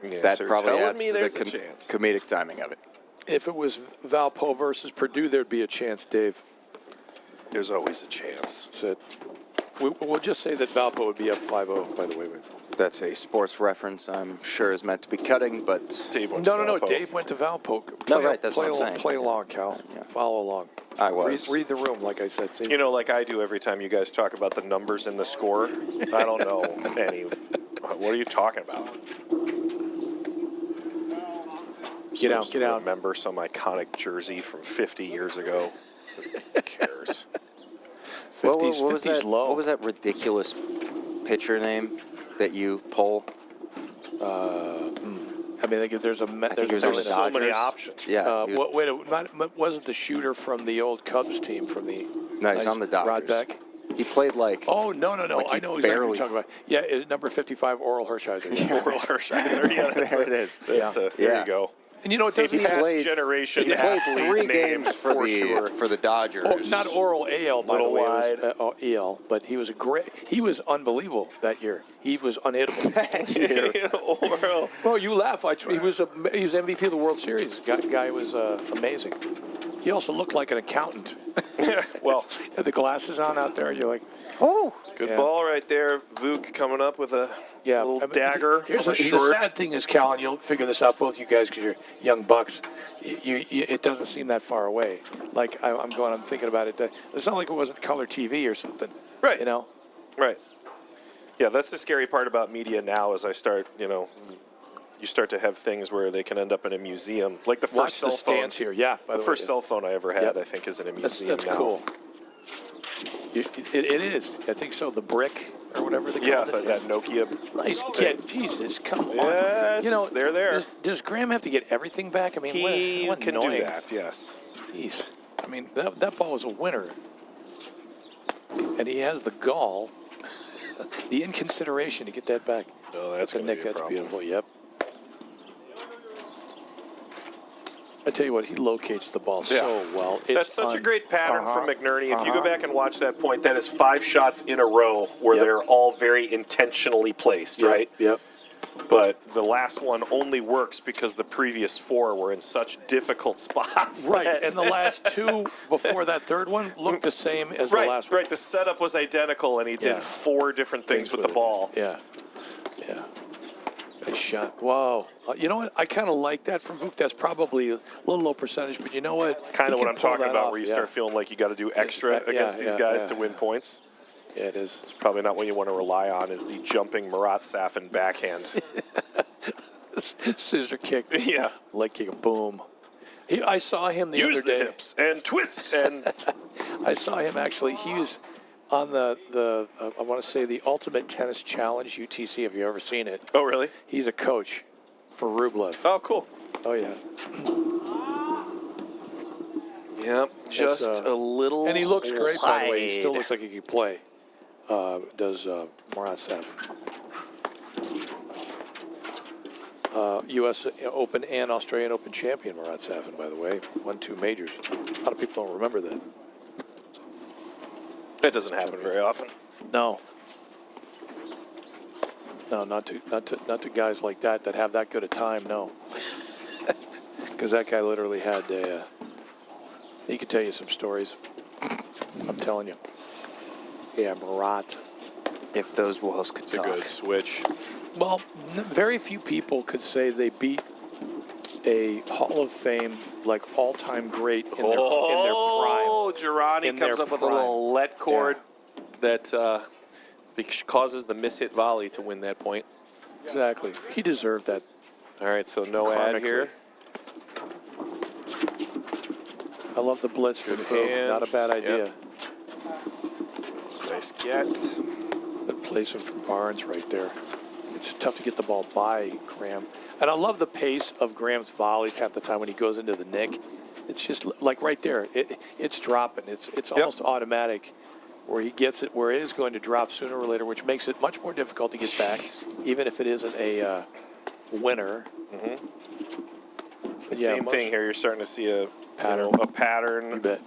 Yeah, that so you're probably telling adds me to there's the a chance. comedic timing of it. If it was Valpo versus Purdue, there'd be a chance, Dave. There's always a chance. Said. We'll just say that Valpo would be up 5-0, by the way. That's a sports reference I'm sure is meant to be cutting, but Dave went to No. Valpo. Dave went to Valpo. No, right, that's what I'm saying. Play along, Cal. Yeah. Follow along. I was. Read the room, like I said. See? Like I do every time you guys talk about the numbers in the score. I don't know any. What are you talking about? Get out, Supposed get to out. Remember some iconic jersey from 50 years ago? Who cares? 50s, what was 50s that? low. What was that ridiculous pitcher name that you pull? I mean, there's a think he was There on were the so many Dodgers. options. Yeah. he was- wasn't the shooter from the old Cubs team from the? No, he's on the Rod Dodgers. Beck. He played like. Oh no! Like I he know exactly what barely you're talking about. Yeah, number 55, Oral Hershiser. Yeah. Oral Hershiser. Yeah, There it is. There Yeah. you go. And you know, it doesn't He even past played- generation He played athlete 3 name games for sure. the Dodgers. Oh, not Oral AL, by the Little way. wide. It was, EL, but he was he was unbelievable that year. He was unhittable. Oral. Oh, you laugh. He was MVP of the World Series. Guy was amazing. He also looked like an accountant. Well, Had the glasses on out there. You're like, good Yeah. ball right there. Vuk coming up with a yeah, little I mean, dagger. Here's on the the short. sad thing is, Cal, and you'll figure this out, both you guys, because you're young bucks. It doesn't seem that far away. Like I'm thinking about it. It's not like it wasn't color TV or something. Right. You know. Right. Yeah, that's the scary part about media now. As I start, you start to have things where they can end up in a museum, like the first Watch cell the phone. stands here. Yeah. By The the first way, cell phone I ever had, Yep. I think, is in a museum That's now. cool. It is. I think so. The brick or whatever they Yeah, call it. that Nokia. Nice kid. Jesus, come on. Yes, they're there. Does Graham have to get everything back? I mean, He what can annoying. do that. Yes. Jeez. I mean, that ball was a winner. And he has the gall, the inconsideration to get that back. No, that's a gonna Nick. be a That's problem. beautiful. Yep. I tell you what, he locates the ball Yeah. so well. That's such a great pattern from McNerney. If you go Uh-huh. back and watch that point, that is 5 shots in a row where Yep. they're all very intentionally placed, Yep, right? Yep. But the last one only works because the previous 4 were in such difficult spots. Right, that- and the last 2 before that third one looked the same as right, the last one. right. The setup was identical, and he did Yeah. 4 different things with the it. ball. Yeah, yeah. Nice shot. Wow. You know what? I kind of like that from Vuk. That's probably a little low percentage, but you know what? It's kind of what I'm talking about, where you start feeling like you got to do extra Yeah, against these yeah, guys yeah, to win points. Yeah, it is. It's probably not what you want to rely on. Is the jumping Marat Safin backhand? Scissor kick. Yeah. Leg kick. Boom. I saw him the Use other the day. hips and twist and. I saw him actually. He was on the I want to say the Ultimate Tennis Challenge UTC. Have you ever seen it? Oh, really? He's a coach for Rublev. Oh, cool. Oh yeah. Yep, just a little. And he looks great, by the way. He wide. still looks like he could play. Does Marat Safin. U.S. Open and Australian Open champion Marat Safin, by the way. Won 2 majors. A lot of people don't remember that. That doesn't happen very often. No. No, not to guys like that have that good a time. No. Because that guy literally had a. He could tell you some stories. I'm telling you. Yeah, Marat. If those walls could It's a talk. good switch. Well, very few people could say they beat a Hall of Fame, like all-time great in their prime. Oh, Girani In comes their up with prime. a little let cord that causes the mishit volley to win that point. Exactly. He deserved that. All right, so no ad here. I love the blitz from Good Vuk. Not a hands. bad Yep. idea. Nice get. Good placement from Barnes right there. It's tough to get the ball by Graham. And I love the pace of Graham's volleys half the time when he goes into the nick. It's just like right there. It's dropping. It's almost automatic where he gets it where it is going to drop sooner or later, which makes it much more difficult to get back, even if it isn't a winner. Mm-hmm. But Same thing here. You're starting to see a Pattern. a pattern. You bet.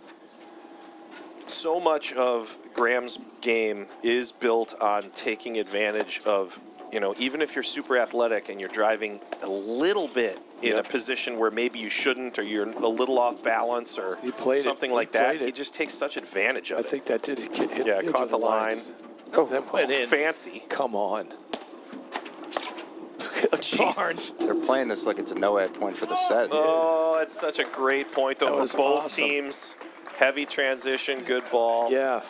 So much of Graham's game is built on taking advantage of, even if you're super athletic and you're driving a little bit in a position where maybe you shouldn't, or you're a little off balance, or something like that, he just takes such advantage of it. I think that did hit Yeah, edge caught of the line. Oh, that went in. Fancy. Come on. Jeez. Barnes. They're playing this like it's a no-ad point for the set. Oh, that's such a great point, though, That for was both awesome. teams. Heavy transition, good ball. Yeah.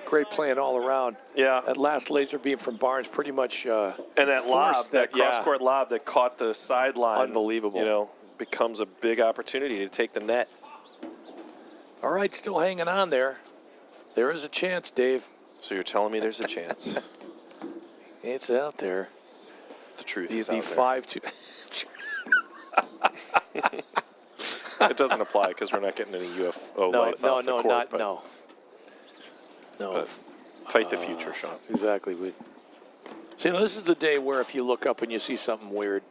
Great playing all around. Yeah. That last laser beam from Barnes pretty much And that lob, forced that yeah. cross-court lob that caught the sideline. Unbelievable. Becomes a big opportunity to take the net. All right, still hanging on there. There is a chance, Dave. So you're telling me there's a chance. It's out there. The truth The is out there. 5-2. It doesn't apply because we're not getting any UFO lights off the court. But fight the future, Sean. Exactly. See, now this is the day where if you look up and you see something weird,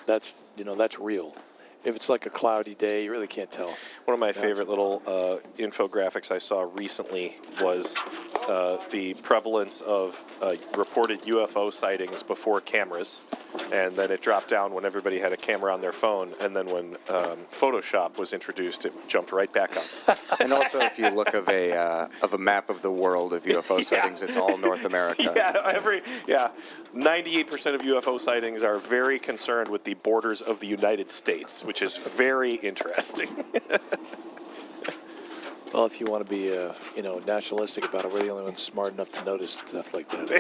that's real. If it's like a cloudy day, you really can't tell. One of my favorite little infographics I saw recently was the prevalence of reported UFO sightings before cameras, and then it dropped down when everybody had a camera on their phone, and then when Photoshop was introduced, it jumped right back up. And also, if you look of a map of the world of UFO sightings, it's all North America. 98% of UFO sightings are very concerned with the borders of the United States, which is very interesting. Well, if you want to be, nationalistic about it, we're the only ones smart enough to notice stuff like that.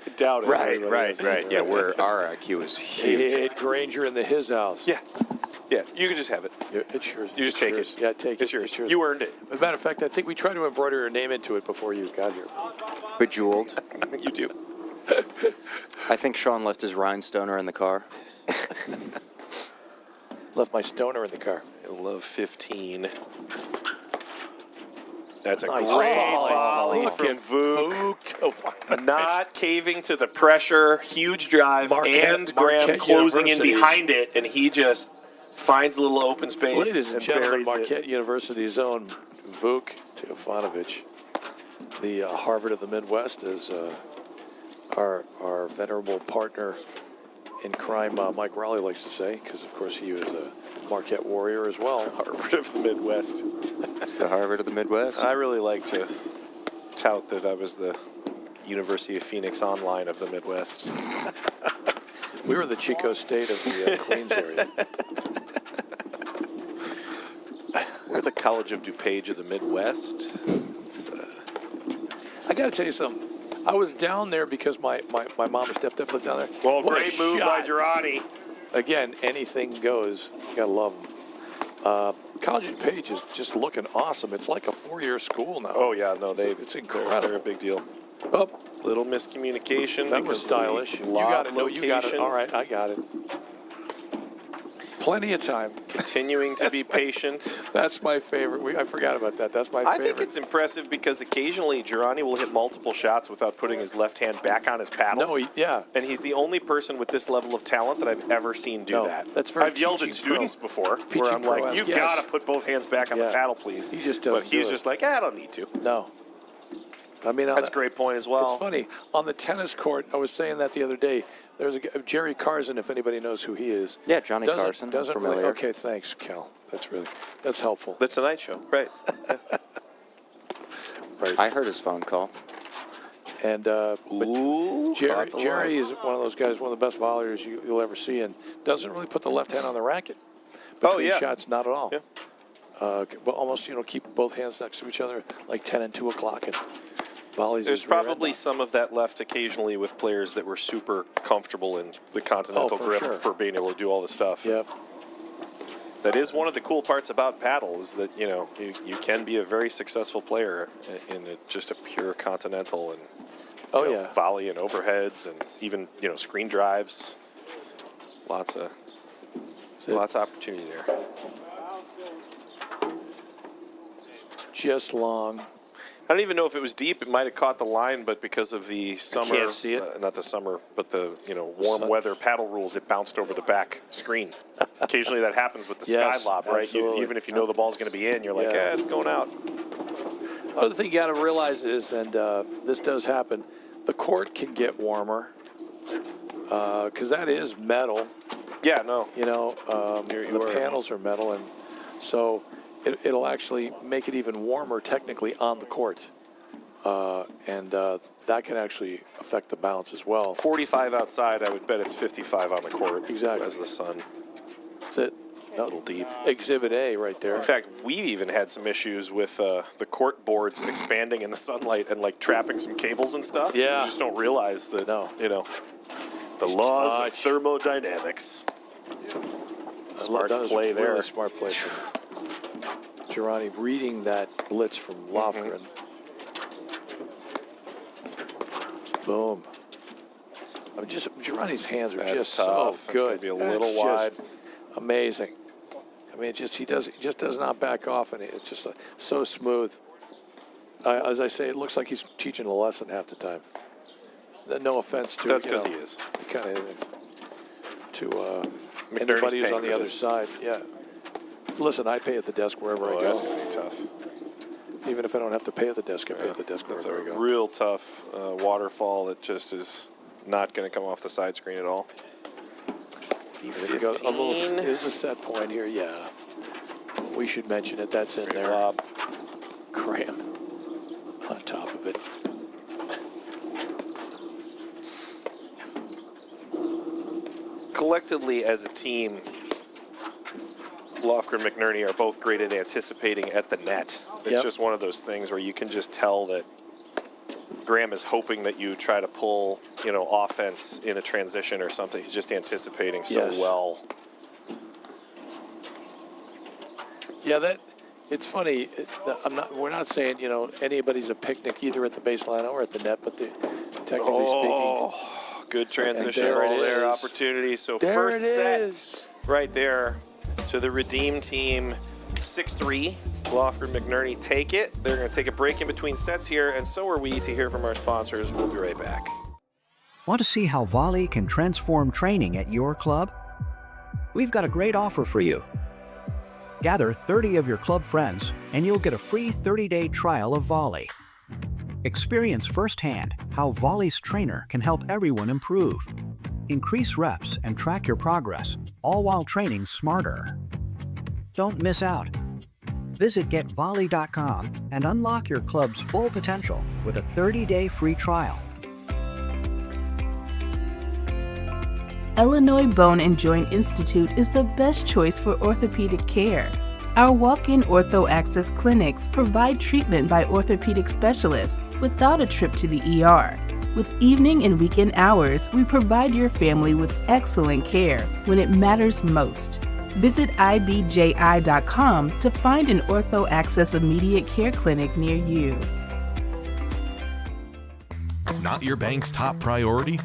I doubt it. Right. Yeah, our IQ is huge. Ed Granger in his house. Yeah, you can just have it. It's yours. You just take it. Yeah, take it. It's yours. You earned it. As a matter of fact, I think we tried to embroider your name into it before you got here. Bejeweled. You do. I think Sean left his rhinestoner in the car. Left my stoner in the car. I love 15. That's a Nice great volley. volley from Vuk. Vuk. Not caving to the pressure. Huge drive. and Graham closing in behind it, and he just finds a little open space. Ladies and gentlemen, buries Marquette it. University's own Vuk Teofanovic, the Harvard of the Midwest, is our venerable partner in crime, Mike Raleigh likes to say, because, of course, he was a Marquette Warrior as well. Harvard of the Midwest. It's the Harvard of the Midwest. I really like to tout that I was the University of Phoenix Online of the Midwest. We were the Chico State of the Queens area. We're the College of DuPage of the Midwest. I got to tell you something. I was down there because my mom and stepdad lived down there. Well, What a great move by shot. Girardi. Again, anything goes. You got to love them. College of DuPage is just looking awesome. It's like a 4-year school now. Oh, yeah, no, It's incredible. They're a big deal. Oh, Little miscommunication. that was stylish. You got it. No, you got it. All right, I got it. Plenty of time. Continuing to be patient. That's my favorite. I forgot about that. That's my favorite. I think it's impressive because occasionally Girardi will hit multiple shots without putting his left hand back on his paddle. No, yeah. And he's the only person with this level of talent that I've ever seen do that. That's very I've yelled at teaching students pro. before Teaching where I'm like, pro-esque, you yes. got to put both hands back on the Yeah. paddle, please. He just doesn't But he's do it. just like, I don't need to. No. I mean, That's a great point as well. It's funny. On the tennis court, I was saying that the other day. There's Jerry Carson, if anybody knows who he is. Yeah, Johnny Carson. I'm Doesn't familiar. really. Okay, thanks, Cal. That's helpful. The Tonight Show, right. Right. I heard his phone call. And Ooh, Jerry is one of those guys, one of the best volleyers you'll ever see, and doesn't really put the left hand on the racket. Between shots, not at all. Yeah. But almost, keep both hands next to each other, like 10 and 2 o'clock, and volleys. There's his rear end probably off. some of that left occasionally with players that were super comfortable in the continental for grip sure. for being able to do all this stuff. Yep. That is one of the cool parts about paddle is that, you can be a very successful player in just a pure continental and volley and overheads and even, screen drives. Lots of opportunity there. Just long. I don't even know if it was deep. It might have caught the line, but because of the summer, can't see it. not the summer, but the warm weather paddle rules, it bounced over the back screen. Occasionally that happens with the Yes, sky lob, right? absolutely. Even if you know the ball's going to be in, you're like, Yeah. it's going out. Other thing you got to realize is, and this does happen, the court can get warmer because that is metal. Yeah, no. The panels are metal, and so it'll actually make it even warmer technically on the court, and that can actually affect the bounce as well. 45 outside, I would bet it's 55 on the court. Exactly. As the sun. That's it. A little deep. Exhibit A right there. In fact, we even had some issues with the court boards expanding in the sunlight and like trapping some cables and stuff. Yeah. You just don't realize that, the Just laws touch. of thermodynamics. Smart That was play there. Really smart play from Girardi, reading that blitz from Lofgren. Boom. I mean, just Girardi's hands are That's just tough. so It's gonna good. be a little That's wide. just amazing. I mean, he just does not back off, and it's just so smooth. As I say, it looks like he's teaching a lesson half the time. No offense to That's because he is. kind of to McNerney's anybody who's paying on the for other this. side. Yeah. Listen, I pay at the desk wherever I go. That's going to be tough. Even if I don't have to pay at the desk, I pay at the desk That's wherever a I go. real tough waterfall that just is not going to come off the side screen at all. There you go. Here's a set point here. Yeah. We should mention it. That's in there. Lob. Graham on top of it. Collectively, as a team, Lofgren and McNerney are both great at anticipating at the net. It's Yep. just one of those things where you can just tell that Graham is hoping that you try to pull, offense in a transition or something. He's just anticipating so Yes. well. Yeah, it's funny. We're not saying anybody's a picnic either at the baseline or at the net, but technically speaking, Good transition there it roll there, is. opportunity. So there first it set is. right there to the Redeem team, 6-3. Lofgren McNerney take it. They're going to take a break in between sets here, and so are we to hear from our sponsors. We'll be right back. Want to see how volley can transform training at your club? We've got a great offer for you. Gather 30 of your club friends, and you'll get a free 30-day trial of volley. Experience firsthand how volley's trainer can help everyone improve. Increase reps and track your progress, all while training smarter. Don't miss out. Visit getvolley.com and unlock your club's full potential with a 30-day free trial. Illinois Bone and Joint Institute is the best choice for orthopedic care. Our walk-in ortho access clinics provide treatment by orthopedic specialists without a trip to the ER. With evening and weekend hours, we provide your family with excellent care when it matters most. Visit ibji.com to find an ortho access immediate care clinic near you. Not your bank's top priority?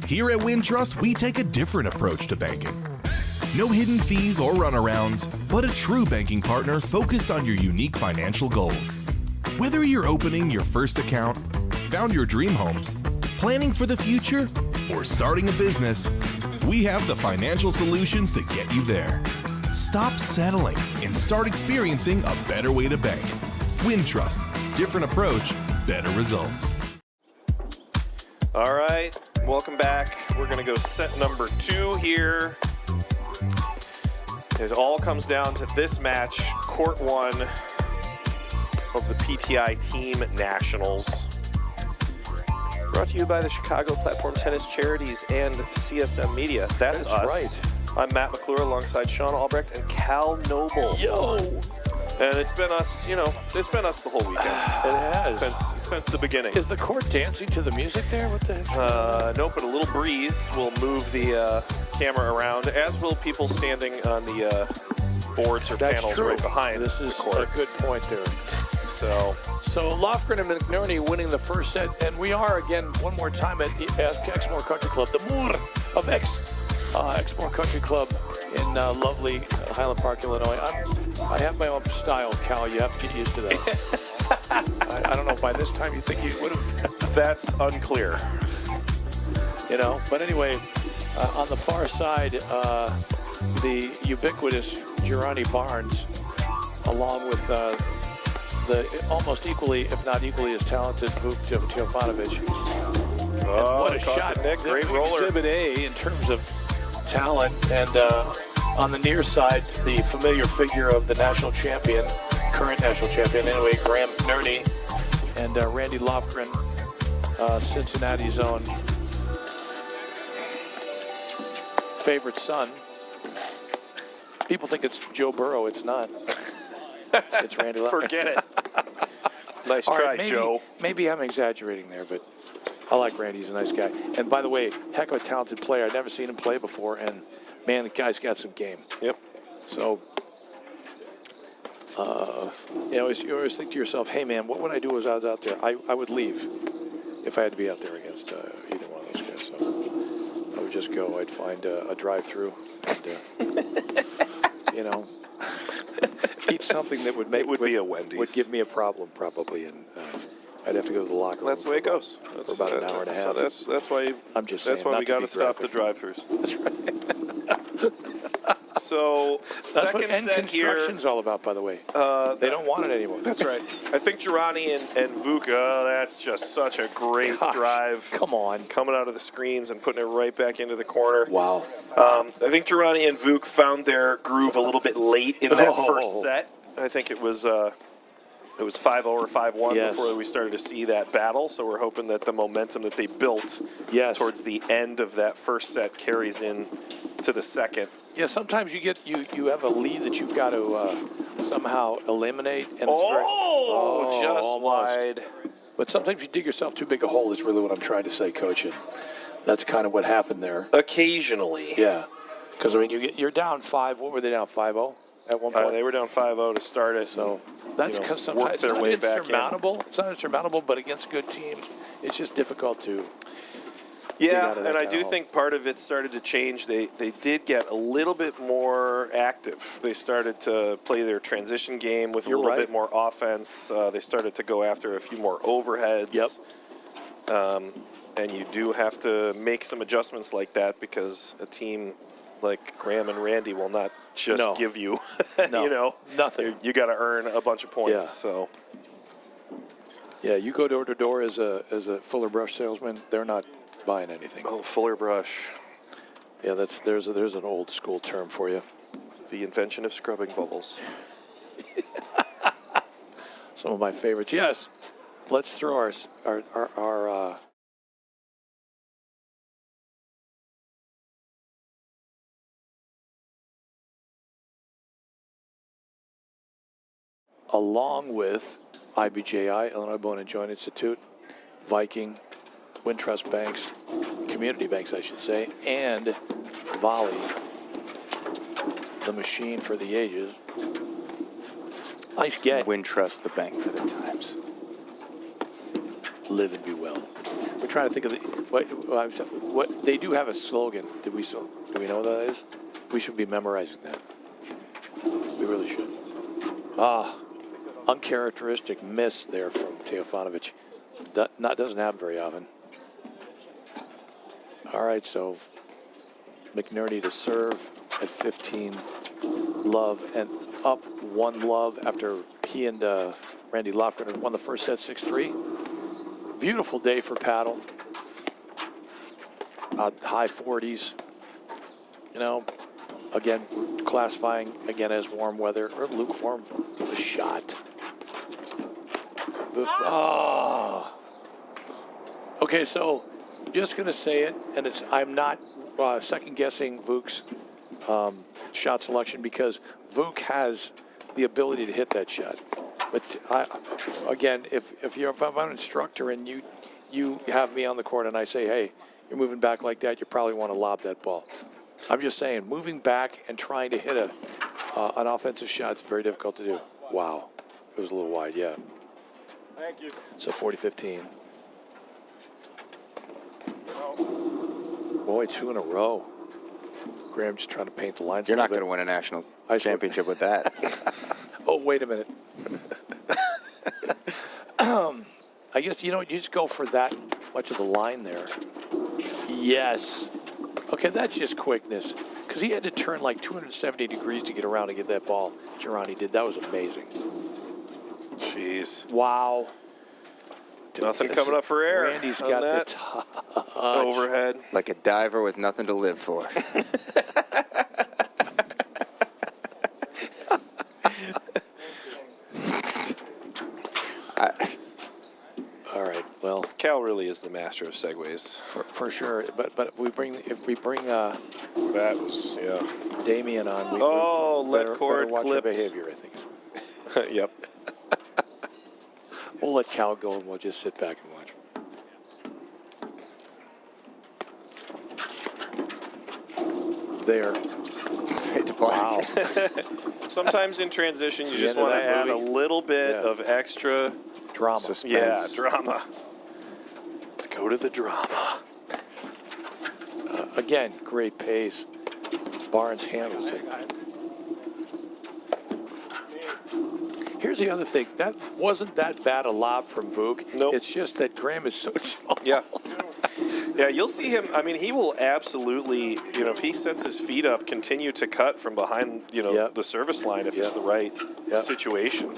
Here at Wintrust, we take a different approach to banking. No hidden fees or runarounds, but a true banking partner focused on your unique financial goals. Whether you're opening your first account, found your dream home, planning for the future, or starting a business, we have the financial solutions to get you there. Stop settling and start experiencing a better way to bank. Wintrust, different approach, better results. All right, welcome back. We're going to go set number 2 here. It all comes down to this match, court 1 of the PTI Team Nationals. Brought to you by the Chicago Platform Tennis Charities and CSM Media. That's us. right. I'm Matt McClure alongside Sean Albrecht and Cal Noble. Yo! And it's been us, it's been us the whole weekend. It has. Since the beginning. Is the court dancing to the music there? What the heck? Nope, but a little breeze will move the camera around, as will people standing on the boards or That's panels true. right behind This is the court. a good point there. So, Lofgren and McNerney winning the first set, and we are again one more time at Exmoor Country Club, the Moor of Exmoor Country Club in lovely Highland Park, Illinois. I have my own style, Cal. You have to get used to that. I don't know. By this time, you think you would have. that's unclear. But anyway, on the far side, the ubiquitous Girardi Barnes, along with the almost equally, if not equally as talented Vuk Jovanovic. What a shot. Great roller. Exhibit A in terms of talent. And on the near side, the familiar figure of the national champion, current national champion anyway, Graham McNerney, and Randy Lofgren, Cincinnati's own favorite son. People think it's Joe Burrow. It's not. It's Randy Lofgren. Forget it. Nice All try, right, Joe. Maybe I'm exaggerating there, but I like Randy. He's a nice guy. And by the way, heck of a talented player. I've never seen him play before, and man, the guy's got some game. Yep. So, you always think to yourself, hey man, what would I do if I was out there? I would leave if I had to be out there against either one of those guys. So I would just go. I'd find a drive-through and, eat something that would make would be a Wendy's. Would give me a problem probably, and I'd have to go to the locker room. That's the way it goes. For about an hour and a half. So that's why. I'm just That's saying, why not we to got be to stop the graphic. drive-throughs. That's right. So That's what second end set here. construction's all about, by the way. They don't want it anymore. That's right. I think Girani and Vuk, that's just such a great Gosh, drive. come on. Coming out of the screens and putting it right back into the corner. Wow. I think Girani and Vuk found their groove a little bit late in that first set. I think it was 5-0 or 5-1 Yes. before we started to see that battle. So we're hoping that the momentum that they built towards the end of that first set carries in to the second. Yeah, sometimes you have a lead that you've got to somehow eliminate, and Just almost. wide. But sometimes you dig yourself too big a hole. Is really what I'm trying to say, Coach. And that's kind of what happened there. Occasionally. Yeah, because I mean you're down 5. What were they down 5-0 at one point? They were down 5-0 to start it. So that's because work sometimes it's their not way back in. insurmountable. It's not insurmountable, but against a good team, it's just difficult to. Yeah, out of that and I kind do of hole. think part of it started to change. They did get a little bit more active. They started to play their transition game with a little bit more offense. They started to go after a few more overheads. Yep. And you do have to make some adjustments like that because a team like Graham and Randy will not just give you, nothing. You got to earn a bunch of points. Yeah. So. Yeah, you go door to door as a Fuller Brush salesman. They're not buying anything. Oh, Fuller Brush. Yeah, there's an old school term for you. The invention of scrubbing bubbles. Some of my favorites. Yes, let's throw our along with IBJI, Illinois Bone and Joint Institute, Viking, Wintrust Banks, community banks, I should say, and Volley, the machine for the ages. Nice get. Wintrust the bank for the times. Live and be well. We're trying to think of what they do have a slogan. Do we know what that is? We should be memorizing that. We really should. Uncharacteristic miss there from Teofanovic. Doesn't happen very often. All right, so McNerney to serve at 15. Love and up 1-love after he and Randy Lofgren won the first set 6-3. Beautiful day for paddle. High 40s. Again, classifying again as warm weather or lukewarm. The shot. Okay, so just going to say it, and I'm not second guessing Vuk's shot selection because Vuk has the ability to hit that shot. But again, if I'm an instructor and you have me on the court and I say, hey, you're moving back like that, you probably want to lob that ball. I'm just saying, moving back and trying to hit an offensive shot is very difficult to do. Wow, it was a little wide, yeah. Thank you. So 40-15. Boy, 2 in a row. Graham just trying to paint the lines. You're not going to win a national championship with that. Oh, wait a minute. I guess, you just go for that much of the line there. Yes. Okay, that's just quickness. Because he had to turn like 270 degrees to get around and get that ball. Girani did. That was amazing. Jeez. Wow. Nothing coming up for air. Randy's on got that. the touch. Overhead. Like a diver with nothing to live for. All right. Well, Cal really is the master of segues. for sure. But if we bring That was, yeah. Damian on, we let cord better watch clipped. our behavior, I think. Yep. We'll let Cal go and we'll just sit back and watch. There. Fade to black. Wow. Sometimes in transition, you the just end of want to that add a movie. little bit Yeah. of extra Drama. Suspense. Yeah, drama. Let's go to the drama. again, great pace. Barnes handles it. Here's the other thing. That wasn't that bad a lob from Vuk. Nope. It's just that Graham is so tall. Yeah. Yeah, you'll see him. I mean, he will absolutely, if he sets his feet up, continue to cut from behind, the service line if it's the right situation.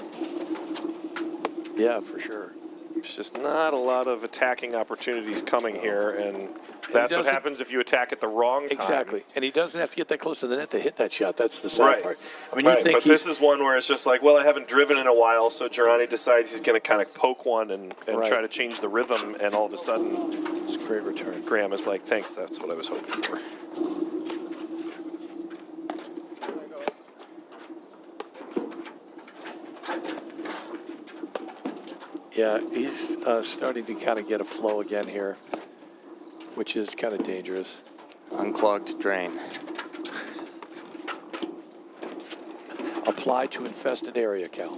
Yeah, for sure. It's just not a lot of attacking opportunities coming here, and that's what happens if you attack at the wrong time. Exactly. And he doesn't have to get that close to the net to hit that shot. That's the sad part. I mean, right. you think But this is one where it's just like, well, I haven't driven in a while, so Girani decides he's going to kind of poke one and try to change the rhythm, and all of a sudden, it's a great return. Graham is like, thanks, that's what I was hoping for. Yeah, he's starting to kind of get a flow again here, which is kind of dangerous. Unclogged drain. Apply to infested area, Cal.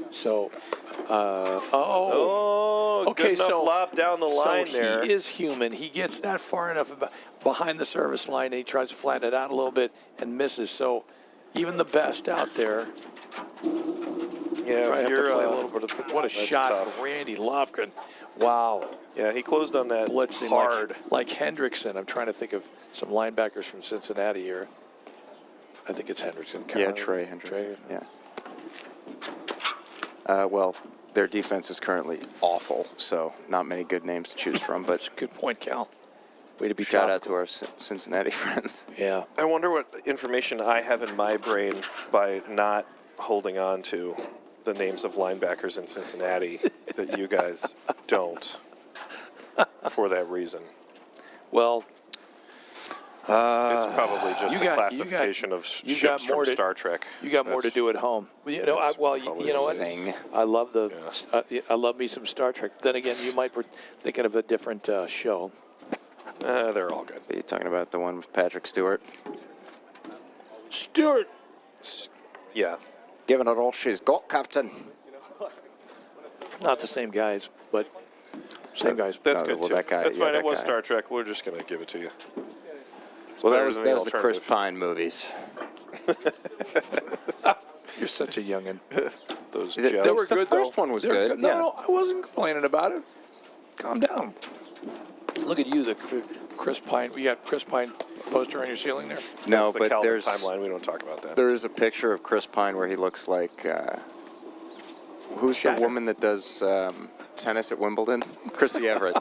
So, okay, good enough so lob down the line there. He is human. He gets that far enough behind the service line, and he tries to flatten it out a little bit and misses. So, even the best out there. Yeah, I if have you're to play a little bit of what a shot tough. from Randy Lofgren. Wow. Yeah, he closed on that Blitzing hard. like Hendrickson. I'm trying to think of some linebackers from Cincinnati here. I think it's Hendrickson. Yeah, Trey Hendrickson. Yeah. Well, their defense is currently awful, so not many good names to choose from. But good point, Cal. Way to be shout out topical. to our Cincinnati friends. Yeah. I wonder what information I have in my brain by not holding on to the names of linebackers in Cincinnati that you guys don't for that reason. Well, it's probably just a classification of you ships got more from to, Star Trek. You got more to do at home. You know, you know what? Zing. I love I love me some Star Trek. Then again, you might be thinking of a different show. They're all good. Are you talking about the one with Patrick Stewart? Stewart. Yeah. Giving it all she's got, Captain. Not the same guys, but same guys. That's No, good well, too. that guy- That's yeah, fine. It that was guy. Star Trek. We're just gonna give it to you. It's Well, that better was than the Chris alternative. Pine movies. You're such a youngin. Those They jokes. were The first one was good. No, Yeah. no, I wasn't complaining about it. Calm down. Look at you, the Chris Pine. We got Chris Pine poster on your ceiling there. No, That's the but Calvin there's timeline. We don't talk about that. there is a picture of Chris Pine where he looks like who's Shatter. the woman that does tennis at Wimbledon? Chrissy Everett.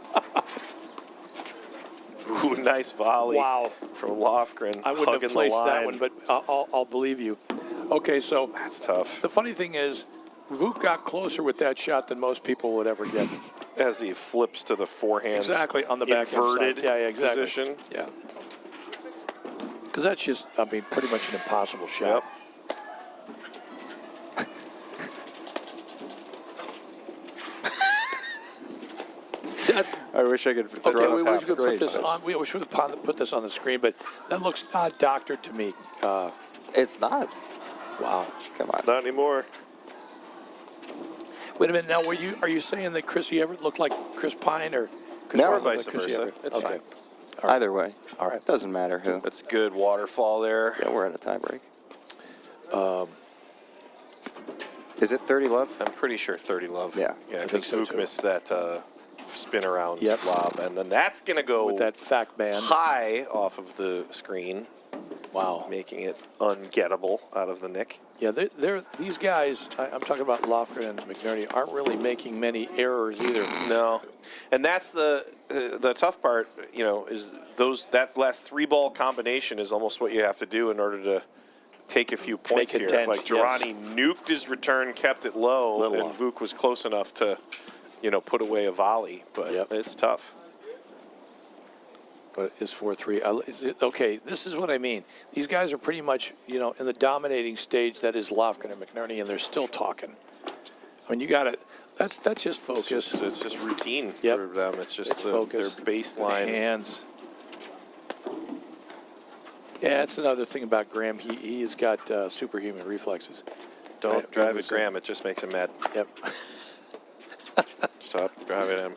Ooh, nice volley. Wow. From Lofgren. I wouldn't hugging have placed the line. that one, but I'll believe you. Okay, so That's tough. the funny thing is, Vuk got closer with that shot than most people would ever get. As he flips to the forehand. Exactly, on the back inverted side. Yeah, exactly. position. Yeah. Because that's just, pretty much an impossible shot. That's, I wish I could okay, draw we this should put great. this on. We should put this on the screen, but that looks not doctored to me. It's not. Wow. Come on. Not anymore. Wait a minute. Now, are you saying that Chrissy Everett looked like Chris Pine, or Chris No, Pine or looked like vice Chrissy versa. Everett? It's Okay. fine. All right. Either way. All right. Doesn't matter who. That's good waterfall there. Yeah, we're at a tie break. Is it 30 love? I'm pretty sure 30 love. Yeah, Yeah, I think because so, Vuk too. missed that spin around Yep. lob, and then that's going to go With that fact band. high off of the screen, Wow. making it ungettable out of the nick. Yeah, these guys, I'm talking about Lofgren and McNerney, aren't really making many errors either. No, and that's the tough part. Is that last 3-ball combination is almost what you have to do in order to take a few points Make a here. dent, Like Girani nuked his return, kept it low, Little and off. Vuk was close enough to, put away a volley. But Yep. it's tough. But it's 4-3. Okay, this is what I mean. These guys are pretty much, in the dominating stage that is Lofgren and McNerney, and they're still talking. I mean, you got to. That's just focus. It's just routine Yep. for them. It's just It's focus. their baseline. Hands. Yeah, that's another thing about Graham. He has got superhuman reflexes. Don't drive at Graham. It just makes him mad. Yep. Stop driving him.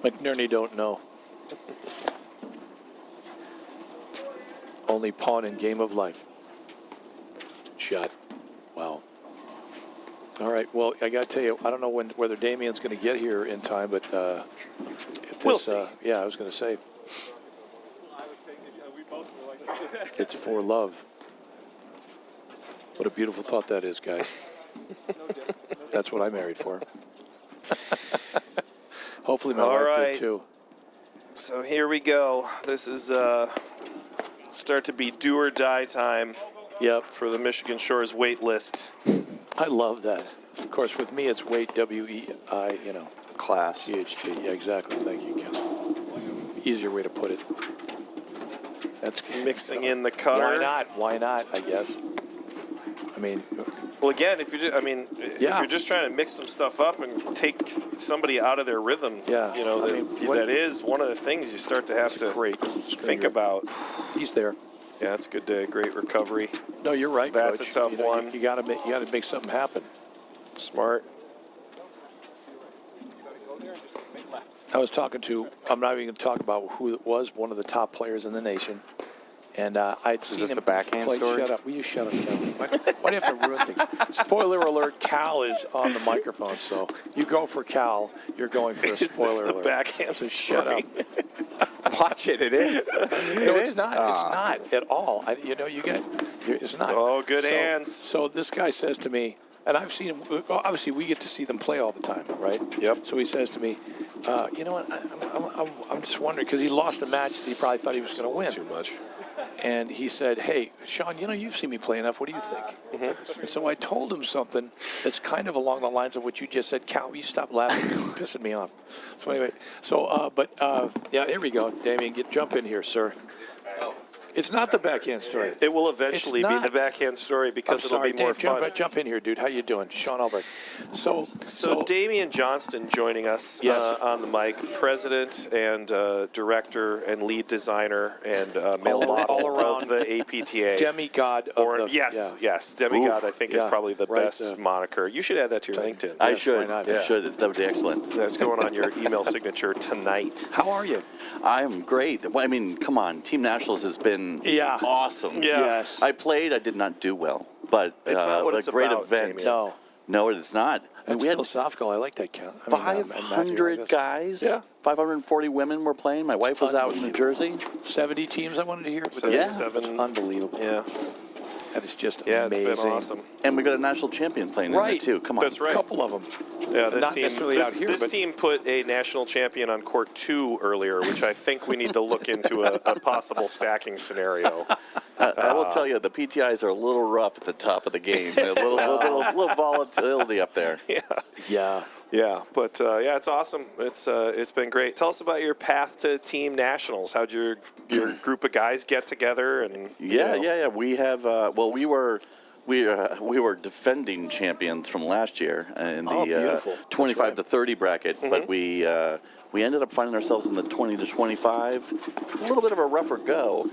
McNerney don't know. Only pawn in game of life. Shot. Wow. All right. Well, I got to tell you, I don't know whether Damien's going to get here in time, but if this, We'll see. Yeah, I was going to say. It's for love. What a beautiful thought that is, guys. That's what I married for. Hopefully my All wife right. did too. So here we go. This is start to be do or die time. Yep. For the Michigan Shores wait list. I love that. Of course, with me, it's weight, W-E-I, Class. C-H-T. Yeah, exactly. Thank you, Cal. Easier way to put it. That's Mixing in the cutter. Why not? Why not, I guess. I mean, Well, again, if you're just trying to mix some stuff up and take somebody out of their rhythm, that is one of the things you start to have to think about. He's there. Yeah, it's good. Great recovery. No, you're right, That's Coach. a tough one. You got to make something happen. Smart. I was talking to. I'm not even going to talk about who it was. One of the top players in the nation. And I'd seen this him the backhand play. story? Shut up. Will you shut up, Cal? Why do you have to ruin things? Spoiler alert, Cal is on the microphone, so you go for Cal. You're going for a spoiler Is this the alert. backhand So story? shut up. Watch it. It is. No, it's not. It's not at all. It's not. Oh, good hands. So this guy says to me, and I've seen him. Obviously, we get to see them play all the time, right? Yep. So he says to me, you know what? I'm just wondering because he lost a match that he probably thought he was going to win. Too much. And he said, hey, Sean, you've seen me play enough. What do you think? Mm-hmm. And so I told him something that's kind of along the lines of what you just said. Cal, will you stop laughing? You're pissing me off. So anyway, yeah, here we go. Damien, jump in here, sir. It's not the backhand story. It will eventually It's be not. the backhand story because it'll be more Dave, fun. jump in here, dude. How you doing? Sean Albrecht. So Damien Johnston joining us Yes. on the mic, president and director and lead designer and male model all around of the APTA. demigod of Yes, demigod. I think is yeah, probably the right, best moniker. You should add that to your LinkedIn. I Yes, should. why not? I Yeah. should. That would be excellent. That's going on your email signature tonight. How are you? I'm great. Well, I mean, come on. Team Nationals has been Yeah. awesome. Yeah. Yes. I played. I did not do well, but It's not what a it's great about, event. Damien. No. No, it's not. That's we had philosophical. I like that count. I mean, and Matthew, I 500 guess. guys. Yeah. 540 women were playing. My wife was out in New Jersey. 70 teams I wanted to hear. Yeah. That's unbelievable. Yeah. That is just Yeah, amazing. it's been awesome. And we got a national champion playing in there Right. too. Come on. That's right. A couple of them. Yeah, this Not team. necessarily This, out here, this but- team put a national champion on court 2 earlier, which I think we need to look into a possible stacking scenario. I will tell you, the PTIs are a little rough at the top of the game. A little volatility up there. Yeah. Yeah, but it's awesome. It's been great. Tell us about your path to Team Nationals. How'd your group of guys get together? And Yeah. We have. We were defending champions from last year in the beautiful. 25 to 30 bracket, but we ended up finding ourselves in the 20 to 25. A little bit of a rougher go.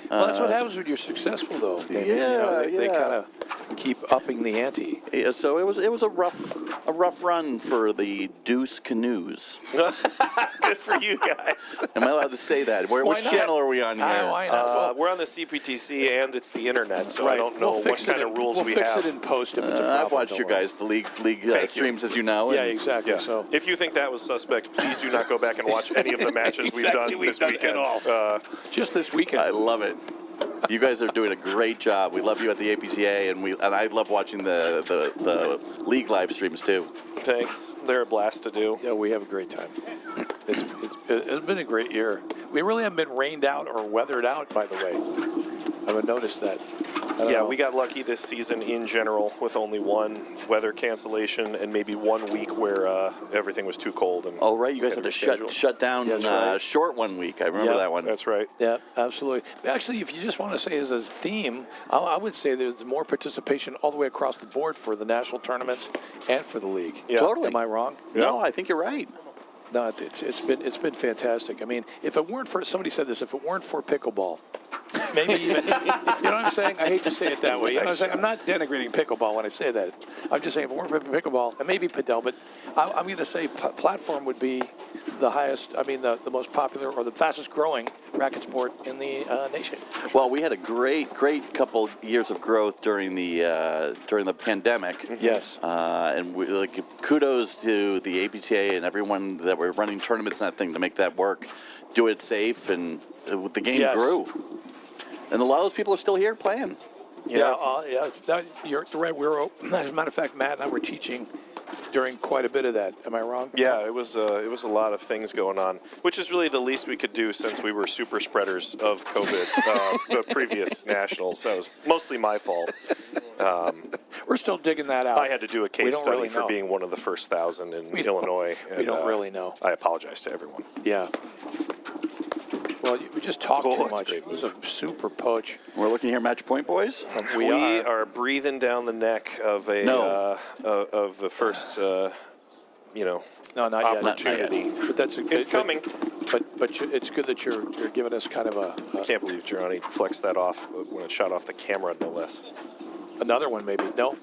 Well, that's what happens when you're successful, though. They kind of keep upping the ante. Yeah, so it was a rough run for the Deuce Canoes. Good for you guys. Am I allowed to say that? Why Which not? channel are we on here? Why not? We're on the CPTC and it's the internet, so Right. I don't know We'll what fix kind it of rules we We'll have. fix it in post if it's a problem. I've watched don't your worry. guys, the league Thank you. streams, as you know. Yeah, and- exactly. So If you think that was suspect, please do not go back and watch any of the matches Exactly, we've done this weekend. just this weekend. I love it. You guys are doing a great job. We love you at the APTA, and I love watching the league live streams too. Thanks. They're a blast to do. Yeah, we have a great time. It's been a great year. We really haven't been rained out or weathered out, by the way. I haven't noticed that. I don't know. We got lucky this season in general with only one weather cancellation and maybe 1 week where everything was too cold. And Oh, right. You guys had to reschedule. shut down That's right. short 1 week. I remember Yeah, that one. That's right. Yeah, absolutely. Actually, if you just want to say as a theme, I would say there's more participation all the way across the board for the national tournaments and for the league. Yeah. Totally. Am I wrong? No, I think you're right. No, it's been fantastic. I mean, if it weren't for somebody said this, if it weren't for pickleball, maybe even, you know what I'm saying? I hate to say it that way. You know what I'm saying? I'm not denigrating pickleball when I say that. I'm just saying if it weren't for pickleball, and maybe padel, but I'm going to say platform would be the highest, the most popular or the fastest growing racket sport in the nation. Well, we had a great couple years of growth during the pandemic. Yes. And kudos to the APTA and everyone that were running tournaments and that thing to make that work, do it safe, and the game grew. And a lot of those people are still here playing. You're right. As a matter of fact, Matt and I were teaching during quite a bit of that. Am I wrong? Yeah, it was a lot of things going on, which is really the least we could do since we were super spreaders of COVID, the previous nationals. That was mostly my fault. We're still digging that out. I had to do a case study for being one of the first 1,000 in Illinois. We don't really know. I apologize to everyone. Yeah. Well, we just talked too much. It was a super poach. We're looking here, match point, boys. We are breathing down the neck of of the first, no, not opportunity. Yet. But that's it's coming. But it's good that you're giving us kind of a. I can't believe Gianni flexed that off when it shot off the camera, no less. Another one, maybe. No.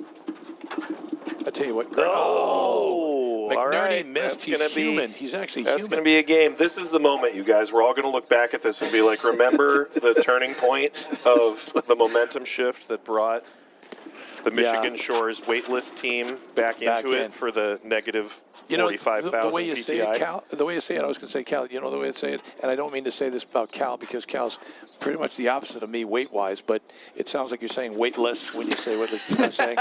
I tell you what. Oh, McNerney all right. missed. He's human. He's actually human. That's going to be a game. This is the moment, you guys. We're all going to look back at this and be like, remember the turning point of the momentum shift that brought the Michigan Shores waitlist team back into it for the negative 45,000 the way you PTI. say it, Cal, the way you say it, I was going to say Cal, you know the way to say it, and I don't mean to say this about Cal because Cal's pretty much the opposite of me weight-wise, but it sounds like you're saying weightless when you say what I'm saying.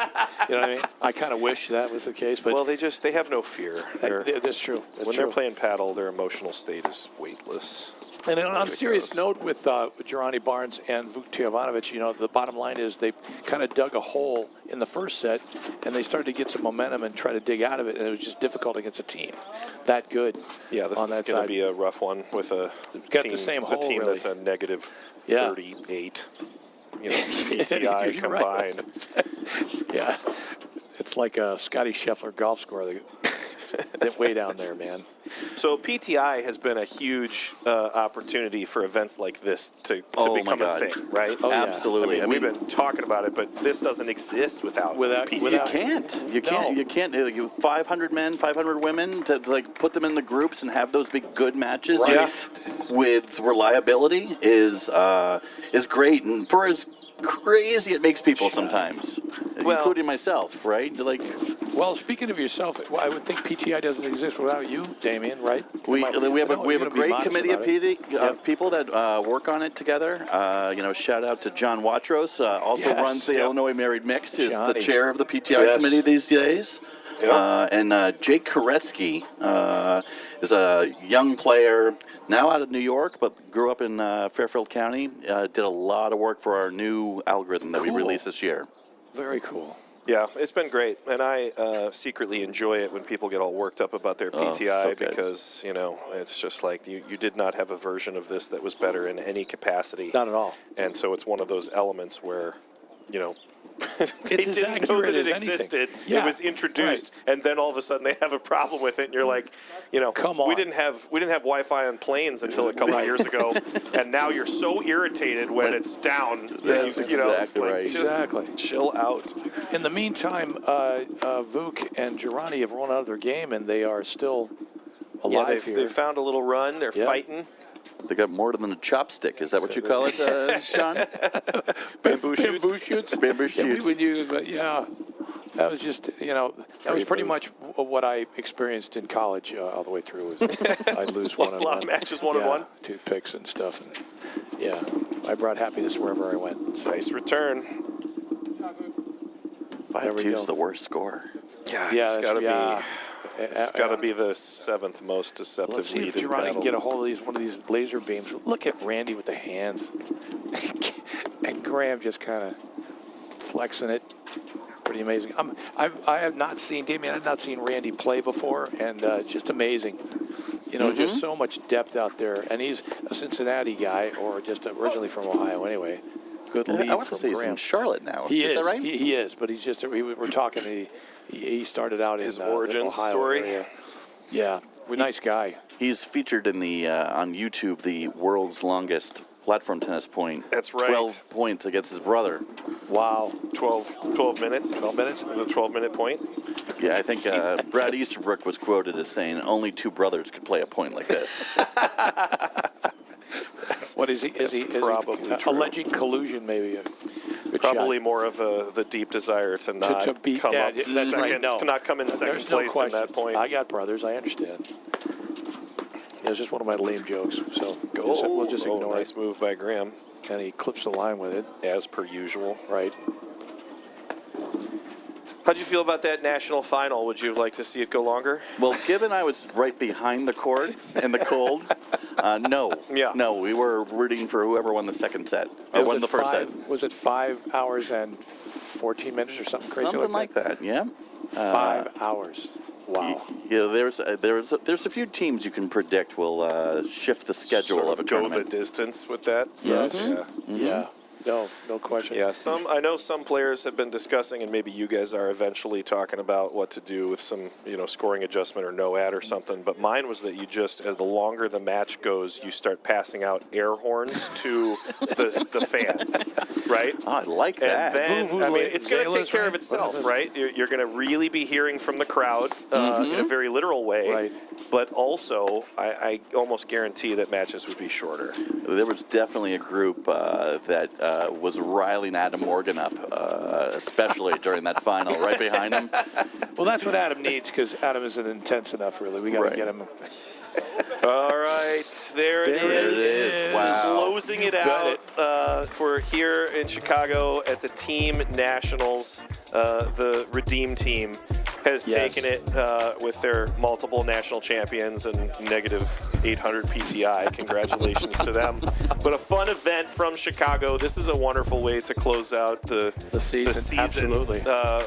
You know what I mean? I kind of wish that was the case, but well, they have no fear. That's true. They're playing paddle, their emotional state is weightless. And on a serious note with Gianni Barnes and Vuk Tijovanovic, the bottom line is they kind of dug a hole in the first set, and they started to get some momentum and try to dig out of it, and it was just difficult against a team that good. Yeah, this is going to be a rough one with a team that's a negative 38. PTI combined. Right. Yeah, it's like a Scotty Scheffler golf score. Way down there, man. So PTI has been a huge opportunity for events like this to become a thing, right? Oh, absolutely. We've been talking about it, but this doesn't exist without PTI. You can't. You can't. 500 men, 500 women to put them in the groups and have those big good matches with reliability is great, and for as crazy it makes people sometimes, including myself, right? Well, speaking of yourself, I would think PTI doesn't exist without you, Damien, right? We have a great committee of people that work on it together. Shout out to John Watros, also runs the Illinois Married Mix, is the chair of the PTI committee these days. Yep. And Jake Koretsky is a young player, now out of New York, but grew up in Fairfield County. Did a lot of work for our new algorithm that we released this year. Very cool. Yeah, it's been great, and I secretly enjoy it when people get all worked up about their PTI because, it's just like you did not have a version of this that was better in any capacity. Not at all. And so it's one of those elements where, they it's didn't know that it existed. Yeah, it was introduced, and then all of a sudden they have a problem with it, and you're like, come on. We didn't have Wi-Fi on planes until a couple of years ago, and now you're so irritated when it's down. That's exactly right. Exactly. Chill out. In the meantime, Vuk and Girani have run out of their game, and they are still alive here. They've found a little run. They're fighting. They got more than a chopstick. Is that what you call it, Sean? Bamboo shoots. Bamboo shoots. Bamboo shoots. Yeah, we would use, but that was just, that was pretty much what I experienced in college all the way through. I'd lose Lost a lot of matches, one-on-one. Toothpicks and stuff. And, I brought happiness wherever I went. So. Nice return. 5-2 is the worst score. Yeah, it's got to be the 7th most deceptive Let's see lead if in Girani battle. can get a hold of one of these laser beams. Look at Randy with the hands. And Graham just kind of flexing it. Pretty amazing. I have not seen, Damien, I've not seen Randy play before, and it's just amazing. Just so much depth out there. And he's a Cincinnati guy, or just originally from Ohio anyway. Good lead I want to from say Graham. he's in Charlotte now. Is that right? He is, but he's just, we're talking, he started out his in origin the Ohio story. area. Yeah, nice guy. He's featured in the on YouTube, the world's longest platform tennis point. That's right. 12 points against his brother. Wow. 12 minutes? 12 minutes? Is it a 12-minute point? Yeah, I think Brad Easterbrook was quoted as saying only two brothers could play a point like this. What is he? Is he probably true. alleging collusion? Maybe. Probably more of the deep desire to not to beat, come up that's right. second, No. to not come in second There's no place question. at that point. I got brothers. I understand. Yeah, it's just one of my lame jokes. So we'll just ignore nice it. move by Graham, And he clips the line with it. as per usual. Right. How'd you feel about that national final? Would you have liked to see it go longer? Well, given I was right behind the court in the cold, no. Yeah. No, we were rooting for whoever won the second set. Or won the first set. Was it 5 hours and 14 minutes or something crazy Something like that, yeah. 5 hours. Wow. There's a few teams you can predict will shift the schedule Sort of a go the tournament. distance with that stuff. Yes. Yeah. Yeah. No question. Yeah, I know some players have been discussing, and maybe you guys are eventually talking about what to do with some, scoring adjustment or no ad or something. But mine was that you just, as the longer the match goes, you start passing out air horns to the fans, right? Oh, I like that. And then, it's going to take care of itself, right? You're going to really be hearing from the crowd in a very literal way. Right. But also, I almost guarantee that matches would be shorter. There was definitely a group that was riling Adam Morgan up, especially during that final, right behind him. Well, that's what Adam needs because Adam isn't intense enough, really. We got to get him. All right, there it is. Wow. Closing it out for here in Chicago at the Team Nationals. The Redeem team has taken it with their multiple national champions and negative 800 PTI. Congratulations to them. But a fun event from Chicago. This is a wonderful way to close out the season. Absolutely.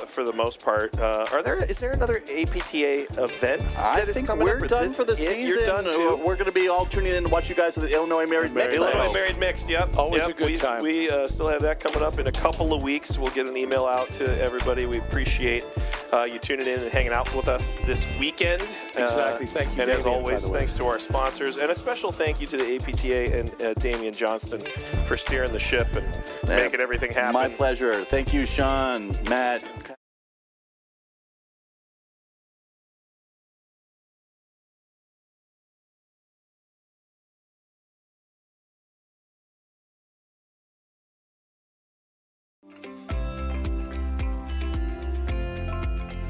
For the most part. Is there another APTA event? I think we're done for the season. You're done too. We're going to be all tuning in to watch you guys at the Illinois Married Mixed. Illinois Married Mixed, yep. Always a good time. We still have that coming up in a couple of weeks. We'll get an email out to everybody. We appreciate you tuning in and hanging out with us this weekend. Exactly. Thank you, And as Damian, always, by the way. thanks to our sponsors. And a special thank you to the APTA and Damian Johnston for steering the ship and making everything happen. My pleasure. Thank you, Sean, Matt.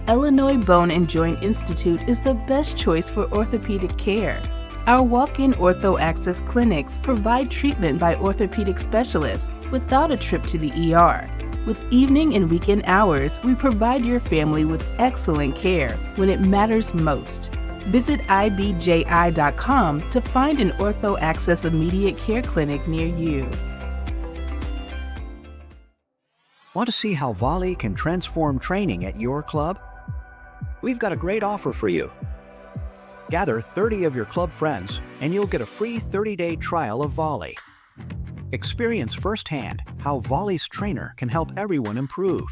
Illinois Bone and Joint Institute is the best choice for orthopedic care. Our walk-in ortho access clinics provide treatment by orthopedic specialists without a trip to the ER. With evening and weekend hours, we provide your family with excellent care when it matters most. Visit ibji.com to find an ortho access immediate care clinic near you. Want to see how volley can transform training at your club? We've got a great offer for you. Gather 30 of your club friends and you'll get a free 30-day trial of volley. Experience firsthand how volley's trainer can help everyone improve.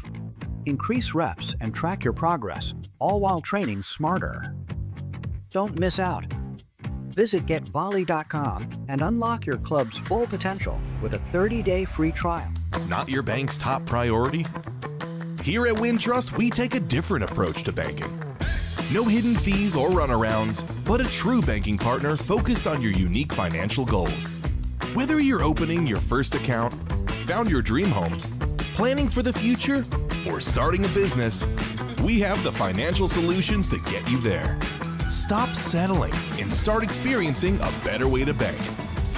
Increase reps and track your progress, all while training smarter. Don't miss out. Visit getvolley.com and unlock your club's full potential with a 30-day free trial. Not your bank's top priority? Here at Wintrust, we take a different approach to banking. No hidden fees or runarounds, but a true banking partner focused on your unique financial goals. Whether you're opening your first account, found your dream home, planning for the future, or starting a business, we have the financial solutions to get you there. Stop settling and start experiencing a better way to bank.